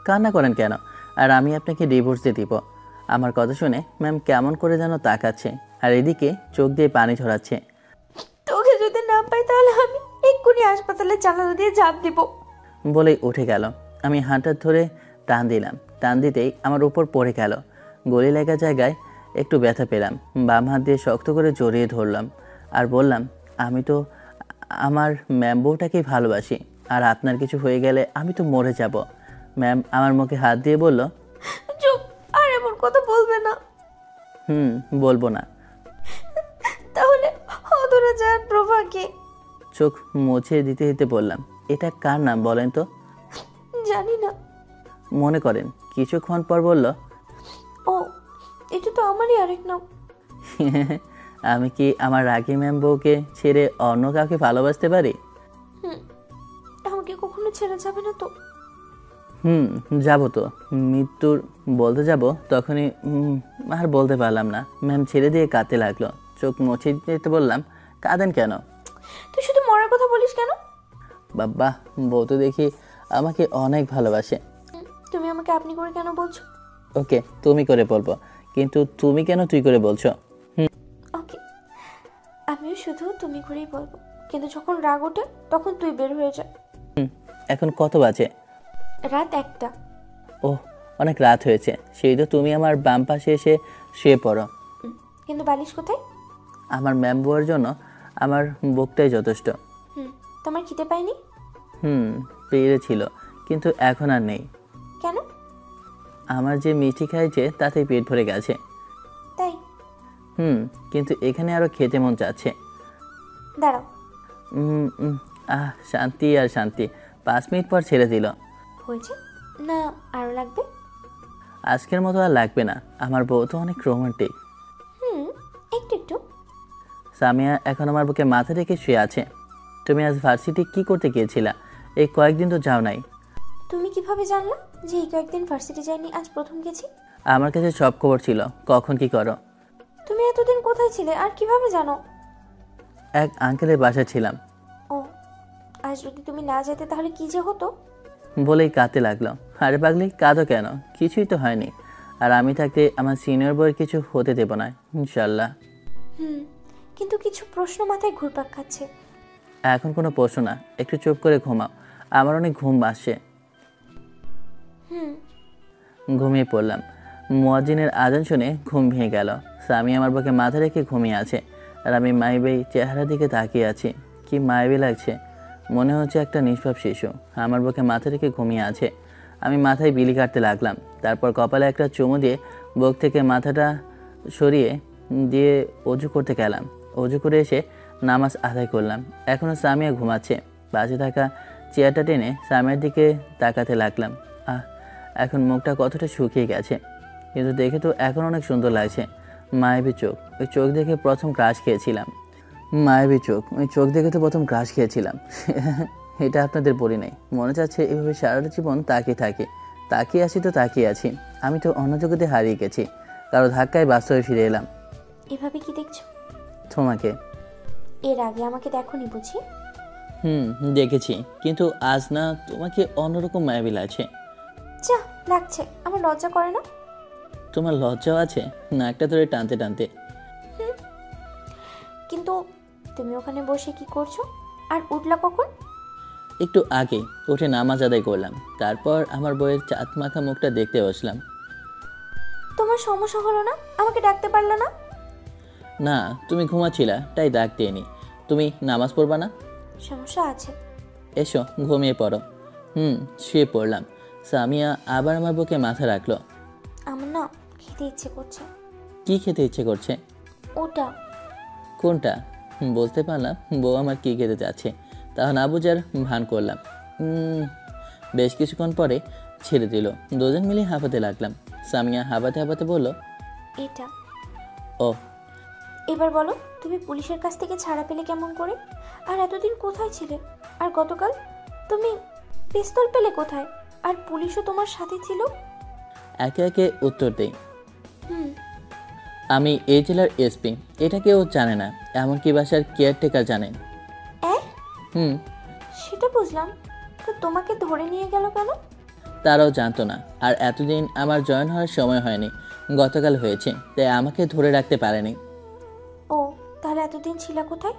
কান্না করেন কেন? আর আমি আপনাকে ডিভোর্স দিয়ে দিব। আমার কথা শুনে ম্যাম কেমন করে যেন তাকাচ্ছে, আর এদিকে চোখ দিয়ে পানি ঝরাচ্ছে। তোকে যদি না পাই তাহলে আমি এক্ষুনি হাসপাতালে জানালা দিয়ে ঝাঁপ দিব। বলেই উঠে গেল। আমি হাঁটার ধরে টান দিলাম। টান দিতেই আমার উপর পড়ে গেল। গলি লাগা জায়গায় একটু ব্যথা পেলাম। বাম হাত দিয়ে শক্ত করে জড়িয়ে ধরলাম আর বললাম, আমি তো আমার ম্যাম বউটাকেই ভালোবাসি, আর আপনার কিছু হয়ে গেলে আমি তো মরে যাব। ম্যাম আমার মুখে হাত দিয়ে বলল, চুপ, আর এমন কথা বলবে না। বলবো না। তাহলে অধরা জাহান প্রভাকে? চোখ মুছে দিতে দিতে বললাম, এটা কার নাম বলেন তো? জানি না। মনে করেন কিছুক্ষণ পর বলল, ও, এটা তো আমারই আরেক নাম। আমি কি আমার রাগী ম্যাম বউকে ছেড়ে অন্য কাউকে ভালোবাসতে পারি? আমাকে কখনো ছেড়ে যাবে না তো? যাবো তো। মৃত্যুর বলতে যাব, তখনই আর বলতে পারলাম না। ম্যাম ছেড়ে দিয়ে কাঁদতে লাগলো। চোখ মুছে দিতে বললাম, কাঁদেন কেন? তুই শুধু মরার কথা বলিস কেন? বাবা, বউ তো দেখি আমাকে অনেক ভালোবাসে। তুমি আমাকে আপনি করে কেন বলছো? ওকে, তুমি করে বলবো, কিন্তু তুমি কেন তুই করে বলছো? ওকে, আমিও শুধু তুমি করেই বলবো, কিন্তু যখন রাগ ওঠে তখন তুই বের হয়ে যা। এখন কত বাজে? রাত 1টা। ওহ, অনেক রাত হয়েছে। সেই তো তুমি আমার বাম পাশে এসে শুয়ে পড়ো। কিন্তু বালিশ কোথায়? আমার ম্যাম বউয়ের জন্য আমার বুকটাই যথেষ্ট। তোমার খিদে পায়নি? পেয়েছিল, কিন্তু এখন আর নেই। কেন? আমার যে মিষ্টি খাইছে তাতেই পেট ভরে গেছে। তাই? কিন্তু এখানে আরো খেতে মন চাচ্ছে। দাঁড়াও। শান্তি আর শান্তি। 5 মিনিট পর ছেড়ে দিল। হয়েছে না, আরো লাগবে? আজকের মতো আর লাগবে না। আমার বউ তো অনেক রোমান্টিক। একটু। সামিয়া এখন আমার বুকে মাথা রেখে শুয়ে আছে। তুমি আজ ভার্সিটি কি করতে গিয়েছিলা? এই কয়েকদিন তো যাও নাই। তুমি কিভাবে জানলা যে এই কয়েকদিন ভার্সিটি যাইনি, আজ প্রথম গেছি? আমার কাছে সব খবর ছিল, কখন কি করো। তুমি এতদিন কোথায় ছিলে আর কিভাবে জানো? এক আঙ্কেলের বাসায় ছিলাম। ও, আজ যদি তুমি না যেতে তাহলে কি যে হতো? বলেই কাঁদতে লাগলো। আরে পাগলি, কাঁদো কেন? কিছুই তো হয়নি। আর আমি থাকতে আমার সিনিয়র বইয়ের কিছু হতে দেব না, ইনশাল্লাহ। কিন্তু কিছু প্রশ্ন মাথায় ঘুরপাক খাচ্ছে। এখন কোনো প্রশ্ন না, একটু চুপ করে ঘুমাও। আমার অনেক ঘুম আসছে। ঘুমিয়ে পড়লাম। মুয়াজ্জিনের আজান শুনে ঘুম ভেঙে গেল। স্বামী আমার বুকে মাথা রেখে ঘুমিয়ে আছে, আর আমি মাইবেই চেহারা দিকে তাকিয়ে আছি। কি মাইবে লাগছে, মনে হচ্ছে একটা নিষ্পাপ শিশু আমার বুকে মাথা রেখে ঘুমিয়ে আছে। আমি মাথায় বিলি কাটতে লাগলাম। তারপর কপালে একটা চুমু দিয়ে বুক থেকে মাথাটা সরিয়ে দিয়ে অজু করতে গেলাম। অজু করে এসে নামাজ আদায় করলাম। এখনও সামিয়া ঘুমাচ্ছে। পাশে থাকা চেয়ারটা টেনে সামিয়ার দিকে তাকাতে লাগলাম। এখন মুখটা কতটা শুকিয়ে গেছে, কিন্তু দেখে তো এখন অনেক সুন্দর লাগছে। মায়াবী চোখ, ওই চোখ দেখে প্রথম ক্রাশ খেয়েছিলাম। মায়াবী চোখ, ওই চোখ দেখে তো প্রথম ক্রাশ খেয়েছিলাম। এটা আপনাদের বলি নাই। মনে চাচ্ছে এভাবে সারাটা জীবন তাকিয়ে আছি তো তাকিয়ে আছি। আমি তো অন্য জগতে হারিয়ে গেছি, কারো ধাক্কায় বাস্তবে ফিরে এলাম। এভাবে কি দেখছো? তোমাকে। এর আগে আমাকে দেখোনি বুঝি? দেখেছি, কিন্তু আজ না তোমাকে অন্যরকম মায়াবী লাগছে। যা লাগছে, আমার লজ্জা করে না? তোমার লজ্জাও আছে? নাকটা ধরে টানতে টানতে। কিন্তু তুমি ওখানে বসে কি করছো আর উঠলা কখন? একটু আগে উঠে নামাজ আদায় করলাম, তারপর আমার বইয়ের চাঁদ মাখা মুখটা দেখতে বসলাম। তো তোমার সমস্যা হলো না? আমাকে ডাকতে পারলে না? না, তুমি ঘুমাচ্ছিলা তাই ডাকতে এনি। তুমি নামাজ পড়বা না? সমস্যা আছে। এসো ঘুমিয়ে পড়ো। শুয়ে পড়লাম। সামিয়া আবার আমার বুকে মাথা রাখলো। আমার না খেতে ইচ্ছে করছে। কি খেতে ইচ্ছে করছে? ওটা। কোনটা? বলতে পারলাম বউ আমার কি খেতে চাচ্ছে, তাহলে না বুঝার ভান করলাম। বেশ কিছুক্ষণ পরে ছেড়ে দিল। দুজন মিলে হাঁপাতে লাগলাম। সামিয়া হাঁপাতে হাঁপাতে বলল, এটা। ও। এবার বলো, তুমি পুলিশের কাছ থেকে ছাড়া পেলে কেমন করে? আর এতদিন কোথায় ছিলে? আর গতকাল তুমি পিস্তল পেলে কোথায়? আর পুলিশও তোমার সাথে ছিল? একে একে উত্তর দেই। আমি এই জেলার এসপি, এটা কেউ জানে না, এমনকি বাসার কেয়ারটেকার জানেন। সেটা বুঝলাম, তো তোমাকে ধরে নিয়ে গেল কেন? তারাও জানতো না, আর এতদিন আমার জয়েন হওয়ার সময় হয়নি, গতকাল হয়েছে, তাই আমাকে ধরে রাখতে পারেনি। ও, তাহলে এতদিন ছিলা কোথায়?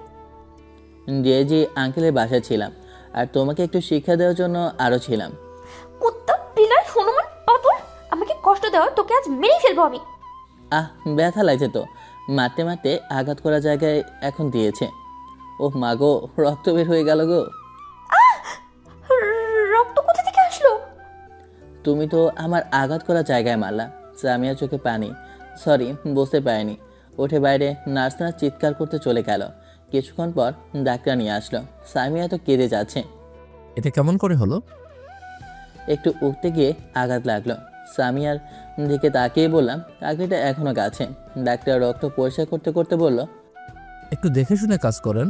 ডিআইজি আঙ্কেলের বাসায় ছিলাম, আর তোমাকে একটু শিক্ষা দেওয়ার জন্য আরও ছিলাম। কুত্তা, বিলাই, হনুমান, পাথর, আমাকে কষ্ট দেওয়া, তোকে আজ মেরে ফেলবো আমি। ব্যথা লাগছে তো, মারতে মারতে আঘাত করা জায়গায় এখন দিয়েছে। ও মা গো, রক্ত বের হয়ে গেল গো। রক্ত কোথা থেকে আসলো? তুমি তো আমার আঘাত করা জায়গায় মারলা। সামিয়া চোখে পানি। সরি, বুঝতে পারিনি। উঠে বাইরে নার্স চিৎকার করতে চলে গেল। কিছুক্ষণ পর ডাক্তার নিয়ে আসলো। সামিয়া তো কেঁদে যাচ্ছে। এটা কেমন করে হলো? একটু উঠতে গিয়ে আঘাত লাগলো। সামিয়ার দিকে তাকিয়ে বললাম, চাকরিটা এখনো গাছে। ডাক্তার রক্ত পরিষ্কার করতে করতে বলল, একটু দেখে শুনে কাজ করেন।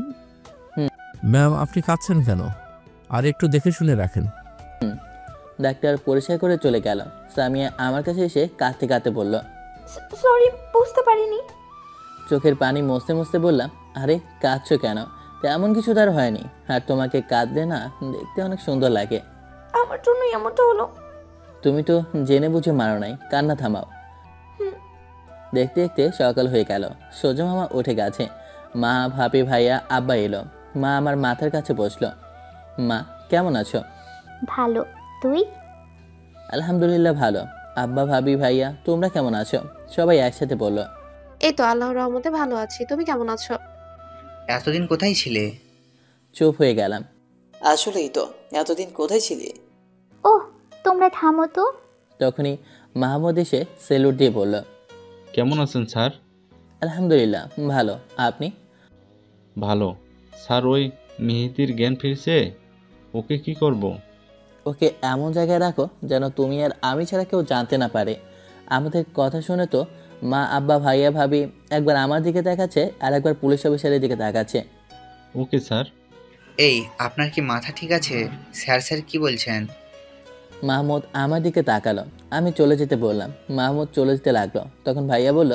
ম্যাম, আপনি কাঁদছেন কেন? আর একটু দেখে শুনে রাখেন। ডাক্তার পরিষ্কার করে চলে গেল। সামিয়া আমার কাছে এসে কাঁদতে কাঁদতে বলল, সরি, বুঝতে পারিনি। চোখের পানি মুছতে মুছতে বললাম, আরে কাঁদছো কেন? তেমন কিছু তার হয়নি। আর তোমাকে কাঁদলে না দেখতে অনেক সুন্দর লাগে। আমার জন্যই এমনটা হলো। তুমি তো জেনে বুঝে মারো নাই, কান্না থামাও। দেখতে দেখতে সকাল হয়ে গেল। সোজা মামা উঠে গেছে। মা, ভাবি, ভাইয়া, আব্বা এলো। মা আমার মাথার কাছে বসলো। মা, কেমন আছো? ভালো, তুই? আলহামদুলিল্লাহ ভালো। আব্বা, ভাবি, ভাইয়া, তোমরা কেমন আছো? সবাই একসাথে বললো। এই তো আল্লাহর রহমতে ভালো আছি। তুমি কেমন আছো? এতদিন কোথায় ছিলে? চুপ হয়ে গেলাম। আসলেই তো, এতদিন কোথায় ছিলে? ওহ, তোমরা থামো তো। তখনই মাহমুদ এসে সেলুট দিয়ে বলল, কেমন আছেন স্যার? আলহামদুলিল্লাহ ভালো। আপনি? ভালো স্যার। ওই মেহেদির জ্ঞান ফিরছে, ওকে কি করব? ওকে এমন জায়গায় রাখো যেন তুমি আর আমি ছাড়া কেউ জানতে না পারে। আমাদের কথা শুনে তো মা, আব্বা, ভাইয়া, ভাবি একবার আমার দিকে তাকাচ্ছে আর একবার পুলিশ অফিসারের দিকে তাকাচ্ছে। Okay sir. এই, আপনার কি মাথা ঠিক আছে? স্যার স্যার কি বলছেন? মাহমুদ আমার দিকে তাকালো। আমি চলে যেতে বললাম। মাহমুদ চলে যেতে লাগলো। তখন ভাইয়া বলল,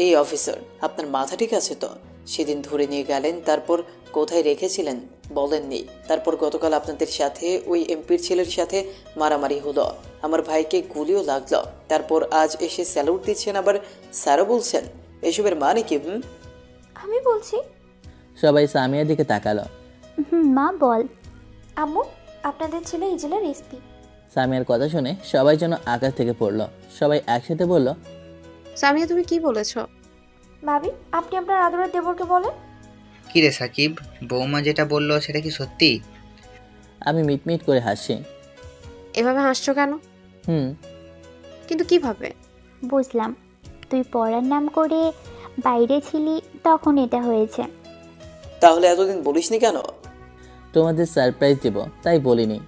এই অফিসার, আপনার মাথা ঠিক আছে তো? সেদিন ধরে নিয়ে গেলেন, তারপর কোথায় রেখেছিলেন বলেননি। তারপর গতকাল আপনাদের সাথে ওই এমপির ছেলের সাথে মারামারি হলো, আমার ভাইকে গুলিও লাগলো। তারপর আজ এসে স্যালুট দিচ্ছেন, আবার স্যারও বলছেন। এসবের মানে কি? আমি বলছি। সবাই সামিয়ার দিকে তাকালো। মা বল। আম্মু, আপনাদের ছেলে এই জেলার এসপি। সামিয়ার কথা শুনে সবাই যেন আকাশ থেকে পড়লো। সবাই একসাথে বলল, সামিয়া, তুমি কি বলেছো? ভাবি, আপনি আপনার আদরের দেবরকে বলেন। কি রে সাকিব, বৌমা যেটা বললো সেটা কি সত্যি? আমি মিটমিট করে হাসি। এভাবে হাসছো কেন? কিন্তু কিভাবে? বুঝলাম, তুই পড়ার নাম করে বাইরে ছিলি, তখন এটা হয়েছে। তাহলে এতদিন বলিসনি কেন? তোমাদের সারপ্রাইজ দেব তাই বলিনি।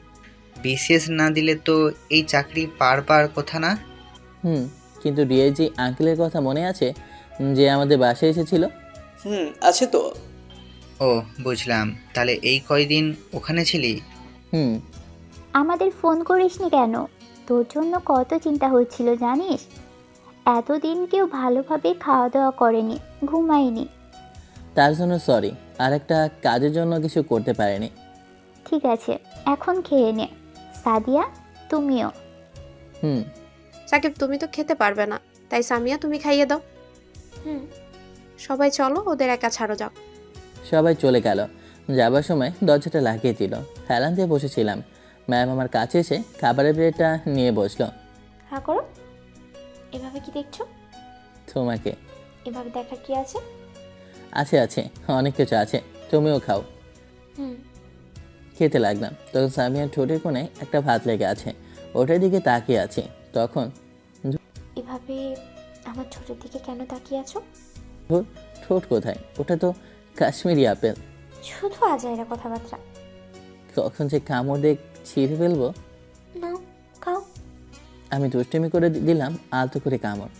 বিসিএস না দিলে তো এই চাকরি পারবার কথা না। কিন্তু ডিআইজি আঙ্কেলের কথা মনে আছে, যে আমাদের বাসায় এসেছিল? আছে তো। ও বুঝলাম, তাহলে এই কয়দিন ওখানে ছিলি? আমাদের ফোন করিসনি কেন? তোর জন্য কত চিন্তা হচ্ছিল জানিস। এতদিন কেউ ভালোভাবে খাওয়া দাওয়া করেনি, ঘুমায়নি। তার জন্য সরি, আর একটা কাজের জন্য কিছু করতে পারিনি। ঠিক আছে, এখন খেয়ে নে। সাদিয়া, তুমিও। সাকিব, তুমি তো খেতে পারবে না, তাই সামিয়া তুমি খাইয়ে দাও। সবাই চলো, ওদের একা ছাড়ো যাও। সবাই চলে গেল। যাবার সময় দরজাটা লাগিয়ে দিল। হেলান দিয়ে বসেছিলাম। ম্যাম আমার কাছে এসে খাবারের প্লেটটা নিয়ে বসলো। হ্যাঁ করো। এভাবে কি দেখছো? তোমাকে। এভাবে দেখার কি আছে? আছে আছে, অনেক কিছু আছে, তুমিও খাও। হুম। খেতে লাগলাম, তখন সামিয়ার ঠোঁটের কোণে একটা ভাত লেগে আছে, ওটার দিকে তাকিয়ে আছে। তখন এভাবে আমার ঠোঁটের দিকে কেন তাকিয়ে আছো? ধুর, ঠোঁট কোথায়? ওটা তো কাশ্মীরি আপেল। শুধু আজাইরা কথাবার্তা। কখন যে কামড় দিয়ে ছিঁড়ে ফেলবো। নাও খাও। আমি দুষ্টুমি করে দিলাম আলতো করে কামড়।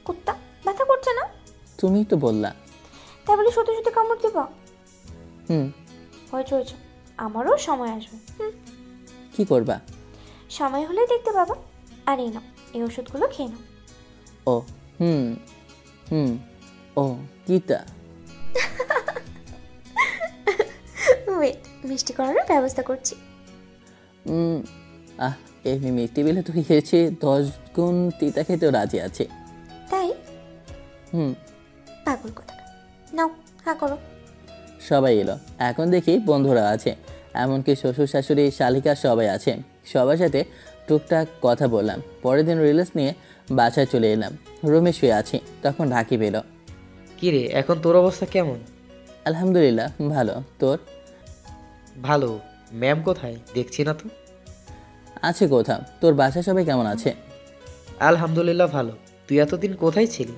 কুত্তা, ব্যথা করছে না? তুমিই তো বললা। তাই বলে সত্যি সত্যি কামড় দিবা? হুম। হয়েছে হয়েছে, আমারও সময় আসবে। কি করবা? সময় হলেই দেখতে পাবা। আর এই নাও, এই ওষুধগুলো খেয়ে নাও। ও হুম হুম ও গীতা। ওয়েট, মিষ্টি করানোর ব্যবস্থা করছি। এমনি মিষ্টি বিলে তো খেয়েছে, 10 গুণ তিতা খেতেও রাজি আছে। তাই? হুম। পাগল কথা। নাও হা করো। সবাই এলো, এখন দেখি বন্ধুরা আছে, এমনকি শ্বশুর শাশুড়ি শালিকা সবাই আছে। সবার সাথে টুকটাক কথা বললাম। পরের দিন রিলিজ নিয়ে বাসায় চলে এলাম। রুমে শুয়ে আছি, তখন রাকিব এলো। কিরে, এখন তোর অবস্থা কেমন? আলহামদুলিল্লাহ ভালো, তোর? ভালো। ম্যাম কোথায়? দেখছি না তো। আছে কোথাও। তোর বাসায় সবাই কেমন আছে? আলহামদুলিল্লাহ ভালো। তুই এতদিন কোথায় ছিলি?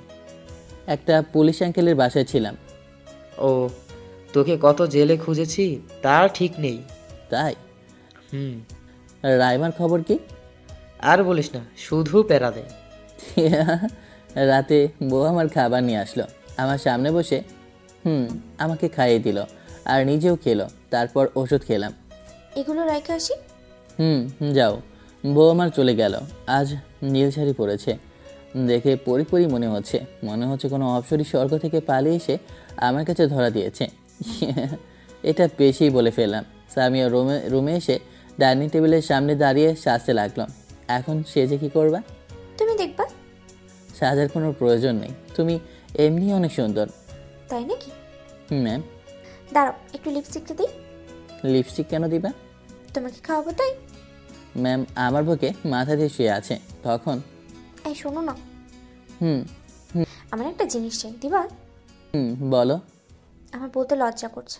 একটা পুলিশ আঙ্কেলের বাসায় ছিলাম। ও, তোকে কত জেলে খুঁজেছি তার ঠিক নেই। তাই? হুম। রাইমার খবর কি? আর বলিস না, শুধু প্যারা দেয়। রাতে বউ আমার খাবার নিয়ে আসলো, আমার সামনে বসে আমাকে খাইয়ে দিল আর নিজেও খেলো। তারপর ওষুধ খেলাম। এগুলো রাইখা আসি। যাও। বউ আমার চলে গেল। আজ নীল শাড়ি পরেছে, দেখে পরি মনে হচ্ছে কোনো অপসরী স্বর্গ থেকে পালিয়ে এসে আমার কাছে ধরা দিয়েছে। এটা বেশি বলে ফেললাম। সামিয়া রুমে এসে ডাইনিং টেবিলের সামনে দাঁড়িয়ে সাজতে লাগলো। এখন সেজে কি করবা? তুমি দেখবা। সাজার কোনো প্রয়োজন নেই, তুমি এমনি অনেক সুন্দর। তাই নাকি? ম্যাম। দাঁড়াও, একটু লিপস্টিকটা দিই। লিপস্টিক কেন দিবা? তোমাকে খাওয়াবো তাই। ম্যাম আমার বুকে মাথা দিয়ে শুয়ে আছে। তখন এই শোনো না, হুম আমার একটা জিনিস চাই, দিবা? বলো। আমার বলতে লজ্জা করছে।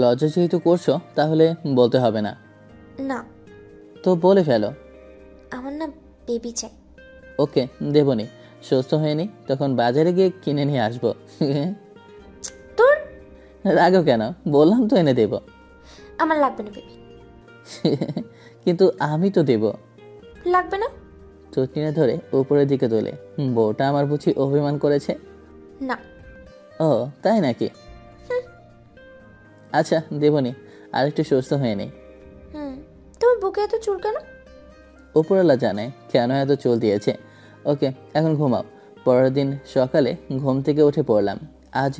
লজ্জা যেহেতু করছো তাহলে বলতে হবে না। না তো বলে ফেলো। আমার না বেবি চাই। ওকে, দেবনি। সুস্থ হয়নি তখন বাজারে গিয়ে কিনে নিয়ে আসবো। তোর রাগো কেন? বললাম তো এনে দেব। আমার লাগবে না বেবি। কিন্তু আমি তো দেব। লাগবে না। চটকিনে ধরে উপরের দিকে তোলে। বউটা আমার বুঝি অভিমান করেছে? না। ও তাই নাকি? আচ্ছা দেবনি, আর একটু সুস্থ হয়ে নেই। তোমার বুকে এত চুল কেন? উপরওয়ালা জানে কেন এত চুল দিয়েছে। ওকে, এখন ঘুমাও। পরের দিন সকালে ঘুম থেকে উঠে পড়লাম। আজ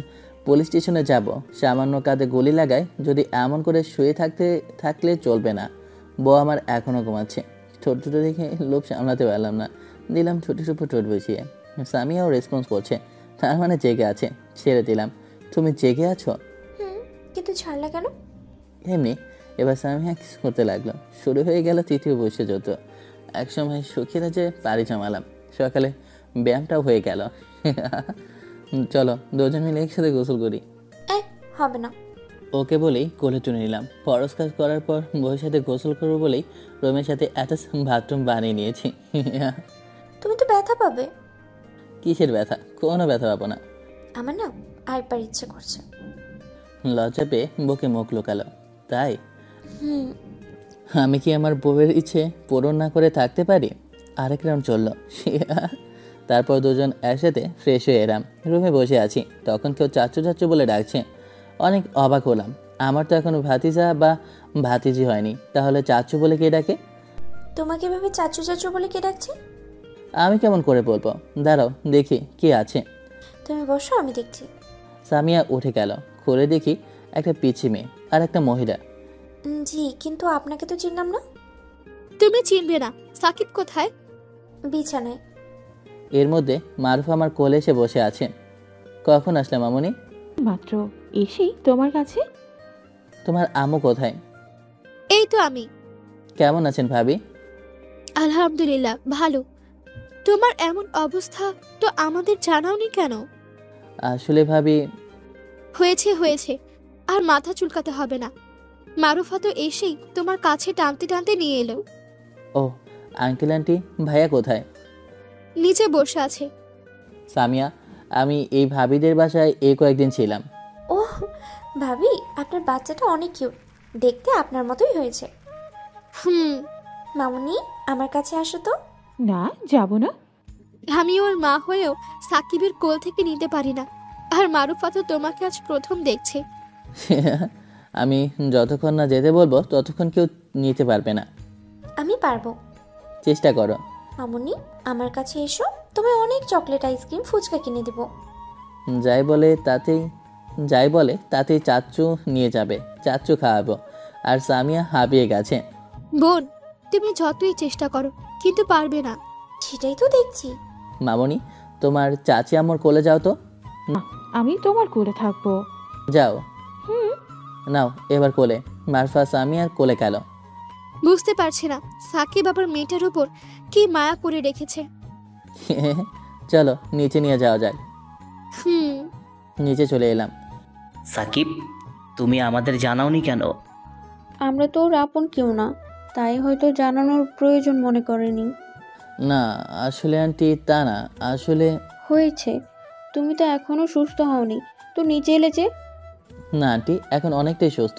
পুলিশ স্টেশনে যাব। সামান্য কাঁধে গুলি লাগায়, যদি এমন করে শুয়ে থাকলে চলবে না। বউ আমার এখনও ঘুমাচ্ছে। ঠোঁট দুটো দেখে লোভ সামলাতে পারলাম না, দিলাম ঠোঁটের উপর ঠোঁট বসিয়ে। সামিয়াও রেসপন্স করছে, তার মানে জেগে আছে। ছেড়ে দিলাম। তুমি জেগে আছো? কিন্তু ছাড়লা কেন? এমনি। এবার সামিয়া কিস করতে লাগলো। শুরু হয়ে গেল তৃতীয় বসে যত। একসময় সুখীরা যে পাড়ি জমালাম। সকালে ব্যায়ামটাও হয়ে গেল। চলো দুজন মিলে একসাথে গোসল করি। হবে না। ওকে বলেই কোলে তুলে নিলাম। ফরজ কাজ করার পর বউয়ের সাথে গোসল করবো বলেই রুমের সাথে অ্যাটাচ বাথরুম বানিয়ে নিয়েছি। তুমি তো ব্যথা পাবে। কিসের ব্যথা? কোনো ব্যথা পাবো না। আমার না আরেকবার ইচ্ছে করছে। লজ্জা পেয়ে বুকে মুখ লুকালো। তাই? আমি কি আমার বউয়ের ইচ্ছে পূরণ না করে থাকতে পারি? আরেক রাউন্ড চললো। তারপর দুজন একসাথে ফ্রেশ হয়ে এলাম। রুমে বসে আছি, তখন কেউ চাচ্চু চাচ্চু বলে ডাকছে। অনেক অবাক হলাম। আমার তো এখনো ভাতিজা বা ভাতিজি হয়নি, তাহলে চাচ্চু বলে কে ডাকে? তোমাকে এভাবে চাচু চাচু বলে কে ডাকছে? আমি কেমন করে বলবো? দাঁড়াও দেখি কে আছে। তুমি বসো, আমি দেখছি। সামিয়া উঠে গেল। খুলে দেখি একটা পিচ্ছি মেয়ে আর একটা মহিলা। জি, কিন্তু আপনাকে তো চিনলাম না। তুমি চিনবে না। সাকিব কোথায়? বিছানায়। এর মধ্যে মারুফা আমার কোলে এসে বসে আছে। কখন আসলে মামুনি? মাত্র এসেই তোমার কাছে। তোমার আম্মু কোথায়? এই তো আমি। কেমন আছেন ভাবি? আলহামদুলিল্লাহ ভালো। তোমার এমন অবস্থা তো আমাদের জানাওনি কেন? আসলে ভাবি, হয়েছে হয়েছে, আর মাথা চুলকাতে হবে না। মারুফা তো এসেই তোমার কাছে টানতে টানতে নিয়ে এলো। ও আঙ্কেল আন্টি ভাইয়া কোথায়? নিচে বসে আছে। সামিয়া, আমি এই ভাবিদের বাসায় এই কয়েকদিন ছিলাম। ওহ ভাবি, আপনার বাচ্চাটা অনেক কিউট, দেখতে আপনার মতোই হয়েছে। মামুনি, আমার কাছে আসো তো। না, যাব না। আমি ওর মা হয়েও সাকিবের কোল থেকে নিতে পারি না, আর মারুফা তো তোমাকে আজ প্রথম দেখছে। আমি যতক্ষণ না যেতে বলবো ততক্ষণ কেউ নিতে পারবে না। আমি পারবো। চেষ্টা করো। মামুনি, আমার কাছে এসো, তোমায় অনেক চকলেট, আইসক্রিম, ফুচকা কিনে দেবো। যাই বলে তাতেই চাচ্চু নিয়ে যাবে, চাচ্চু খাওয়াবো। আর সামিয়া হাঁপিয়ে গেছে। বোন, তুমি যতই চেষ্টা করো কিন্তু পারবে না। সেটাই তো দেখছি। মামনি, তোমার চাচি আমার কোলে যাও তো। আমি তোমার কোলে থাকবো। যাও। নাও এবার কোলে। মারফা সামিয়ার কোলে গেল। বুঝতে পারছি না সাকিব আবার মেয়েটার উপর কি মায়া করে রেখেছে। চলো নিচে নিয়ে যাওয়া যাক। নিচে চলে এলাম। সাকিব, তুমি আমাদের জানাওনি কেন? আমরা তো ওর আপন কেউ না, তাই হয়তো জানানোর প্রয়োজন মনে করেনি। না আসলে আন্টি, তা না, আসলে হয়েছে, তুমি তো এখনো সুস্থ হওনি, তো নিচে এলে যে। না আন্টি, এখন অনেকটাই সুস্থ।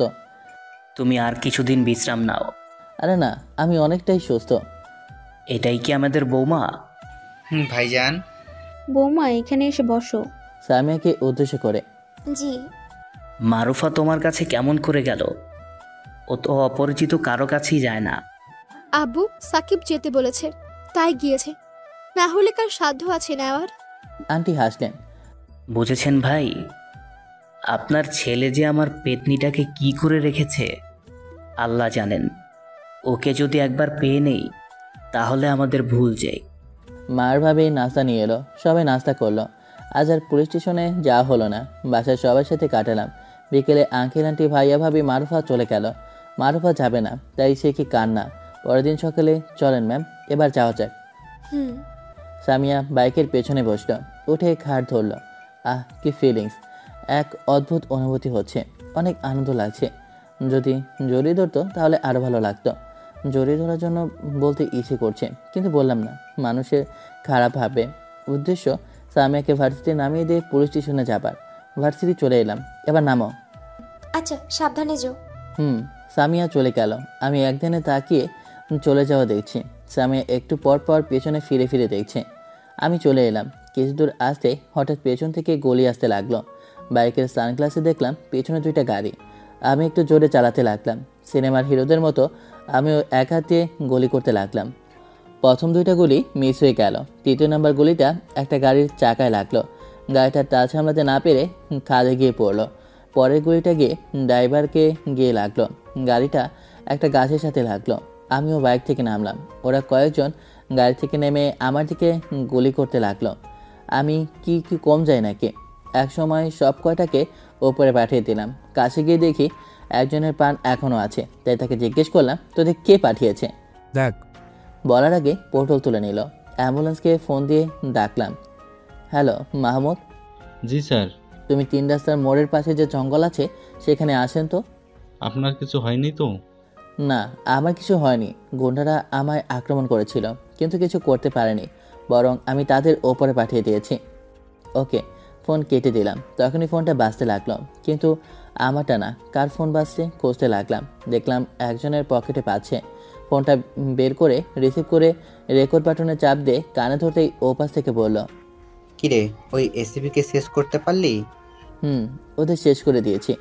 তুমি আর কিছুদিন বিশ্রাম নাও। আরে না, আমি অনেকটাই সুস্থ। এটাই কি আমাদের বৌমা? ভাইজান। বৌমা, এখানে এসে বসো। সামিয়াকে উদ্দেশ্য করে। জি। মারুফা তোমার কাছে কেমন করে গেল? ও তো অপরিচিত কারো কাছেই যায় না। আব্বু সাকিব যেতে বলেছে, তাই গিয়েছে, না হলে কার সাধ্য আছে নেওয়ার। আন্টি হাসলেন। বুঝেছেন ভাই, আপনার ছেলে যে আমার পেতনিটাকে কি করে রেখেছে আল্লাহ জানেন। ওকে যদি একবার পেয়ে নেই তাহলে আমাদের ভুল যাই। মার ভাবে নাস্তা নিয়ে এলো, সবাই নাস্তা করলো। আজ আর পুলিশ স্টেশনে যাওয়া হলো না, বাসায় সবার সাথে কাটালাম। বিকেলে আঙ্কেল আন্টি ভাইয়া ভাবি মারুফা চলে গেল। মারুফা যাবে না, তাই সে কি কান্না। পরের দিন সকালে, চলেন ম্যাম এবার যাওয়া যাক। সামিয়া বাইকের পেছনে বসলো, উঠে খাট ধরলো। কি ফিলিংস, এক অদ্ভুত অনুভূতি হচ্ছে, অনেক আনন্দ লাগছে। যদি জড়িয়ে ধরতো তাহলে আরও ভালো লাগতো। জড়িয়ে ধরার জন্য বলতে ইচ্ছে করছে, কিন্তু বললাম না, মানুষের খারাপ ভাবে। উদ্দেশ্য সামিয়াকে ভার্সিটি নামিয়ে দিয়ে পুলিশ স্টেশনে যাবার। ভার্সিটি চলে এলাম, এবার নামো। আচ্ছা, সাবধানে যাও। সামিয়া চলে গেল। আমি একদিনে তাকিয়ে চলে যাওয়া দেখছি। সামিয়া একটু পর পর পেছনে ফিরে ফিরে দেখছে। আমি চলে এলাম। কিছু দূর আসতে হঠাৎ পেছন থেকে গলি আসতে লাগলো। বাইকের সানগ্লাসে দেখলাম পেছনে দুইটা গাড়ি। আমি একটু জোরে চালাতে লাগলাম। সিনেমার হিরোদের মতো আমিও এক হাত দিয়ে গুলি করতে লাগলাম। প্রথম দুইটা গুলি মিস হয়ে গেল। তৃতীয় নম্বর গুলিটা একটা গাড়ির চাকায় লাগলো। গাড়িটা টাচ সামলাতে না পেরে খাদে গিয়ে পড়লো। পরের গুলিটা গিয়ে ড্রাইভারকে গিয়ে লাগলো। গাড়িটা একটা গাছের সাথে লাগলো। আমিও বাইক থেকে নামলাম। ওরা কয়েকজন গাড়ি থেকে নেমে আমার দিকে গুলি করতে লাগলো। আমি কি কম যাই নাকি? একসময় সব কয়টাকে ওপরে পাঠিয়ে দিলাম। কাছে গিয়ে দেখি একজনের প্রাণ এখনও আছে, তাই তাকে জিজ্ঞেস করলাম, তোদের কে পাঠিয়েছে? দেখ। বলার আগে পোর্টল তুলে নিল। অ্যাম্বুলেন্সকে ফোন দিয়ে ডাকলাম। হ্যালো মাহমুদ। জি স্যার। তুমি 3 রাস্তার মোড়ের পাশে যে জঙ্গল আছে সেখানে আসেন তো। আপনার কিছু হয়নি তো? না, আমার কিছু হয়নি। গুন্ডারা আমায় আক্রমণ করেছিল, কিন্তু কিছু করতে পারেনি, বরং আমি তাদের ওপরে পাঠিয়ে দিয়েছি। ওকে, ফোন কেটে দিলাম। তখনই ফোনটা বাজতে লাগলো, কিন্তু আমারটা না, কার ফোন বাজছে খুঁজতে লাগলাম। দেখলাম একজনের পকেটে পাচ্ছে। ফোনটা বের করে রিসিভ করে রেকর্ড বাটনে চাপ দিয়ে কানে ধরতেই ওপাশ থেকে বলল, কিরে, ওই এসিবিকে শেষ করতে পারলি? ওদের শেষ করে দিয়েছি,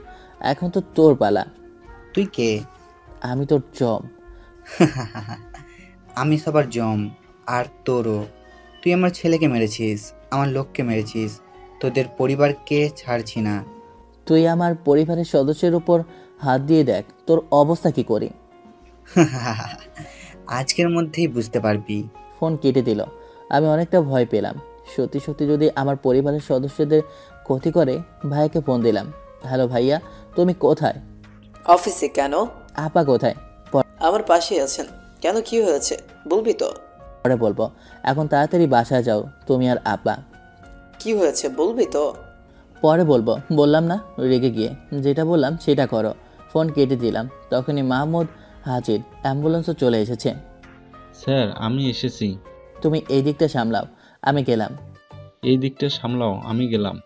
এখন তো তোর পালা। তুই কে? আমি তোর জম। আমি সবার জম, আর তোরও। তুই আমার ছেলেকে মেরেছিস, আমার লোককে মেরেছিস, তোদের পরিবারকে ছাড়ছি না। তুই আমার পরিবারের সদস্যের উপর হাত দিয়ে দেখ তোর অবস্থা কি করি। আজকের মধ্যেই বুঝতে পারবি। ফোন কেটে দিল। আমি অনেকটা ভয় পেলাম। সত্যি সত্যি যদি আমার পরিবারের সদস্যদের ক্ষতি করে। ভাইকে ফোন দিলাম। হ্যালো ভাইয়া, তুমি কোথায়? অফিসে। কেন? আপা কোথায়? আমার পাশে আছেন। কেন, কি হয়েছে বলবি তো? পরে বলবো, এখন তাড়াতাড়ি বাসায় যাও তুমি আর আব্বা। কি হয়েছে বলবি তো? পরে বলবো, বললাম না রেগে গিয়ে। যেটা বললাম সেটা করো। ফোন কেটে দিলাম। তখনই মাহমুদ হাজির, অ্যাম্বুলেন্সও চলে এসেছে। স্যার আমি এসেছি। তুমি এই দিকটা সামলাও, আমি গেলাম। এই দিকটা সামলাও, আমি গেলাম।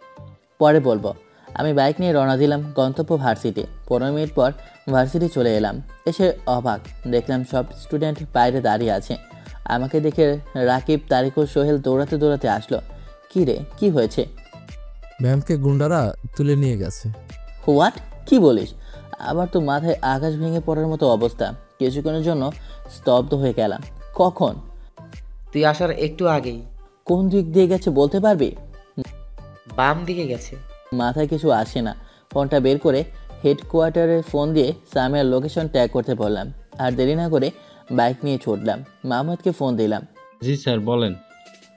পরে বলবো। আমি বাইক নিয়ে রওনা দিলাম গন্তব্য ভার্সিটি। 15 মিনিট পর ভার্সিটি চলে এলাম। এসে অবাক, দেখলাম সব স্টুডেন্ট বাইরে দাঁড়িয়ে আছে। আমাকে দেখে রাকিব, তারিকুল, সোহেল দৌড়াতে দৌড়াতে আসলো। কি রে, কি হয়েছে? ম্যামকে গুন্ডারা তুলে নিয়ে গেছে। হোয়াট? কি বলিস? আবার তো মাথায় আকাশ ভেঙে পড়ার মতো অবস্থা। কিছুক্ষণের জন্য স্তব্ধ হয়ে গেলাম। কখন? তুই আসার একটু আগেই। কোন দিক দিয়ে গেছে বলতে পারবি? বাম দিকে গেছে। মাথায় কিছু আসে না। ফোনটা বের করে হেডকোয়ার্টারে ফোন দিয়ে সামিয়ার লোকেশন ট্যাগ করতে বললাম। আর দেরি না করে বাইক নিয়ে ছুটলাম। মাহমুদকে ফোন দিলাম। জি স্যার বলেন।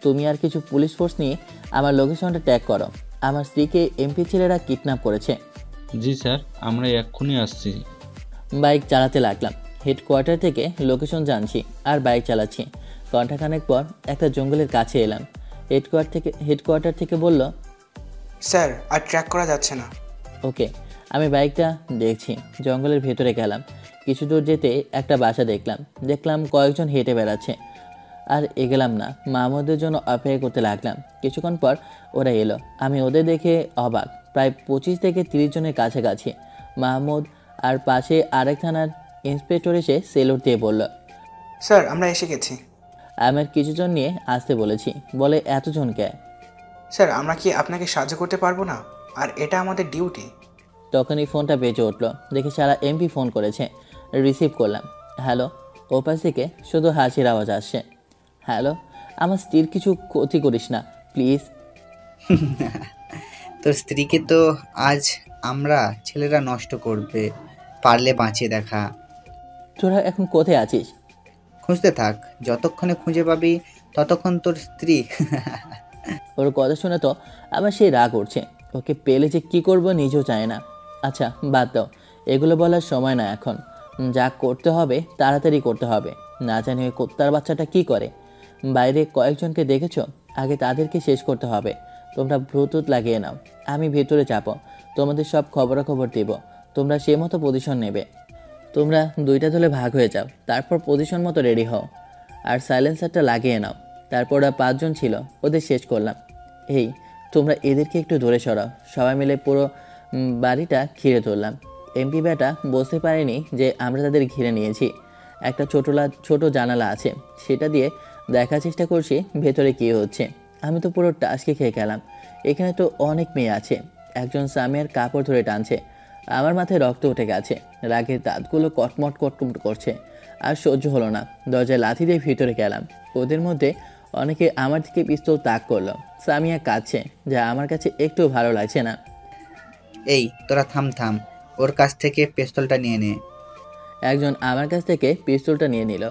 তুমি আর কিছু পুলিশ ফোর্স নিয়ে আমার লোকেশনটা ট্যাগ করো। আমার স্ত্রীকে এমপি ছেলেরা কিডন্যাপ করেছে। জি স্যার, আমরা এক্ষুনি আসছি। বাইক চালাতে লাগলাম। হেডকোয়ার্টার থেকে লোকেশন জানছি আর বাইক চালাচ্ছি। ঘণ্টাখানেক পর একটা জঙ্গলের কাছে এলাম। হেডকোয়ার্টার থেকে বলল, স্যার আর ট্র্যাক করা যাচ্ছে না। ওকে। আমি বাইকটা দেখছি। জঙ্গলের ভেতরে গেলাম। কিছু দূর যেতে একটা বাসা দেখলাম কয়েকজন হেঁটে বেড়াচ্ছে। আর এগেলাম না, মাহমুদের জন্য অপেক্ষা করতে লাগলাম। কিছুক্ষণ পর ওরা এলো। আমি ওদের দেখে অবাক। প্রায় 25 থেকে 30 জনের কাছাকাছি। মাহমুদ আর পাশে আরেক থানার ইন্সপেক্টর এসে সেলুট দিয়ে বলল, স্যার আমরা এসে গেছি। আমার কিছুজন নিয়ে আসতে বলেছি। বলে, এতজনকে? স্যার আমরা কি আপনাকে সাহায্য করতে পারবো না? আর এটা আমাদের ডিউটি। তখনই ফোনটা বেজে উঠলো। দেখে সারা এমপি ফোন করেছে। রিসিভ করলাম। হ্যালো। ওপাশ থেকে শুধু হাসির আওয়াজ আসছে। হ্যালো, আমার স্ত্রীর কিছু ক্ষতি করিস না প্লিজ। তোর স্ত্রীকে তো আজ আমরা ছেলেরা নষ্ট করবে, পারলে বাঁচিয়ে দেখা। তোরা এখন কোথায় আছিস? খুঁজতে থাক, যতক্ষণে খুঁজে পাবি ততক্ষণ তোর স্ত্রী। ওর কথা শুনে তো আবার সেই রাগ উঠছে। ওকে পেলে যে কী করবো নিজেও চায় না। আচ্ছা বাদ দাও, এগুলো বলার সময় না এখন। যা করতে হবে তাড়াতাড়ি করতে হবে। না জানি ওই কুত্তার বাচ্চাটা কি করে। বাইরে কয়েকজনকে দেখেছো, আগে তাদেরকে শেষ করতে হবে। তোমরা ব্লুটুথ লাগিয়ে নাও, আমি ভেতরে চাপো। তোমাদের সব খবরাখবর দেব। তোমরা সে মতো পজিশন নেবে। তোমরা 2টা দলে ভাগ হয়ে যাও, তারপর পজিশন মতো রেডি হও। আর সাইলেন্সারটা লাগিয়ে নাও। তারপর ওরা 5 জন ছিল, ওদের শেষ করলাম। এই তোমরা এদেরকে একটু দূরে সরাও। সবাই মিলে পুরো বাড়িটা ঘিরে তুললাম। এমপি বেটা বুঝতে পারেনি যে আমরা তাদের ঘিরে নিয়েছি। একটা ছোট জানালা আছে, সেটা দিয়ে দেখার চেষ্টা করছি ভেতরে কী হচ্ছে। আমি তো পুরো টাস্কে খেয়ে গেলাম। এখানে তো অনেক মেয়ে আছে। একজন সামিয়ার কাপড় ধরে টানছে। আমার মাথায় রক্ত উঠে গেছে। রাগের দাঁতগুলো কটমট কটমট করছে। আর সহ্য হলো না, দরজায় লাথি দিয়ে ভিতরে গেলাম। ওদের মধ্যে অনেকে আমার দিকে পিস্তল তাক করলো। সামিয়া কাঁদছে, যা আমার কাছে একটু ভালো লাগছে না। এই তোরা থাম, ওর কাছ থেকে পিস্তলটা নিয়ে নে। একজন আমার কাছ থেকে পিস্তলটা নিয়ে নিল।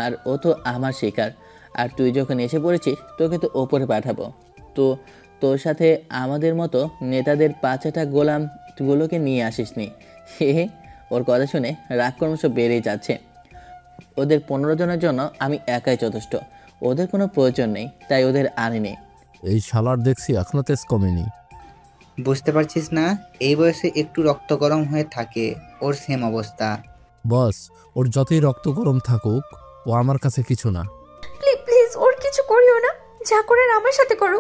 আর ও তো আমার শিকার। আর তুই যখন এসে পড়েছিস, তোকে তো ওপরে পাঠাবো। তো তোর সাথে আমাদের মতো নেতাদের 5টা গোলামগুলোকে নিয়ে আসিসনি। হে, ওর কথা শুনে রাগ ক্রমশ বেড়েই যাচ্ছে। ওদের 15 জনের জন্য আমি একাই যথেষ্ট। ওদের কোনো প্রয়োজন নেই, তাই ওদের আনিনি। এই শালার দেখছি এখনো তেজ কমেনি। বুঝতে পারছিস না, এই বয়সে একটু রক্ত গরম হয়ে থাকে, ওর সেম অবস্থা। বস, ওর যতই রক্ত গরম থাকুক, ও আমার কাছে কিছু না। প্লিজ ওর কিছু করিও না। যা করার আমার সাথে করো।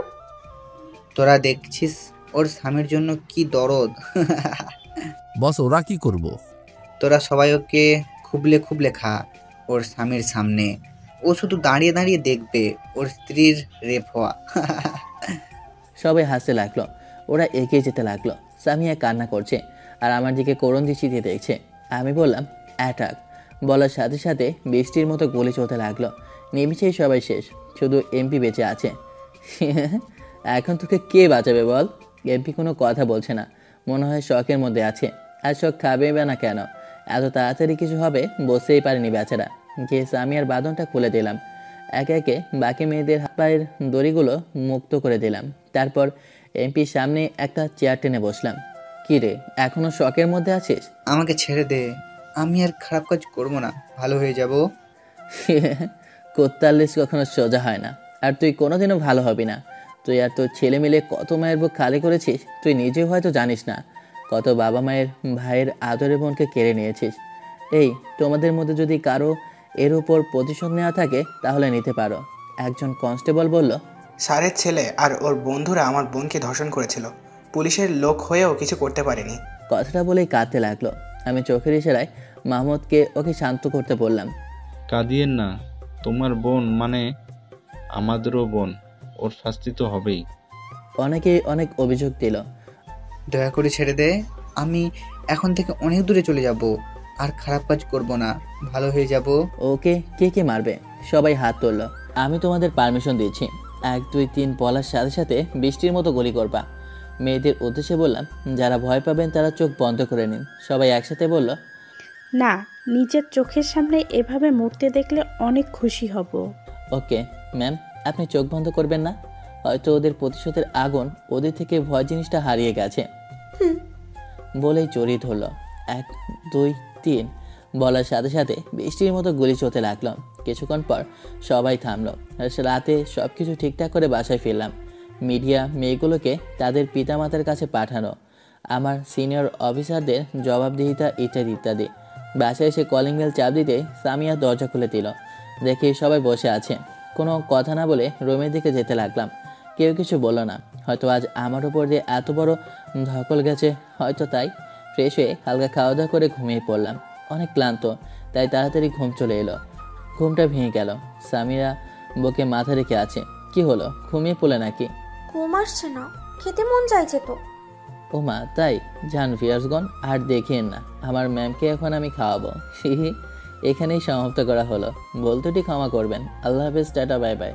তোরা দেখছিস ওর স্বামীর জন্য কি দরদ। বস, ওরা কি করব? তোরা সবাই ওকে খুবলে খা ওর স্বামীর সামনে। ও শুধু দাঁড়িয়ে দাঁড়িয়ে দেখবে ওর স্ত্রীর রেপ হওয়া। সবাই হাসতে লাগলো। ওরা এগিয়ে যেতে লাগলো। সামিয়া কান্না করছে আর আমার দিকে করুণ দৃষ্টিতে দেখছে। আমি বললাম, অ্যাটাক। বলার সাথে সাথে বৃষ্টির মতো গুলি চলতে লাগলো। নিমিষেই সবাই শেষ, শুধু এমপি বেঁচে আছে। এখন তোকে কে বাঁচাবে বল? এমপি কোনো কথা বলছে না, মনে হয় শখের মধ্যে আছে। আর শখ খাবে বা না কেন, এত তাড়াতাড়ি কিছু হবে বসতেই পারেনি বেচারা। গিয়ে সামিয়ার বাঁধনটা খুলে দিলাম। একে একে বাকি মেয়েদের হাত পায়ের দড়িগুলো মুক্ত করে দিলাম। তারপর এমপির সামনে একটা চেয়ার টেনে বসলাম। কি রে, এখনো শখের মধ্যে আছিস? আমাকে ছেড়ে দে, আমি আর খারাপ কাজ করবো না, ভালো হয়ে যাব। কুত্তার লিস্ট কখনো সোজা হয় না, আর তুই কোনোদিনও ভালো হবি না। তুই আর তোর ছেলে মিলে কত মায়ের বুক খালি করেছিস তুই নিজেও হয়তো জানিস না। কত বাবা মায়ের ভাইয়ের আদরের বোনকে কেড়ে নিয়েছিস। এই তোমাদের মধ্যে যদি কারো এর উপর প্রতিশোধ নেওয়া থাকে তাহলে নিতে পারো। একজন কনস্টেবল বলল, স্যারের ছেলে আর ওর বন্ধুরা আমার বোনকে ধর্ষণ করেছিল, পুলিশের লোক হয়েও কিছু করতে পারেনি। কথাটা বলেই কাঁদতে লাগলো। আমি চোখের ইশারায় মাহমুদকে ওকে শান্ত করতে বললাম। কাঁদিয়েন না, তোমার বোন মানে আমাদেরও বোন, ওর শাস্তি তো হবেই। অনেকে অনেক অভিযোগ দিল। দয়া করে ছেড়ে দে, আমি এখন থেকে অনেক দূরে চলে যাব, আর খারাপ কাজ করব না, ভালো হয়ে যাব। ওকে কে কে মারবে? সবাই হাত তুলল। আমি তোমাদের পারমিশন দিচ্ছি, 1 2 3 বলার সাথে সাথে বৃষ্টির মতো গুলি করবা। মেয়েদের উদ্দেশ্যে বললাম, যারা ভয় পাবেন তারা চোখ বন্ধ করে নিন। সবাই একসাথে বলল, না, নিজের চোখের সামনে এভাবে মরতে দেখলে অনেক খুশি হব। ওকে ম্যাম, আপনি চোখ বন্ধ করবেন না? হয়তো ওদের প্রতিশোধের আগুন ওদের থেকে ভয় জিনিসটা হারিয়ে গেছে। বলেই জড়িয়ে ধরল। 1 2 3 বলার সাথে সাথে বৃষ্টির মতো গুলি চলতে লাগলো। কিছুক্ষণ পর সবাই থামলো। রাতে সব কিছু ঠিকঠাক করে বাসায় ফিরলাম। মিডিয়া মেয়েগুলোকে তাদের পিতামাতার কাছে পাঠানো, আমার সিনিয়র অফিসারদের জবাবদিহিতা ইত্যাদি ইত্যাদি। বাসায় এসে কলিং বেল চাপ দিতে সামিয়া দরজা খুলে দিল। দেখে সবাই বসে আছে। কোনো কথা না বলে রুমের দিকে যেতে লাগলাম। কেউ কিছু বলল না। হয়তো আজ আমার উপর দিয়ে এত বড় ধকল গেছে, হয়তো তাই। ফ্রেশ হয়ে হালকা খাওয়া দাওয়া করে ঘুমিয়ে পড়লাম। অনেক ক্লান্ত, তাই তাড়াতাড়ি ঘুম চলে এলো। ঘুমটা ভেঙে গেল। সামিরা বুকে মাথা রেখে আছে। কি হলো, ঘুমিয়ে পড়লে নাকি? ঘুম আসছে না, খেতে মন চাইছে তো। ও মা, তাই? যান ভিয়ার্সগণ, আর দেখেন না, আমার ম্যামকে এখন আমি খাওয়াবো। এখানেই সমাপ্ত করা হলো। বলতেটি ক্ষমা করবেন। আল্লাহ হাফেজ, টাটা, বাই বাই।